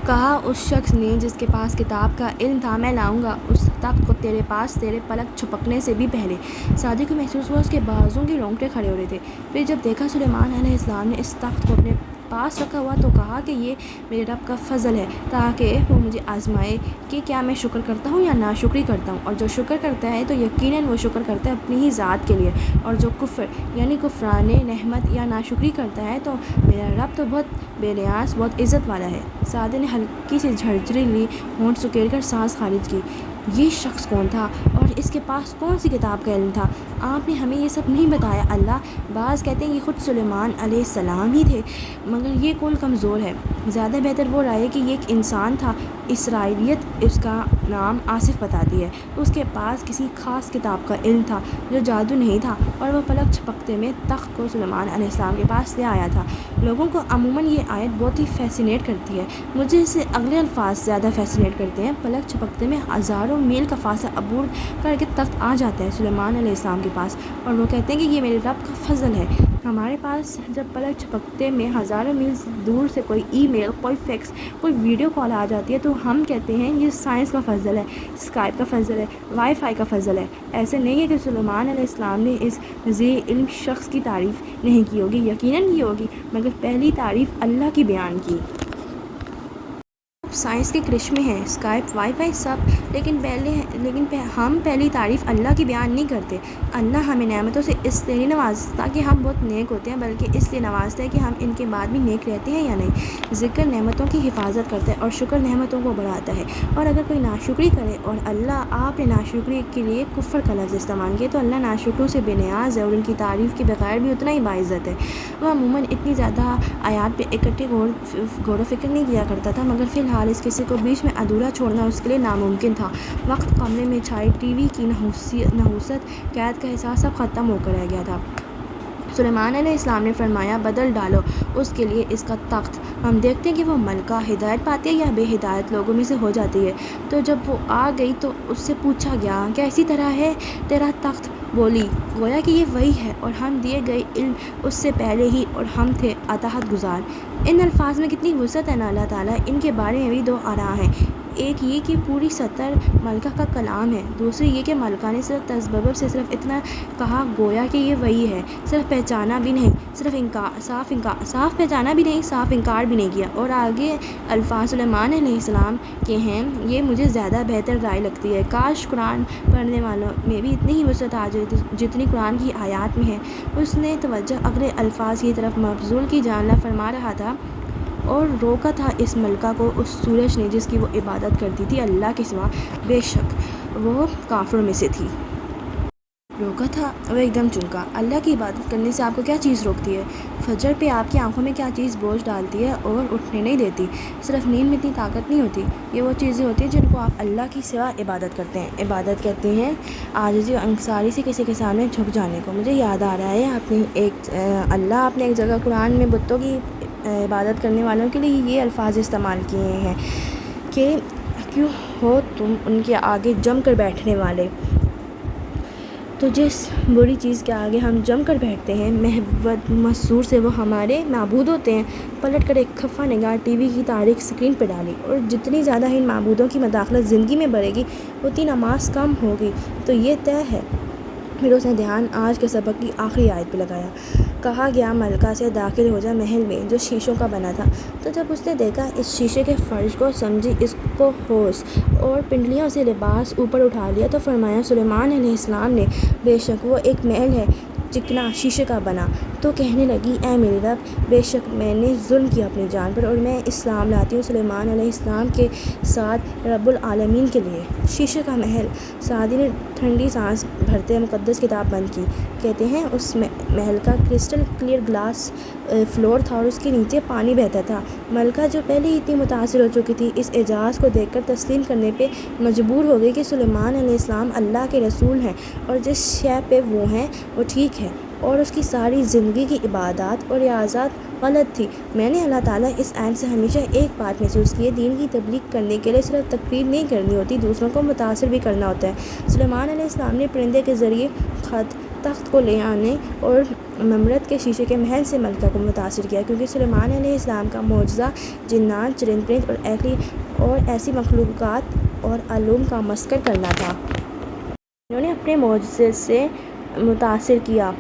کہا اس شخص نے جس کے پاس کتاب کا علم تھا، میں لاؤں گا اس تخت کو تیرے پاس تیرے پلک جھپکنے سے بھی پہلے۔ سعدی کو محسوس ہوا اس کے بازوں کے رونگٹے کھڑے ہو رہے تھے۔ پھر جب دیکھا سلیمان علیہ السلام نے اس تخت کو اپنے پاس رکھا ہوا تو کہا کہ یہ میرے رب کا فضل ہے تاکہ وہ مجھے آزمائے کہ کیا میں شکر کرتا ہوں یا ناشکری کرتا ہوں، اور جو شکر کرتا ہے تو یقیناً وہ شکر کرتا ہے اپنی ہی ذات کے لیے، اور جو کفر یعنی کفران نعمت یا ناشکری کرتا ہے تو میرا رب تو بہت بے نیاز بہت عزت والا ہے۔ سعدی نے ہلکی سی جھرجھری لی، ہونٹ سکیڑ کر سانس خارج کی۔ یہ شخص کون تھا اور اس کے پاس کون سی کتاب کا علم تھا؟ آپ نے ہمیں یہ سب نہیں بتایا اللہ۔ بعض کہتے ہیں کہ خود سلیمان علیہ السلام ہی تھے، مگر یہ قول کمزور ہے۔ زیادہ بہتر وہ رائے کہ یہ ایک انسان تھا۔ اسرائیلیت اس کا نام آصف بتاتی ہے۔ اس کے پاس کسی خاص کتاب کا علم تھا جو جادو نہیں تھا، اور وہ پلک جھپکتے میں تخت کو سلیمان علیہ السلام کے پاس لے آیا تھا۔ لوگوں کو عموماً یہ آیت بہت ہی فیسینیٹ کرتی ہے، مجھے اس سے اگلے الفاظ زیادہ فیسینیٹ کرتے ہیں۔ پلک جھپکتے میں ہزاروں میل کا فاصلہ عبور کر کے تخت آ جاتا ہے سلیمان علیہ السلام کے پاس، اور وہ کہتے ہیں کہ یہ میرے رب کا فضل ہے۔ ہمارے پاس جب پلک جھپکتے میں ہزاروں میل دور سے کوئی ای میل، کوئی فیکس، کوئی ویڈیو کال آ جاتی ہے تو ہم کہتے ہیں یہ سائنس کا فضل ہے، اسکائپ کا فضل ہے، وائی فائی کا فضل ہے۔ ایسے نہیں ہے کہ سلیمان علیہ السلام نے اس ذی علم شخص کی تعریف نہیں کی ہوگی، یقیناً کی ہوگی، مگر پہلی تعریف اللہ کی بیان کی۔ سائنس کے کرشمے ہیں، اسکائپ، وائی فائی سب، لیکن ہم پہلی تعریف اللہ کی بیان نہیں کرتے۔ اللہ ہمیں نعمتوں سے اس لیے نہیں نوازتا کہ ہم بہت نیک ہوتے ہیں، بلکہ اس لیے نوازتا ہے کہ ہم ان کے بعد بھی نیک رہتے ہیں یا نہیں۔ ذکر نعمتوں کی حفاظت کرتا ہے اور شکر نعمتوں کو بڑھاتا ہے، اور اگر کوئی ناشکری کرے، اور آپ نے ناشکری کے لیے کفر کا لفظ استعمال کیا، تو اللہ ناشکروں سے بے نیاز ہے اور ان کی تعریف کے بغیر بھی اتنا ہی باعزت ہے۔ وہ عموماً اتنی زیادہ آیات پہ اکٹھے غور و فکر نہیں کیا کرتا تھا، مگر فی الحال اس قصے کو بیچ میں ادھورا چھوڑنا اس کے لیے ناممکن تھا۔ وقت کمرے میں چھائی ٹی وی کی نحوست، قید کا احساس سب ختم ہو کر رہ گیا تھا۔ سلیمان علیہ السلام نے فرمایا بدل ڈالو اس کے لیے اس کا تخت۔ ہم دیکھتے ہیں کہ وہ ملکہ ہدایت پاتی ہے یا بے ہدایت لوگوں میں سے ہو جاتی ہے۔ تو جب وہ آ گئی تو اس سے پوچھا گیا کیا اسی طرح ہے تیرا تخت؟ بولی گویا کہ یہ وہی ہے اور ہم دیے گئے علم اس سے پہلے ہی، اور ہم تھے اطاعت گزار۔ ان الفاظ میں کتنی وسعت ہے نا اللہ تعالیٰ، ان کے بارے میں بھی 2 آراء ہیں۔ ایک یہ کہ پوری سطر ملکہ کا کلام ہے، دوسری یہ کہ ملکہ نے صرف تذبذب سے صرف اتنا کہا گویا کہ یہ وہی ہے، صرف پہچانا بھی نہیں، صاف پہچانا بھی نہیں، صاف انکار بھی نہیں کیا۔ اور آگے الفاظ سلیمان علیہ السلام کے ہیں، یہ مجھے زیادہ بہتر رائے لگتی ہے۔ کاش قرآن پڑھنے والوں میں بھی اتنی ہی وسعت آ جائے جتنی قرآن کی آیات میں ہے۔ اس نے توجہ اگلے الفاظ کی طرف مبذول کی، جہاں اللہ فرما رہا تھا اور روکا تھا اس ملکہ کو اس سورج نے جس کی وہ عبادت کرتی تھی اللہ کے سوا، بے شک وہ کافروں میں سے تھی۔ روکا تھا، وہ ایک دم چونکا۔ اللہ کی عبادت کرنے سے آپ کو کیا چیز روکتی ہے؟ فجر پہ آپ کی آنکھوں میں کیا چیز بوجھ ڈالتی ہے اور اٹھنے نہیں دیتی؟ صرف نیند میں اتنی طاقت نہیں ہوتی، یہ وہ چیزیں ہوتی ہیں جن کو آپ اللہ کی سوا عبادت کرتے ہیں۔ عبادت کرتے ہیں عاجزی و انکساری سے کسی کے سامنے جھک جانے کو۔ مجھے یاد آ رہا ہے اللہ آپ نے ایک جگہ قرآن میں بتوں کی عبادت کرنے والوں کے لیے یہ الفاظ استعمال کیے ہیں کہ کیوں ہو تم ان کے آگے جم کر بیٹھنے والے۔ تو جس بری چیز کے آگے ہم جم کر بیٹھتے ہیں محبت مسرور سے وہ ہمارے معبود ہوتے ہیں۔ پلٹ کر ایک خفا نگاہ ٹی وی کی تاریخ اسکرین پہ ڈالی، اور جتنی زیادہ ان معبودوں کی مداخلت زندگی میں بڑھے گی اتنی نماز کم ہوگی۔ تو یہ طے ہے۔ پھر اس نے دھیان آج کے سبق کی آخری آیت پہ لگایا۔ کہا گیا ملکہ سے داخل ہو جا محل میں جو شیشوں کا بنا تھا۔ تو جب اس نے دیکھا اس شیشے کے فرش کو، سمجھی اس کو ہوش اور پنڈلیوں سے لباس اوپر اٹھا لیا، تو فرمایا سلیمان علیہ السلام نے بے شک وہ ایک محل ہے چکنا شیشے کا بنا۔ تو کہنے لگی اے میرے رب، بے شک میں نے ظلم کیا اپنی جان پر، اور میں اسلام لاتی ہوں سلیمان علیہ السلام کے ساتھ رب العالمین کے لیے۔ شیشے کا محل۔ سعدی نے ٹھنڈی سانس بھرتے مقدس کتاب بند کی۔ کہتے ہیں اس محل کا کرسٹل کلیئر گلاس فلور تھا اور اس کے نیچے پانی بہتا تھا۔ ملکہ جو پہلے ہی اتنی متاثر ہو چکی تھی اس اعجاز کو دیکھ کر تسلیم کرنے پہ مجبور ہو گئی کہ سلیمان علیہ السلام اللہ کے رسول ہیں، اور جس شے پہ وہ ہیں وہ ٹھیک ہے، اور اس کی ساری زندگی کی عبادات اور ریاضات غلط تھی۔ میں نے اللہ تعالیٰ اس آیت سے ہمیشہ ایک بات محسوس کی ہے، دین کی تبلیغ کرنے کے لیے صرف تقریر نہیں کرنی ہوتی، دوسروں کو متاثر بھی کرنا ہوتا ہے۔ سلیمان علیہ السلام نے پرندے کے ذریعے خط تخت کو لے آنے اور نمرود کے شیشے کے محل سے ملکہ کو متاثر کیا، کیونکہ سلیمان علیہ السلام کا معجزہ جنات، چرند پرند اور ایسی مخلوقات اور علوم کا مسخر کرنا تھا۔ انہوں نے اپنے معجزے سے متاثر کیا۔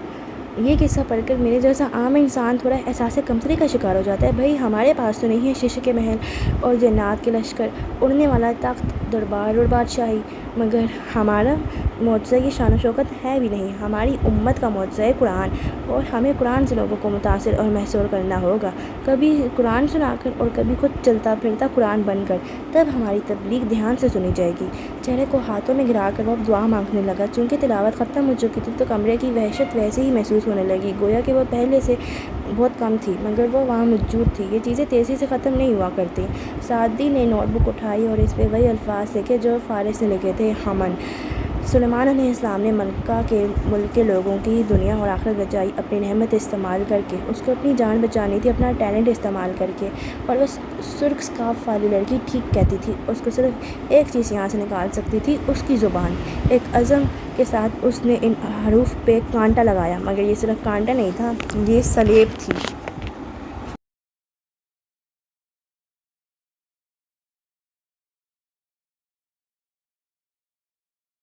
یہ قصہ پڑھ کر میرے جیسا عام انسان تھوڑا احساس کمتری کا شکار ہو جاتا ہے۔ بھائی ہمارے پاس تو نہیں ہے شیشے کے محل اور جنات کے لشکر، اڑنے والا تخت، دربار اور بادشاہی، مگر ہمارا معجزہ کی شان و شوکت ہے بھی نہیں۔ ہماری امت کا معجزہ ہے قرآن، اور ہمیں قرآن سے لوگوں کو متاثر اور محصور کرنا ہوگا، کبھی قرآن سنا کر اور کبھی خود چلتا پھرتا قرآن بن کر۔ تب ہماری تبلیغ دھیان سے سنی جائے گی۔ چہرے کو ہاتھوں میں گرا کر وہ دعا مانگنے لگا۔ چونکہ تلاوت ختم ہو چکی تھی تو کمرے کی وحشت ویسے ہی محسوس ہونے لگی، گویا کہ وہ پہلے سے بہت کم تھی، مگر وہ وہاں موجود تھی۔ یہ چیزیں تیزی سے ختم نہیں ہوا کرتی۔ سعدی نے نوٹ بک اٹھائی اور اس پہ وہی الفاظ لکھے جو فارس نے لکھے تھے۔ ہمن سلیمان علیہ السلام نے ملکہ کے ملک کے لوگوں کی دنیا اور آخرت بچائی اپنی نعمت استعمال کر کے۔ اس کو اپنی جان بچانی تھی اپنا ٹیلنٹ استعمال کر کے، اور وہ سرخ اسکارف والی لڑکی ٹھیک کہتی تھی، اس کو صرف ایک چیز یہاں سے نکال سکتی تھی، اس کی زبان۔ ایک عزم کے ساتھ اس نے ان حروف پہ کانٹا لگایا، مگر یہ صرف کانٹا نہیں تھا، یہ سلیب تھی۔